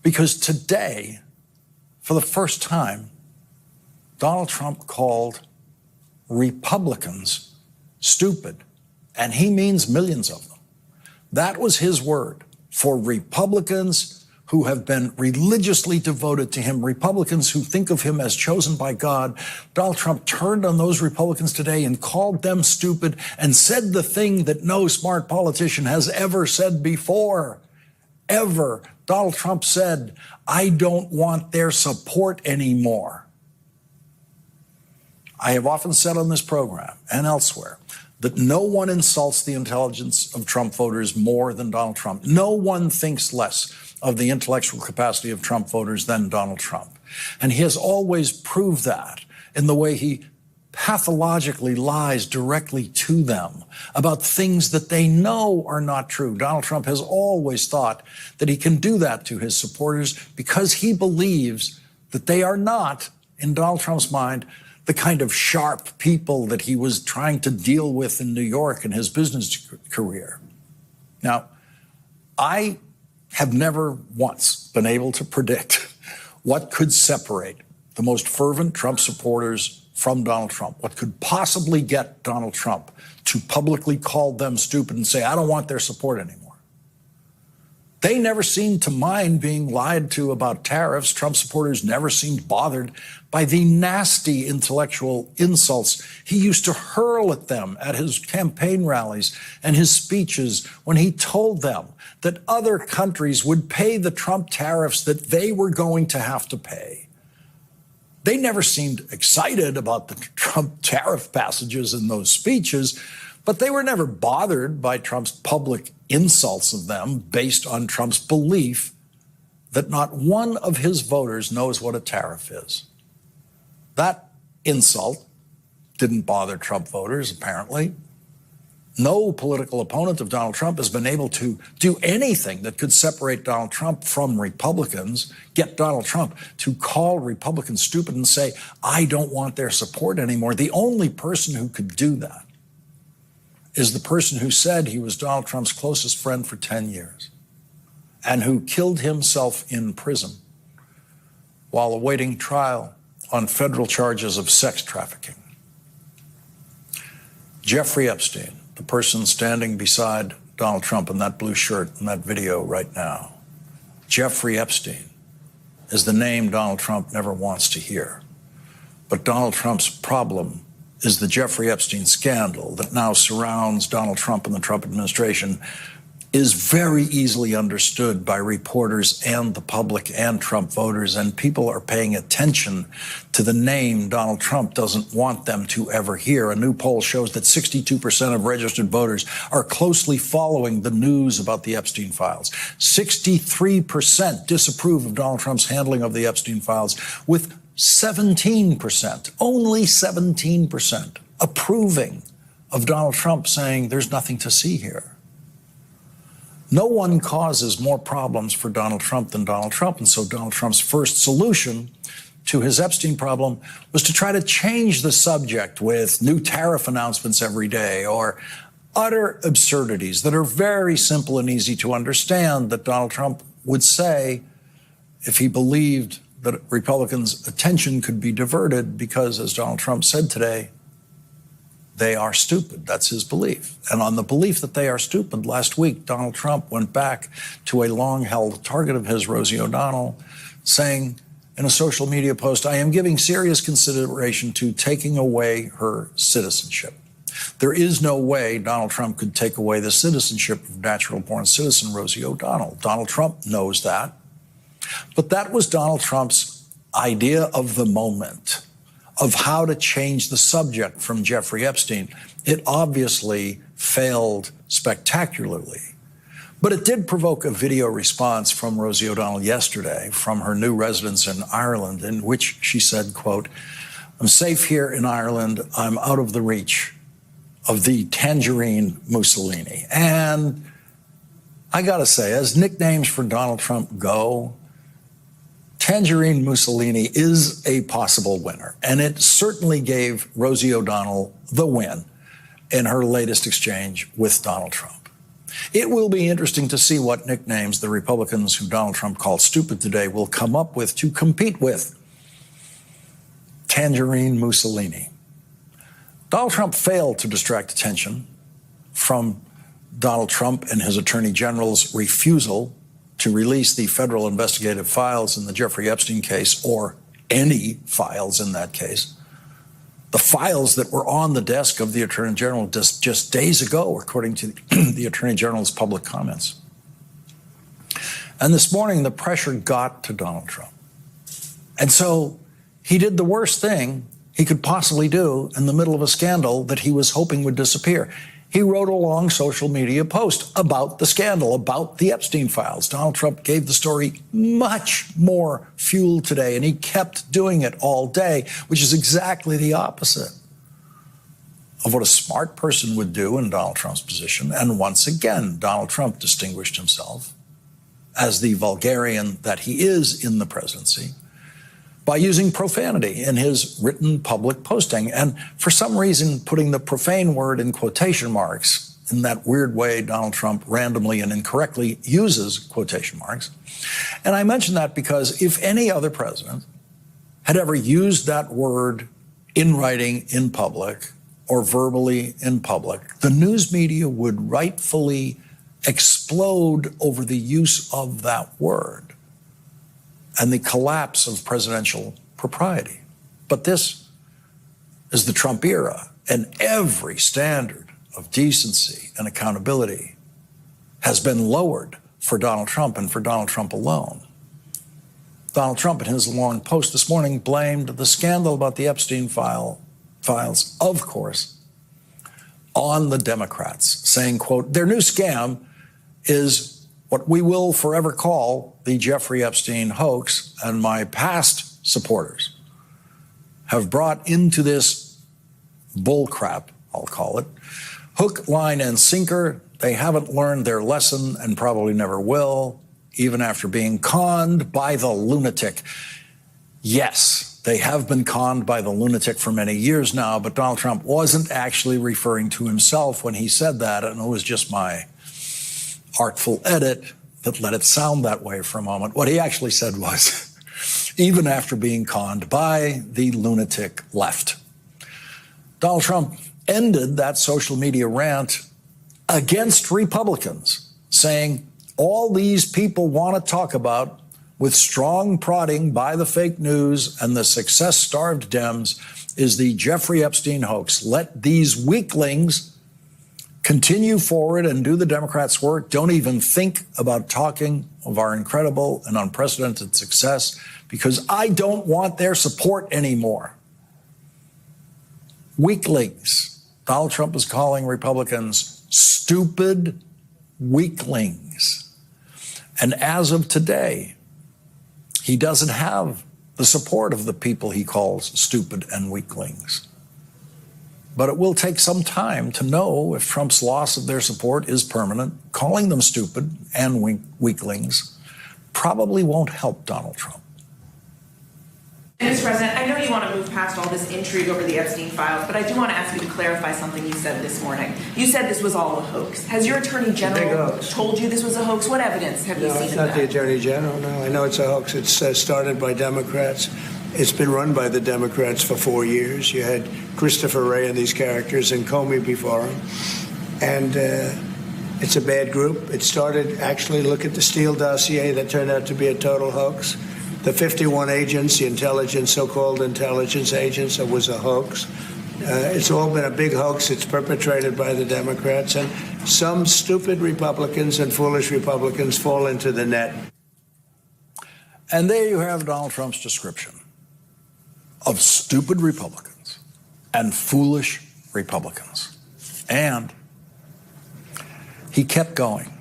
Because today, for the first time, Donald Trump called Republicans stupid. And he means millions of them. That was his word for Republicans who have been religiously devoted to him, Republicans who think of him as chosen by God. Donald Trump turned on those Republicans today and called them stupid and said the thing that no smart politician has ever said before. Ever. Donald Trump said, I don't want their support anymore. I have often said on this program and elsewhere that no one insults the intelligence of Trump voters more than Donald Trump. No one thinks less of the intellectual capacity of Trump voters than Donald Trump. And he has always proved that in the way he pathologically lies directly to them about things that they know are not true. Donald Trump has always thought that he can do that to his supporters because he believes that they are not, in Donald Trump's mind, the kind of sharp people that he was trying to deal with in New York in his business career. Now, I have never once been able to predict what could separate the most fervent Trump supporters from Donald Trump, what could possibly get Donald Trump to publicly call them stupid and say, I don't want their support anymore. They never seemed to mind being lied to about tariffs. Trump supporters never seemed bothered by the nasty intellectual insults he used to hurl at them at his campaign rallies and his speeches when he told them that other countries would pay the Trump tariffs that they were going to have to pay. They never seemed excited about the Trump tariff passages in those speeches, but they were never bothered by Trump's public insults of them based on Trump's belief that not one of his voters knows what a tariff is. That insult didn't bother Trump voters, apparently. No political opponent of Donald Trump has been able to do anything that could separate Donald Trump from Republicans, get Donald Trump to call Republicans stupid and say, I don't want their support anymore. The only person who could do that is the person who said he was Donald Trump's closest friend for 10 years and who killed himself in prison while awaiting trial on federal charges of sex trafficking. Jeffrey Epstein, the person standing beside Donald Trump in that blue shirt in that video right now. Jeffrey Epstein is the name Donald Trump never wants to hear. But Donald Trump's problem is the Jeffrey Epstein scandal that now surrounds Donald Trump and the Trump administration is very easily understood by reporters and the public and Trump voters, and people are paying attention to the name Donald Trump doesn't want them to ever hear. A new poll shows that 62% of registered voters are closely following the news about the Epstein files. 63% disapprove of Donald Trump's handling of the Epstein files, with 17%, only 17%, approving of Donald Trump, saying there's nothing to see here. No one causes more problems for Donald Trump than Donald Trump, and so Donald Trump's first solution to his Epstein problem was to try to change the subject with new tariff announcements every day or utter absurdities that are very simple and easy to understand that Donald Trump would say if he believed that Republicans' attention could be diverted because, as Donald Trump said today, they are stupid. That's his belief. And on the belief that they are stupid, last week, Donald Trump went back to a long-held target of his, Rosie O'Donnell, saying in a social media post, I am giving serious consideration to taking away her citizenship. There is no way Donald Trump could take away the citizenship of natural-born citizen Rosie O'Donnell. Donald Trump knows that. But that was Donald Trump's idea of the moment, of how to change the subject from Jeffrey Epstein. It obviously failed spectacularly. But it did provoke a video response from Rosie O'Donnell yesterday from her new residence in Ireland, in which she said, quote, "I'm safe here in Ireland. I'm out of the reach of the tangerine Mussolini." And I gotta say, as nicknames for Donald Trump go, Tangerine Mussolini is a possible winner. And it certainly gave Rosie O'Donnell the win in her latest exchange with Donald Trump. It will be interesting to see what nicknames the Republicans who Donald Trump called stupid today will come up with to compete with Tangerine Mussolini. Donald Trump failed to distract attention from Donald Trump and his Attorney General's refusal to release the federal investigative files in the Jeffrey Epstein case, or any files in that case. The files that were on the desk of the Attorney General just days ago, according to the Attorney General's public comments. And this morning, the pressure got to Donald Trump. And so he did the worst thing he could possibly do in the middle of a scandal that he was hoping would disappear. He wrote a long social media post about the scandal, about the Epstein files. Donald Trump gave the story much more fuel today, and he kept doing it all day, which is exactly the opposite of what a smart person would do in Donald Trump's position. And once again, Donald Trump distinguished himself as the vulgarian that he is in the presidency by using profanity in his written public posting, and for some reason putting the profane word in quotation marks in that weird way Donald Trump randomly and incorrectly uses quotation marks. And I mention that because if any other president had ever used that word in writing in public or verbally in public, the news media would rightfully explode over the use of that word and the collapse of presidential propriety. But this is the Trump era, and every standard of decency and accountability has been lowered for Donald Trump and for Donald Trump alone. Donald Trump, in his long post this morning, blamed the scandal about the Epstein files, of course, on the Democrats, saying, quote, "Their new scam is what we will forever call the Jeffrey Epstein hoax, and my past supporters have brought into this bullcrap, I'll call it, hook, line, and sinker. They haven't learned their lesson and probably never will, even after being conned by the lunatic." Yes, they have been conned by the lunatic for many years now, but Donald Trump wasn't actually referring to himself when he said that, and it was just my artful edit that let it sound that way for a moment. What he actually said was, even after being conned by the lunatic left. Donald Trump ended that social media rant against Republicans, saying all these people want to talk about, with strong prodding by the fake news and the success-starved Dems, is the Jeffrey Epstein hoax. Let these weaklings continue forward and do the Democrats' work. Don't even think about talking of our incredible and unprecedented success, because I don't want their support anymore. Weaklings. Donald Trump is calling Republicans stupid weaklings. And as of today, he doesn't have the support of the people he calls stupid and weaklings. But it will take some time to know if Trump's loss of their support is permanent. Calling them stupid and weaklings probably won't help Donald Trump. Mr. President, I know you want to move past all this intrigue over the Epstein files, but I do want to ask you to clarify something you said this morning. You said this was all a hoax. Has your Attorney General told you this was a hoax? What evidence have you seen of that? No, it's not the Attorney General, no. I know it's a hoax. It's started by Democrats. It's been run by the Democrats for 4 years. You had Christopher Wray and these characters and Comey before him. And it's a bad group. It started, actually, look at the Steele dossier that turned out to be a total hoax. The 51 agents, the intelligence, so-called intelligence agents, it was a hoax. It's all been a big hoax. It's perpetrated by the Democrats, and some stupid Republicans and foolish Republicans fall into the net. And there you have Donald Trump's description of stupid Republicans and foolish Republicans. And he kept going.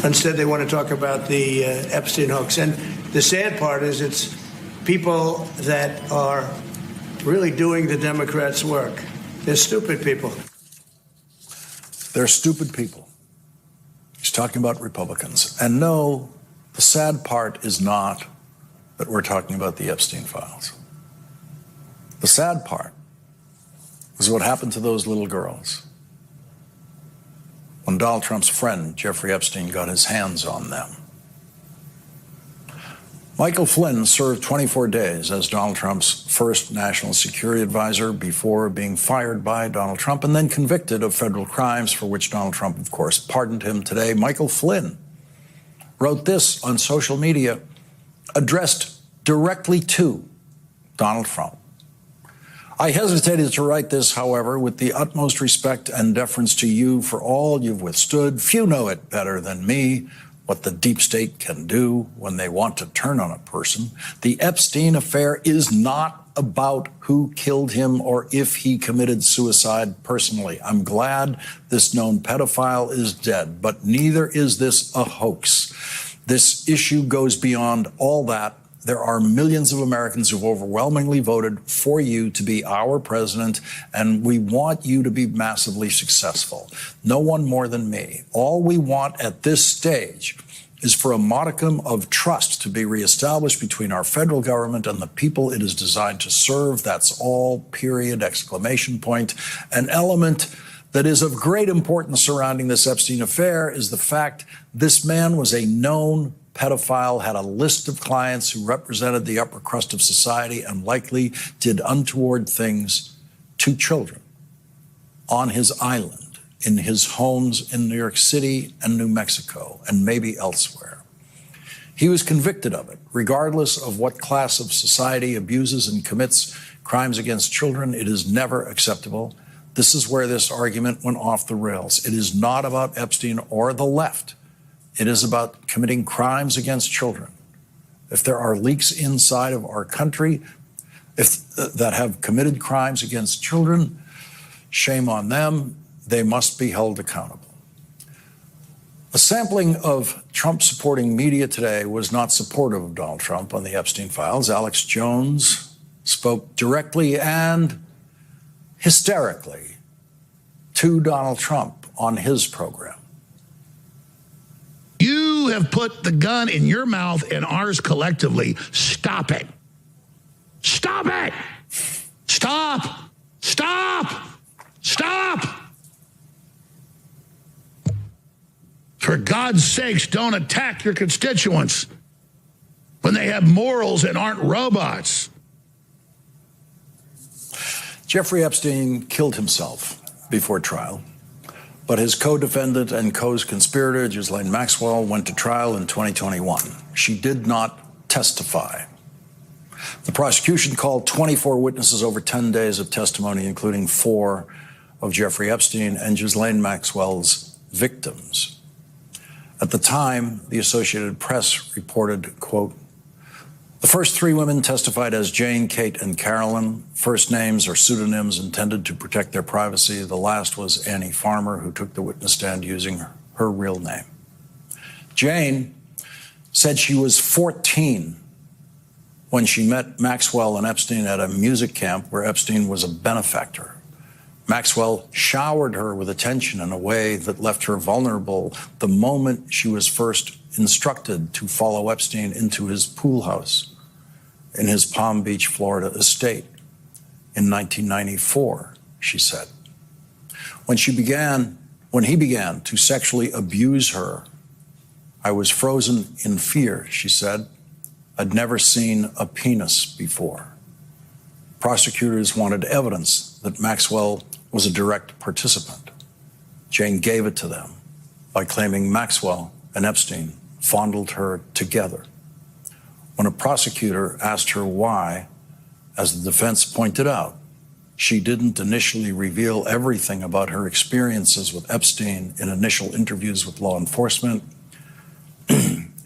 Instead, they want to talk about the Epstein hoax. And the sad part is it's people that are really doing the Democrats' work. They're stupid people. They're stupid people. He's talking about Republicans. And no, the sad part is not that we're talking about the Epstein files. The sad part is what happened to those little girls when Donald Trump's friend, Jeffrey Epstein, got his hands on them. Michael Flynn served 24 days as Donald Trump's first national security advisor before being fired by Donald Trump and then convicted of federal crimes for which Donald Trump, of course, pardoned him today. Michael Flynn wrote this on social media, addressed directly to Donald Trump. I hesitated to write this, however, with the utmost respect and deference to you for all you've withstood. Few know it better than me, what the deep state can do when they want to turn on a person. The Epstein affair is not about who killed him or if he committed suicide personally. I'm glad this known pedophile is dead, but neither is this a hoax. This issue goes beyond all that. There are millions of Americans who've overwhelmingly voted for you to be our president, and we want you to be massively successful. No one more than me. All we want at this stage is for a modicum of trust to be reestablished between our federal government and the people it is designed to serve. That's all, period, exclamation point. An element that is of great importance surrounding this Epstein affair is the fact this man was a known pedophile, had a list of clients who represented the upper crust of society and likely did untoward things to children on his island, in his homes in New York City and New Mexico, and maybe elsewhere. He was convicted of it, regardless of what class of society abuses and commits crimes against children. It is never acceptable. This is where this argument went off the rails. It is not about Epstein or the left. It is about committing crimes against children. If there are leaks inside of our country that have committed crimes against children, shame on them. They must be held accountable. A sampling of Trump-supporting media today was not supportive of Donald Trump on the Epstein files. Alex Jones spoke directly and hysterically to Donald Trump on his program. You have put the gun in your mouth and ours collectively. Stop it. Stop it. Stop. Stop. Stop. For God's sakes, don't attack your constituents when they have morals and aren't robots. Jeffrey Epstein killed himself before trial, but his co-defendant and co-conspirator, Ghislaine Maxwell, went to trial in 2021. She did not testify. The prosecution called 24 witnesses over 10 days of testimony, including 4 of Jeffrey Epstein and Ghislaine Maxwell's victims. At the time, the Associated Press reported, quote, the first 3 women testified as Jane, Kate, and Carolyn. First names are pseudonyms intended to protect their privacy. The last was Annie Farmer, who took the witness stand using her real name. Jane said she was 14 when she met Maxwell and Epstein at a music camp where Epstein was a benefactor. Maxwell showered her with attention in a way that left her vulnerable the moment she was first instructed to follow Epstein into his pool house in his Palm Beach, Florida estate in 1994, she said. When he began to sexually abuse her, I was frozen in fear, she said. I'd never seen a penis before. Prosecutors wanted evidence that Maxwell was a direct participant. Jane gave it to them by claiming Maxwell and Epstein fondled her together. When a prosecutor asked her why, as the defense pointed out, She didn't initially reveal everything about her experiences with Epstein in initial interviews with law enforcement.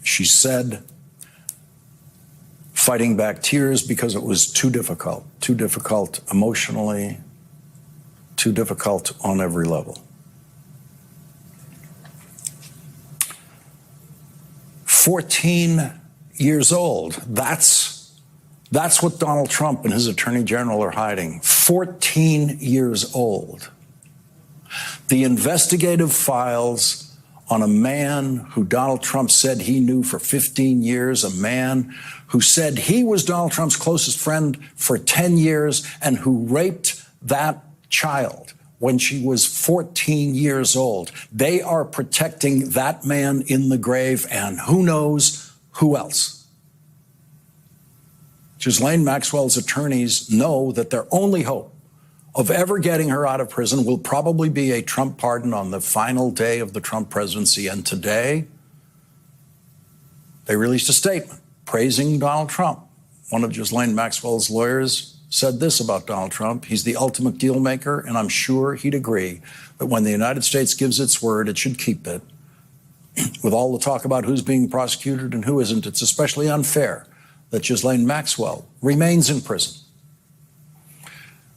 She said, fighting back tears because it was too difficult emotionally, too difficult on every level. 14 years old. That's what Donald Trump and his attorney general are hiding. 14 years old. The investigative files on a man who Donald Trump said he knew for 15 years, a man who said he was Donald Trump's closest friend for 10 years and who raped that child when she was 14 years old. They are protecting that man in the grave, and who knows who else. Ghislaine Maxwell's attorneys know that their only hope of ever getting her out of prison will probably be a Trump pardon on the final day of the Trump presidency. And today, they released a statement praising Donald Trump. One of Ghislaine Maxwell's lawyers said this about Donald Trump: he's the ultimate deal maker, and I'm sure he'd agree that when the United States gives its word, it should keep it. With all the talk about who's being prosecuted and who isn't, it's especially unfair that Ghislaine Maxwell remains in prison.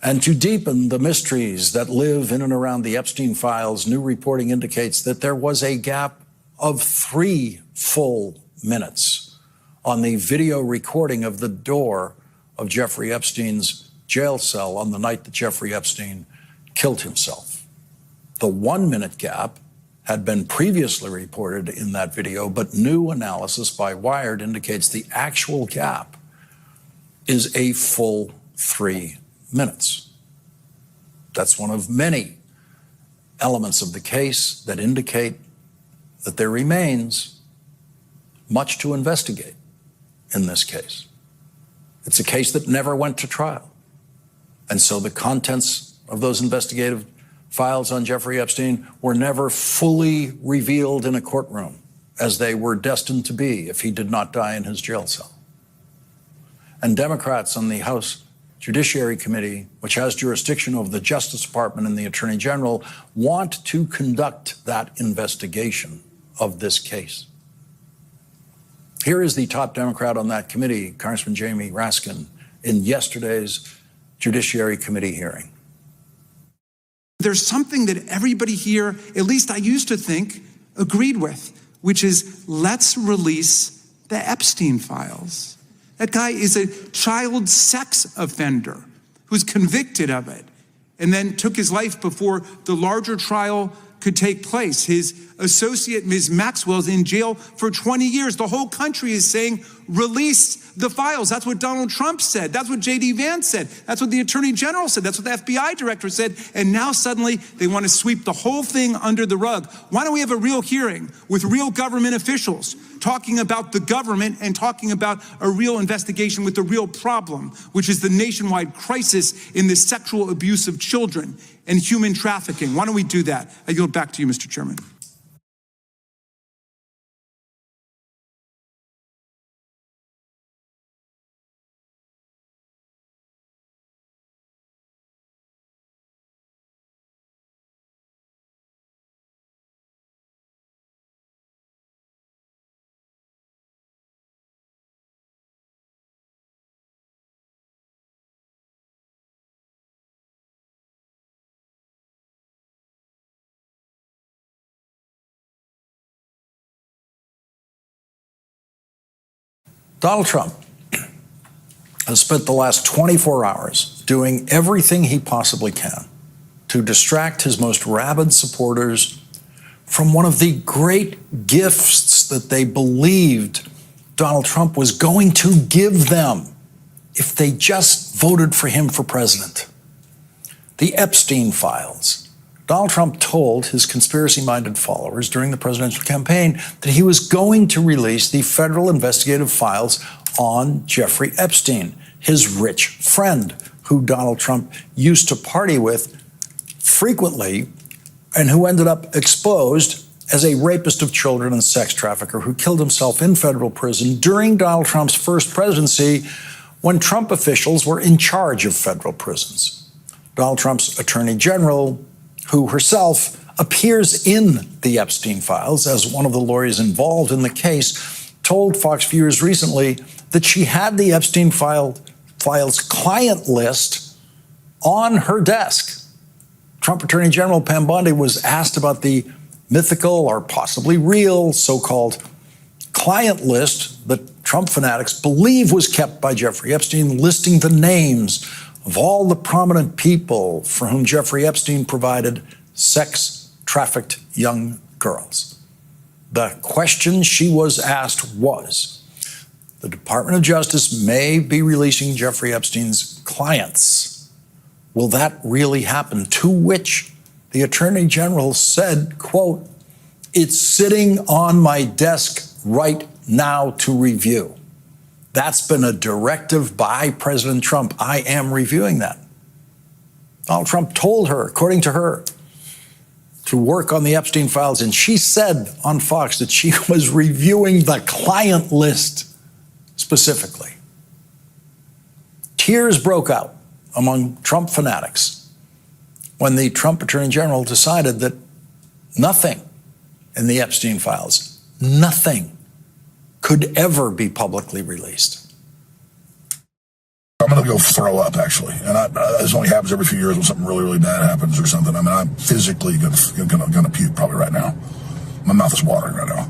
And to deepen the mysteries that live in and around the Epstein files, new reporting indicates that there was a gap of 3 full minutes on the video recording of the door of Jeffrey Epstein's jail cell on the night that Jeffrey Epstein killed himself. The 1-minute gap had been previously reported in that video, but new analysis by Wired indicates the actual gap is a full 3 minutes. That's one of many elements of the case that indicate that there remains much to investigate in this case. It's a case that never went to trial. And so the contents of those investigative files on Jeffrey Epstein were never fully revealed in a courtroom, as they were destined to be if he did not die in his jail cell. And Democrats on the House Judiciary Committee, which has jurisdiction over the Justice Department and the Attorney General, want to conduct that investigation of this case. Here is the top Democrat on that committee, Congressman Jamie Raskin, in yesterday's Judiciary Committee hearing. There's something that everybody here, at least I used to think, agreed with, which is let's release the Epstein files. That guy is a child sex offender who's convicted of it and then took his life before the larger trial could take place. His associate, Ms. Maxwell, is in jail for 20 years. The whole country is saying, release the files. That's what Donald Trump said. That's what J.D. Vance said. That's what the Attorney General said. That's what the FBI director said. And now suddenly they want to sweep the whole thing under the rug. Why don't we have a real hearing with real government officials talking about the government and talking about a real investigation with the real problem, which is the nationwide crisis in the sexual abuse of children and human trafficking? Why don't we do that? I yield back to you, Mr. Chairman. Donald Trump has spent the last 24 hours doing everything he possibly can to distract his most rabid supporters from one of the great gifts that they believed Donald Trump was going to give them if they just voted for him for president. The Epstein files. Donald Trump told his conspiracy-minded followers during the presidential campaign that he was going to release the federal investigative files on Jeffrey Epstein, his rich friend, who Donald Trump used to party with frequently and who ended up exposed as a rapist of children and sex trafficker who killed himself in federal prison during Donald Trump's first presidency when Trump officials were in charge of federal prisons. Donald Trump's attorney general, who herself appears in the Epstein files as one of the lawyers involved in the case, told Fox viewers recently that she had the Epstein files client list on her desk. Trump Attorney General Pam Bondi was asked about the mythical or possibly real so-called client list that Trump fanatics believe was kept by Jeffrey Epstein, listing the names of all the prominent people for whom Jeffrey Epstein provided sex-trafficked young girls. The question she was asked was, the Department of Justice may be releasing Jeffrey Epstein's clients. Will that really happen? To which the Attorney General said, quote, "It's sitting on my desk right now to review." That's been a directive by President Trump. I am reviewing that. Donald Trump told her, according to her, to work on the Epstein files, and she said on Fox that she was reviewing the client list specifically. Tears broke out among Trump fanatics when the Trump Attorney General decided that nothing in the Epstein files, nothing, could ever be publicly released. I'm going to go throw up, actually. And this only happens every few years when something really, really bad happens or something. I mean, I'm physically going to puke probably right now. My mouth is watering right now.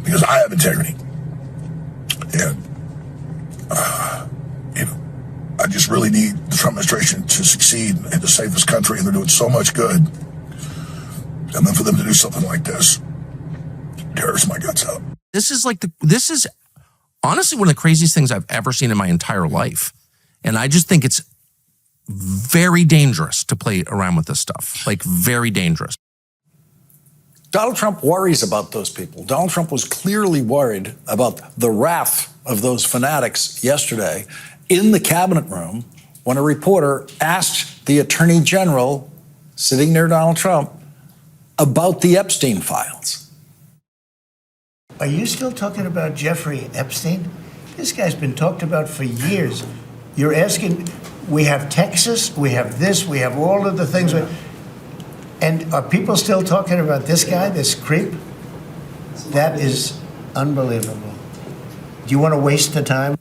Because I have integrity. And, I just really need the Trump administration to succeed and to save this country, and they're doing so much good. And then for them to do something like this tears my guts out. This is honestly one of the craziest things I've ever seen in my entire life. And I just think it's very dangerous to play around with this stuff. Like, very dangerous. Donald Trump worries about those people. Donald Trump was clearly worried about the wrath of those fanatics yesterday in the cabinet room when a reporter asked the Attorney General, sitting near Donald Trump, about the Epstein files. Are you still talking about Jeffrey Epstein? This guy's been talked about for years. You're asking, we have Texas, we have this, we have all of the things. And are people still talking about this guy, this creep? That is unbelievable. Do you want to waste the time?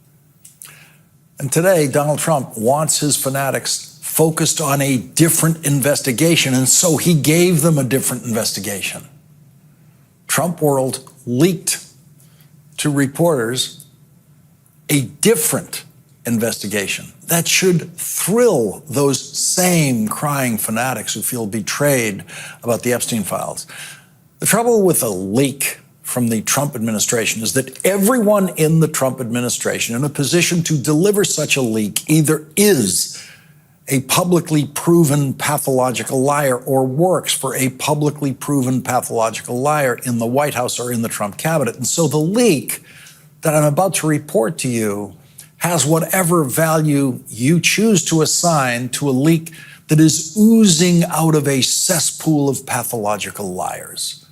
And today, Donald Trump wants his fanatics focused on a different investigation, and so he gave them a different investigation. Trump World leaked to reporters a different investigation that should thrill those same crying fanatics who feel betrayed about the Epstein files. The trouble with a leak from the Trump administration is that everyone in the Trump administration in a position to deliver such a leak either is a publicly proven pathological liar or works for a publicly proven pathological liar in the White House or in the Trump cabinet. And so the leak that I'm about to report to you has whatever value you choose to assign to a leak that is oozing out of a cesspool of pathological liars.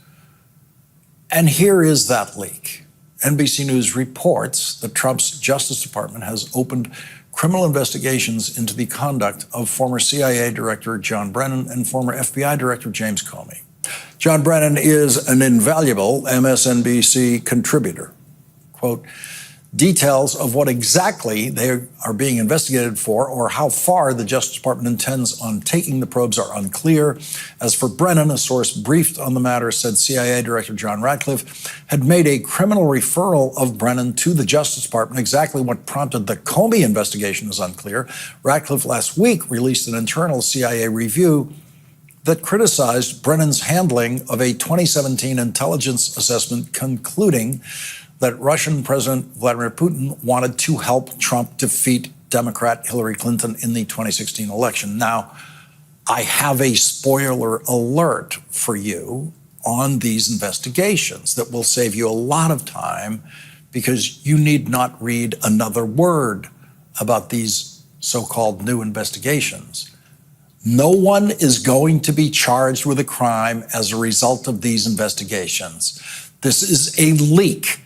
And here is that leak. NBC News reports that Trump's Justice Department has opened criminal investigations into the conduct of former CIA Director John Brennan and former FBI Director James Comey. John Brennan is an invaluable MSNBC contributor. Quote, details of what exactly they are being investigated for or how far the Justice Department intends on taking the probes are unclear. As for Brennan, a source briefed on the matter said CIA Director John Ratcliffe had made a criminal referral of Brennan to the Justice Department. Exactly what prompted the Comey investigation is unclear. Ratcliffe last week released an internal CIA review that criticized Brennan's handling of a 2017 intelligence assessment concluding that Russian President Vladimir Putin wanted to help Trump defeat Democrat Hillary Clinton in the 2016 election. Now, I have a spoiler alert for you on these investigations that will save you a lot of time because you need not read another word about these so-called new investigations. No one is going to be charged with a crime as a result of these investigations. This is a leak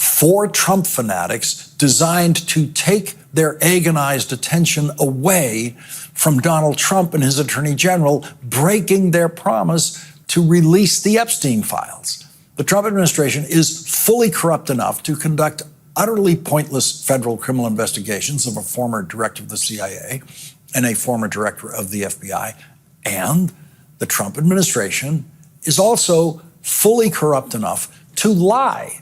for Trump fanatics designed to take their agonized attention away from Donald Trump and his attorney general breaking their promise to release the Epstein files. The Trump administration is fully corrupt enough to conduct utterly pointless federal criminal investigations of a former director of the CIA and a former director of the FBI. And the Trump administration is also fully corrupt enough to lie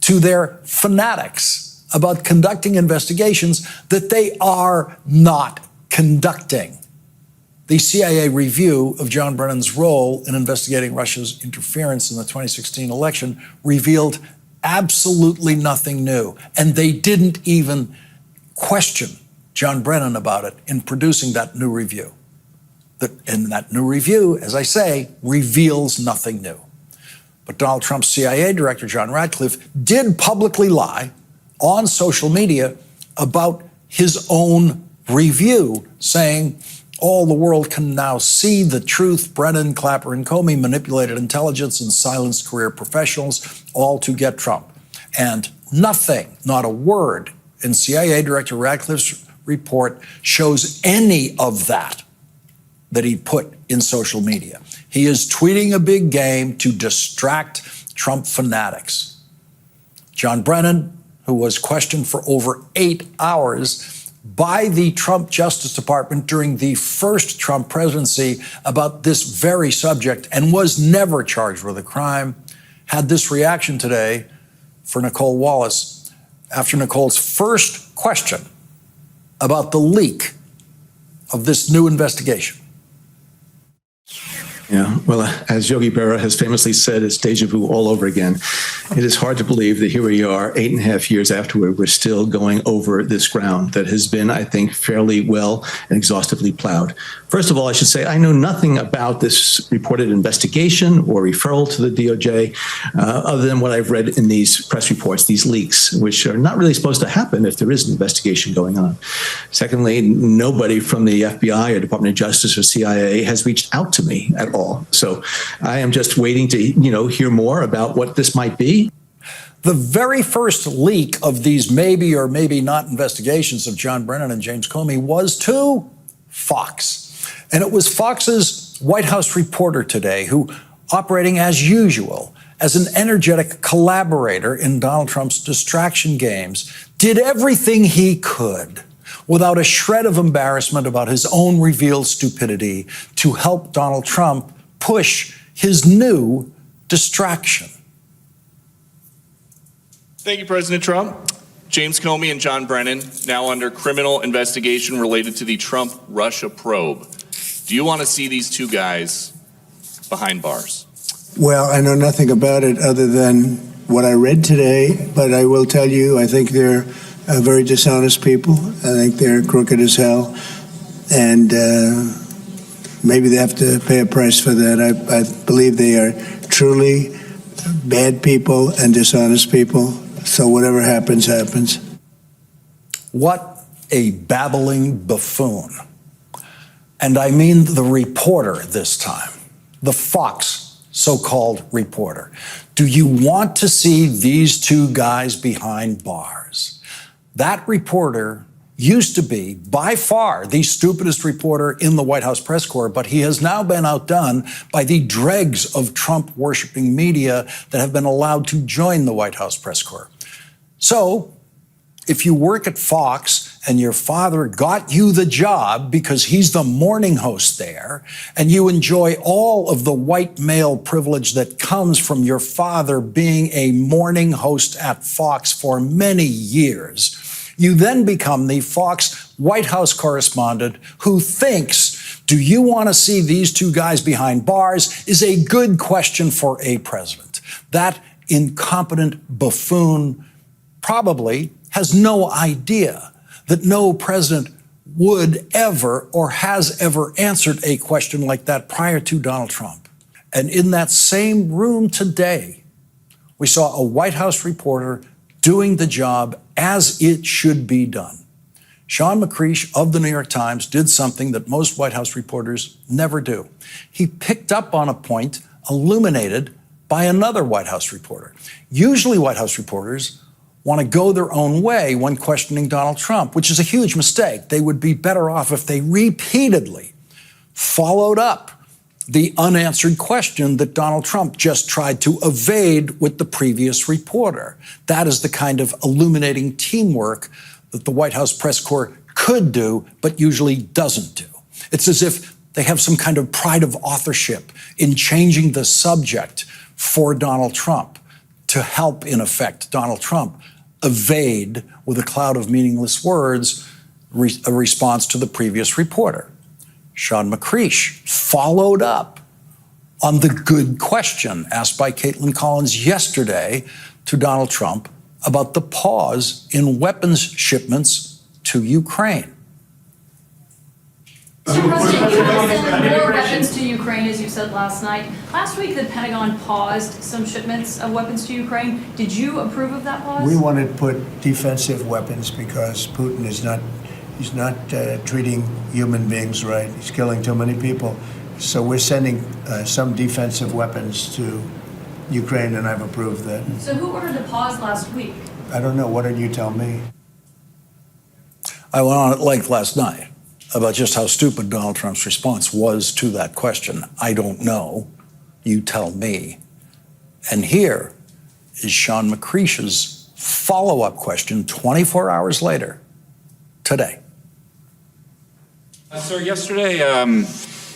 to their fanatics about conducting investigations that they are not conducting. The CIA review of John Brennan's role in investigating Russia's interference in the 2016 election revealed absolutely nothing new. And they didn't even question John Brennan about it in producing that new review. And that new review, as I say, reveals nothing new. But Donald Trump's CIA director, John Ratcliffe, did publicly lie on social media about his own review, saying, all the world can now see the truth. Brennan, Clapper, and Comey manipulated intelligence and silenced career professionals, all to get Trump. And nothing, not a word, in CIA Director Ratcliffe's report shows any of that he put in social media. He is tweeting a big game to distract Trump fanatics. John Brennan, who was questioned for over 8 hours by the Trump Justice Department during the first Trump presidency about this very subject and was never charged with a crime, had this reaction today for Nicole Wallace after Nicole's first question about the leak of this new investigation. Yeah, well, as Yogi Berra has famously said, it's deja vu all over again. It is hard to believe that here we are, 8.5 years afterward, we're still going over this ground that has been, I think, fairly well and exhaustively plowed. First of all, I should say I know nothing about this reported investigation or referral to the DOJ, other than what I've read in these press reports, these leaks, which are not really supposed to happen if there is an investigation going on. Secondly, nobody from the FBI or Department of Justice or CIA has reached out to me at all. So I am just waiting to, hear more about what this might be. The very first leak of these maybe or maybe not investigations of John Brennan and James Comey was to Fox. And it was Fox's White House reporter today who, operating as usual, as an energetic collaborator in Donald Trump's distraction games, did everything he could without a shred of embarrassment about his own revealed stupidity to help Donald Trump push his new distraction. Thank you, President Trump. James Comey and John Brennan now under criminal investigation related to the Trump-Russia probe. Do you want to see these two guys behind bars? Well, I know nothing about it other than what I read today, but I will tell you, I think they're very dishonest people. I think they're crooked as hell, and maybe they have to pay a price for that. I believe they are truly bad people and dishonest people, so whatever happens, happens. What a babbling buffoon. And I mean the reporter this time, the Fox so-called reporter. Do you want to see these two guys behind bars? That reporter used to be, by far, the stupidest reporter in the White House press corps, but he has now been outdone by the dregs of Trump-worshiping media that have been allowed to join the White House press corps. So, if you work at Fox and your father got you the job because he's the morning host there, and you enjoy all of the white male privilege that comes from your father being a morning host at Fox for many years, you then become the Fox White House correspondent who thinks, do you want to see these two guys behind bars is a good question for a president. That incompetent buffoon probably has no idea that no president would ever or has ever answered a question like that prior to Donald Trump. And in that same room today, we saw a White House reporter doing the job as it should be done. Sean McCreish of the New York Times did something that most White House reporters never do. He picked up on a point illuminated by another White House reporter. Usually White House reporters want to go their own way when questioning Donald Trump, which is a huge mistake. They would be better off if they repeatedly followed up the unanswered question that Donald Trump just tried to evade with the previous reporter. That is the kind of illuminating teamwork that the White House press corps could do, but usually doesn't do. It's as if they have some kind of pride of authorship in changing the subject for Donald Trump to help, in effect, Donald Trump evade, with a cloud of meaningless words, a response to the previous reporter. Sean McCreish followed up on the good question asked by Caitlin Collins yesterday to Donald Trump about the pause in weapons shipments to Ukraine. Mr. President, you have sent more weapons to Ukraine, as you said last night. Last week, the Pentagon paused some shipments of weapons to Ukraine. Did you approve of that pause? We wanted to put defensive weapons because Putin is not treating human beings right. He's killing too many people. So we're sending some defensive weapons to Ukraine, and I've approved that. So who ordered the pause last week? I don't know. What did you tell me? I went on at length last night about just how stupid Donald Trump's response was to that question. I don't know. You tell me. And here is Sean McCreish's follow-up question 24 hours later, today. Sir, yesterday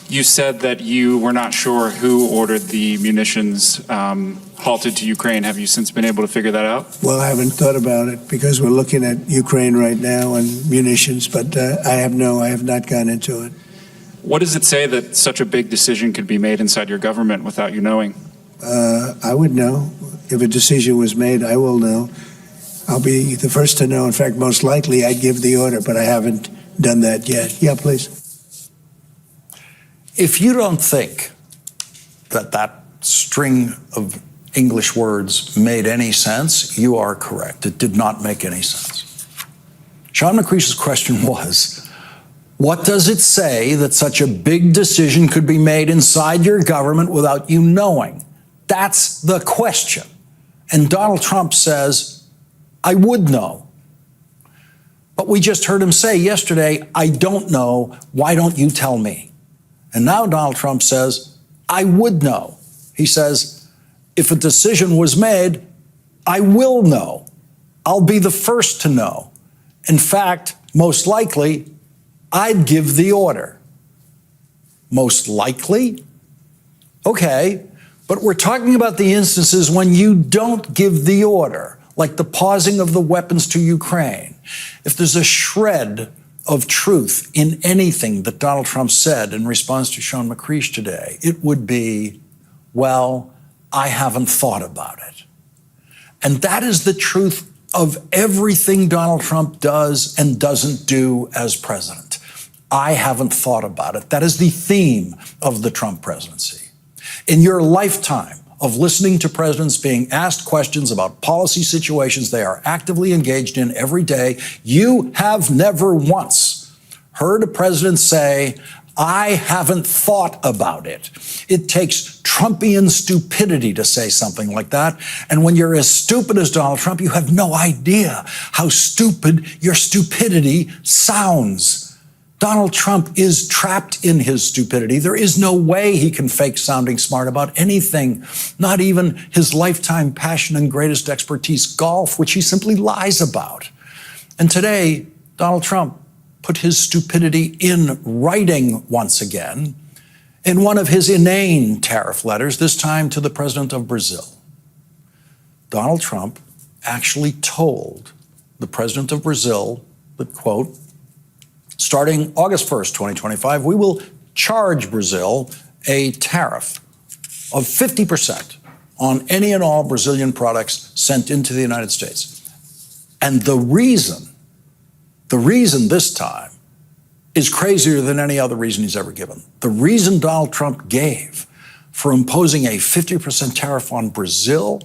you said that you were not sure who ordered the munitions halted to Ukraine. Have you since been able to figure that out? Well, I haven't thought about it because we're looking at Ukraine right now and munitions, but I have not gone into it. What does it say that such a big decision could be made inside your government without you knowing? I would know. If a decision was made, I will know. I'll be the first to know. In fact, most likely I'd give the order, but I haven't done that yet. Yeah, please. If you don't think that string of English words made any sense, you are correct. It did not make any sense. Sean McCreish's question was, what does it say that such a big decision could be made inside your government without you knowing? That's the question. And Donald Trump says, I would know. But we just heard him say yesterday, I don't know. Why don't you tell me? And now Donald Trump says, I would know. He says, if a decision was made, I will know. I'll be the first to know. In fact, most likely, I'd give the order. Most likely? Okay, but we're talking about the instances when you don't give the order, like the pausing of the weapons to Ukraine. If there's a shred of truth in anything that Donald Trump said in response to Sean McCreish today, it would be, well, I haven't thought about it. And that is the truth of everything Donald Trump does and doesn't do as president. I haven't thought about it. That is the theme of the Trump presidency. In your lifetime of listening to presidents being asked questions about policy situations they are actively engaged in every day, you have never once heard a president say, I haven't thought about it. It takes Trumpian stupidity to say something like that. And when you're as stupid as Donald Trump, you have no idea how stupid your stupidity sounds. Donald Trump is trapped in his stupidity. There is no way he can fake sounding smart about anything, not even his lifetime passion and greatest expertise, golf, which he simply lies about. And today, Donald Trump put his stupidity in writing once again in one of his inane tariff letters, this time to the president of Brazil. Donald Trump actually told the president of Brazil that, quote, starting August 1st, 2025, we will charge Brazil a tariff of 50% on any and all Brazilian products sent into the United States. And the reason this time is crazier than any other reason he's ever given. The reason Donald Trump gave for imposing a 50% tariff on Brazil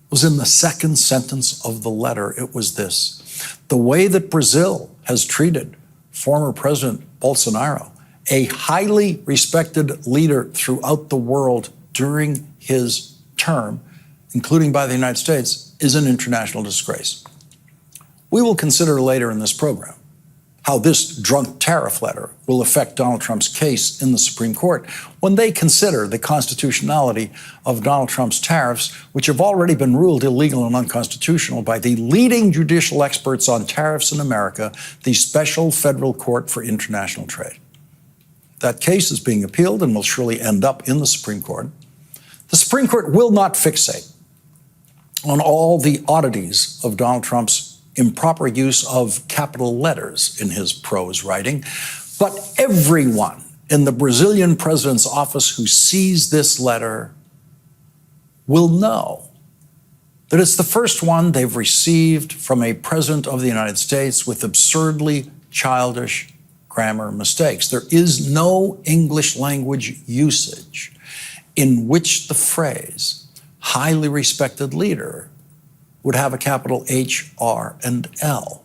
was in the second sentence of the letter. It was this: the way that Brazil has treated former President Bolsonaro, a highly respected leader throughout the world during his term, including by the United States, is an international disgrace. We will consider later in this program how this drunk tariff letter will affect Donald Trump's case in the Supreme Court when they consider the constitutionality of Donald Trump's tariffs, which have already been ruled illegal and unconstitutional by the leading judicial experts on tariffs in America, the Special Federal Court for International Trade. That case is being appealed and will surely end up in the Supreme Court. The Supreme Court will not fixate on all the oddities of Donald Trump's improper use of capital letters in his prose writing, but everyone in the Brazilian president's office who sees this letter will know that it's the first one they've received from a president of the United States with absurdly childish grammar mistakes. There is no English language usage in which the phrase highly respected leader would have a capital H, R, and L.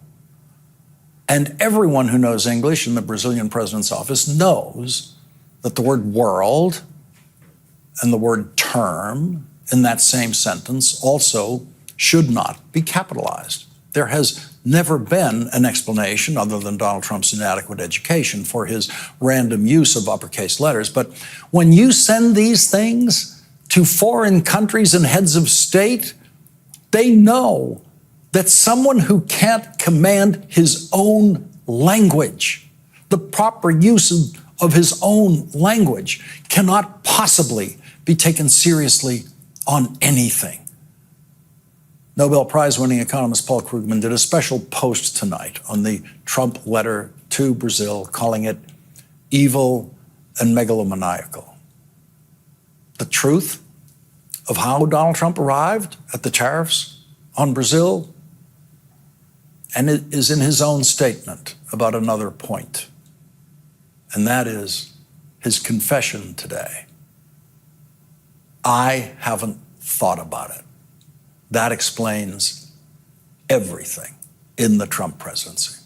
And everyone who knows English in the Brazilian president's office knows that the word world and the word term in that same sentence also should not be capitalized. There has never been an explanation, other than Donald Trump's inadequate education, for his random use of uppercase letters. But when you send these things to foreign countries and heads of state, they know that someone who can't command his own language, the proper use of his own language, cannot possibly be taken seriously on anything. Nobel Prize-winning economist Paul Krugman did a special post tonight on the Trump letter to Brazil, calling it evil and megalomaniacal. The truth of how Donald Trump arrived at the tariffs on Brazil, and it is in his own statement about another point, and that is his confession today. I haven't thought about it. That explains everything in the Trump presidency.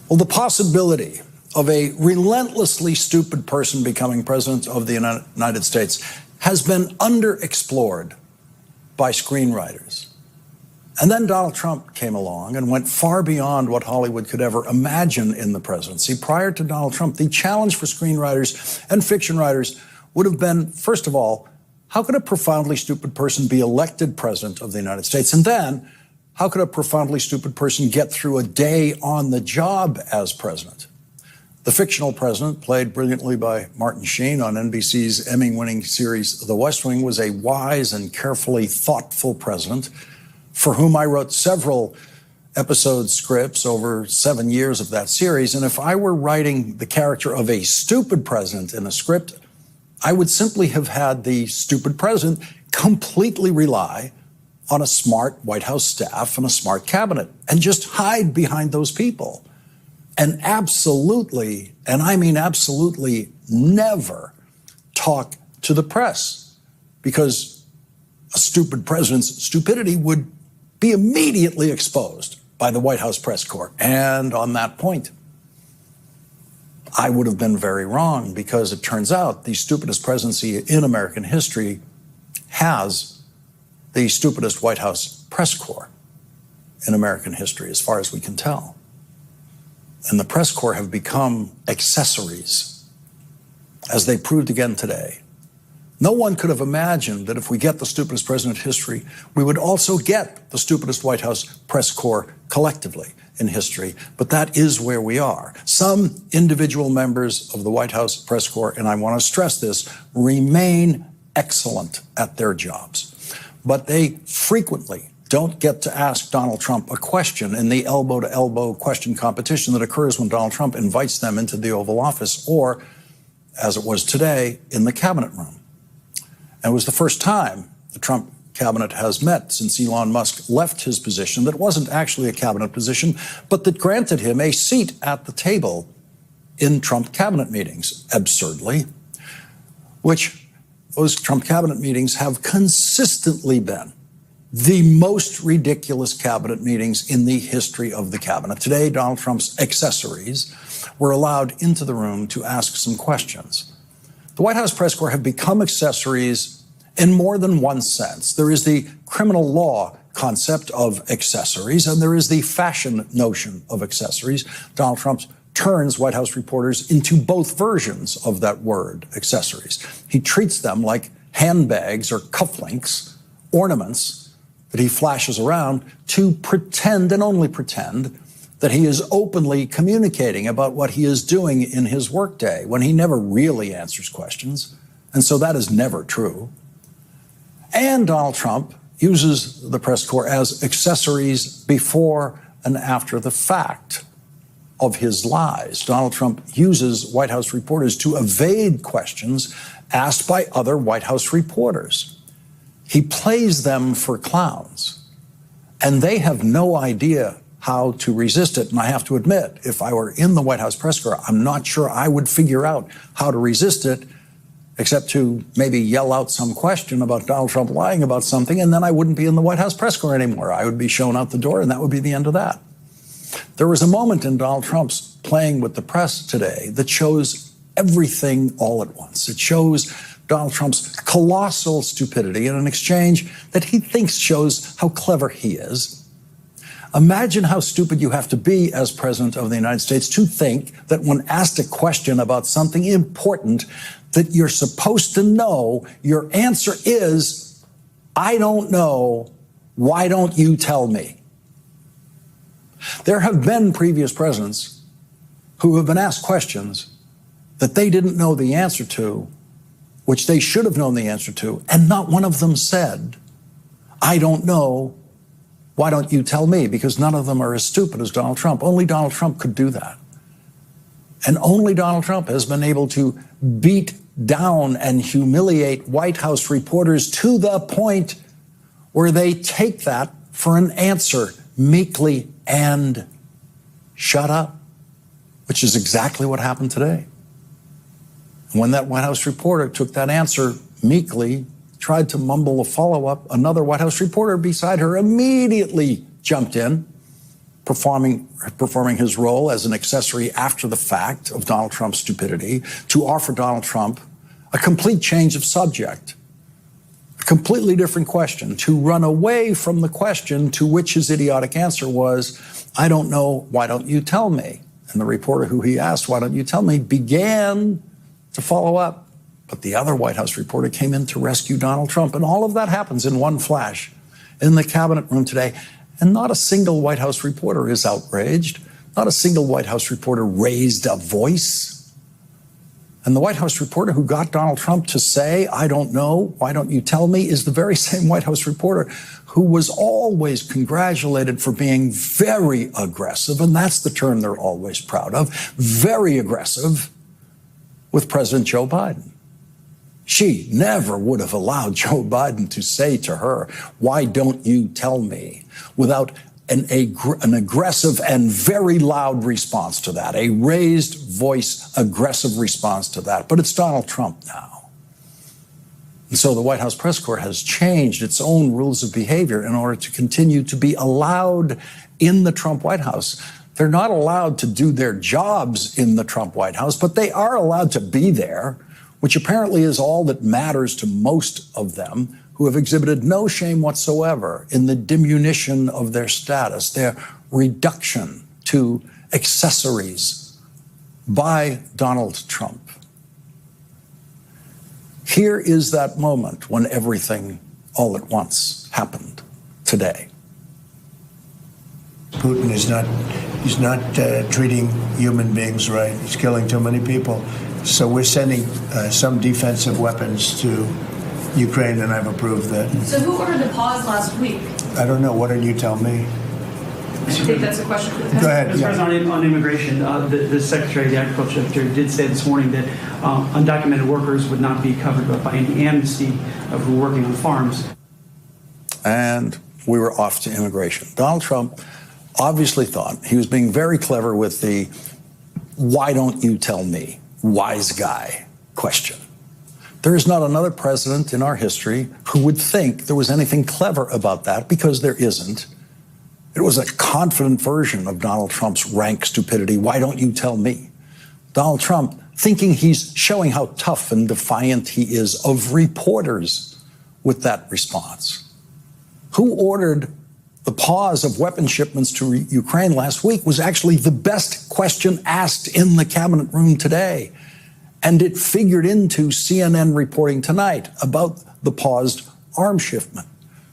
Well, the possibility of a relentlessly stupid person becoming president of the United States has been underexplored by screenwriters. And then Donald Trump came along and went far beyond what Hollywood could ever imagine in the presidency. Prior to Donald Trump, the challenge for screenwriters and fiction writers would have been, first of all, how could a profoundly stupid person be elected president of the United States? And then, how could a profoundly stupid person get through a day on the job as president? The fictional president, played brilliantly by Martin Sheen on NBC's Emmy-winning series The West Wing, was a wise and carefully thoughtful president for whom I wrote several episode scripts over 7 years of that series. And if I were writing the character of a stupid president in a script, I would simply have had the stupid president completely rely on a smart White House staff and a smart cabinet and just hide behind those people. And absolutely, and I mean absolutely, never talk to the press, because a stupid president's stupidity would be immediately exposed by the White House press corps. And on that point, I would have been very wrong, because it turns out the stupidest presidency in American history has the stupidest White House press corps in American history, as far as we can tell. And the press corps have become accessories, as they proved again today. No one could have imagined that if we get the stupidest president in history, we would also get the stupidest White House press corps collectively in history. But that is where we are. Some individual members of the White House press corps, and I want to stress this, remain excellent at their jobs. But they frequently don't get to ask Donald Trump a question in the elbow-to-elbow question competition that occurs when Donald Trump invites them into the Oval Office, or, as it was today, in the cabinet room. And it was the first time the Trump cabinet has met since Elon Musk left his position that wasn't actually a cabinet position, but that granted him a seat at the table in Trump cabinet meetings, absurdly, which those Trump cabinet meetings have consistently been the most ridiculous cabinet meetings in the history of the cabinet. Today, Donald Trump's accessories were allowed into the room to ask some questions. The White House press corps have become accessories in more than one sense. There is the criminal law concept of accessories, and there is the fashion notion of accessories. Donald Trump turns White House reporters into both versions of that word, accessories. He treats them like handbags or cufflinks, ornaments that he flashes around to pretend and only pretend that he is openly communicating about what he is doing in his workday when he never really answers questions. And so that is never true. And Donald Trump uses the press corps as accessories before and after the fact of his lies. Donald Trump uses White House reporters to evade questions asked by other White House reporters. He plays them for clowns, and they have no idea how to resist it. And I have to admit, if I were in the White House press corps, I'm not sure I would figure out how to resist it, except to maybe yell out some question about Donald Trump lying about something, and then I wouldn't be in the White House press corps anymore. I would be shown out the door, and that would be the end of that. There was a moment in Donald Trump's playing with the press today that shows everything all at once. It shows Donald Trump's colossal stupidity in an exchange that he thinks shows how clever he is. Imagine how stupid you have to be as President of the United States to think that when asked a question about something important that you're supposed to know, your answer is, I don't know, why don't you tell me? There have been previous presidents who have been asked questions that they didn't know the answer to, which they should have known the answer to, and not one of them said, I don't know, why don't you tell me? Because none of them are as stupid as Donald Trump. Only Donald Trump could do that. And only Donald Trump has been able to beat down and humiliate White House reporters to the point where they take that for an answer meekly and shut up, which is exactly what happened today. When that White House reporter took that answer meekly, tried to mumble a follow-up, another White House reporter beside her immediately jumped in, performing his role as an accessory after the fact of Donald Trump's stupidity, to offer Donald Trump a complete change of subject, a completely different question, to run away from the question to which his idiotic answer was, I don't know, why don't you tell me? And the reporter who he asked, why don't you tell me, began to follow up. But the other White House reporter came in to rescue Donald Trump. And all of that happens in one flash in the cabinet room today. And not a single White House reporter is outraged. Not a single White House reporter raised a voice. And the White House reporter who got Donald Trump to say, I don't know, why don't you tell me, is the very same White House reporter who was always congratulated for being very aggressive, and that's the term they're always proud of, very aggressive with President Joe Biden. She never would have allowed Joe Biden to say to her, why don't you tell me, without an aggressive and very loud response to that, a raised voice, aggressive response to that. But it's Donald Trump now. And so the White House press corps has changed its own rules of behavior in order to continue to be allowed in the Trump White House. They're not allowed to do their jobs in the Trump White House, but they are allowed to be there, which apparently is all that matters to most of them, who have exhibited no shame whatsoever in the diminution of their status, their reduction to accessories by Donald Trump. Here is that moment when everything all at once happened today. Putin is not treating human beings right. He's killing too many people. So we're sending some defensive weapons to Ukraine, and I've approved that. So who ordered the pause last week? I don't know. Why don't you tell me? I think that's a question for the Go ahead. Mr. President, on immigration, the Secretary of the Agriculture did say this morning that undocumented workers would not be covered by any amnesty of who are working on farms. and we were off to immigration. Donald Trump obviously thought he was being very clever with the "why don't you tell me" wise guy question. There is not another president in our history who would think there was anything clever about that, because there isn't. It was a confident version of Donald Trump's rank stupidity. Why don't you tell me? Donald Trump thinking he's showing how tough and defiant he is of reporters with that response. Who ordered the pause of weapon shipments to Ukraine last week was actually the best question asked in the cabinet room today. And it figured into CNN reporting tonight about the paused arms shipment.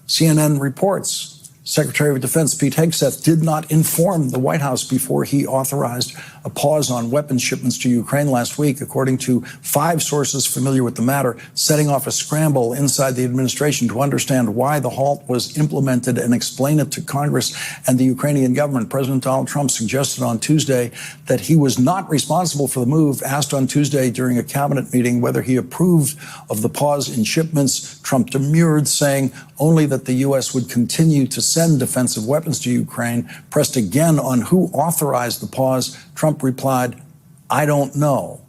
CNN reports Secretary of Defense Pete Hegseth did not inform the White House before he authorized a pause on weapons shipments to Ukraine last week, according to 5 sources familiar with the matter, setting off a scramble inside the administration to understand why the halt was implemented and explain it to Congress and the Ukrainian government. President Donald Trump suggested on Tuesday that he was not responsible for the move. Asked on Tuesday during a cabinet meeting whether he approved of the pause in shipments, Trump demurred, saying only that the U.S. would continue to send defensive weapons to Ukraine. Pressed again on who authorized the pause, Trump replied, "I don't know.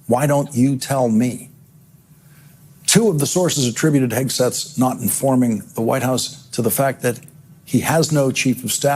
Why don't you tell me?" 2 of the sources attributed Hegseth's not informing the White House to the fact that he has no chief of staff.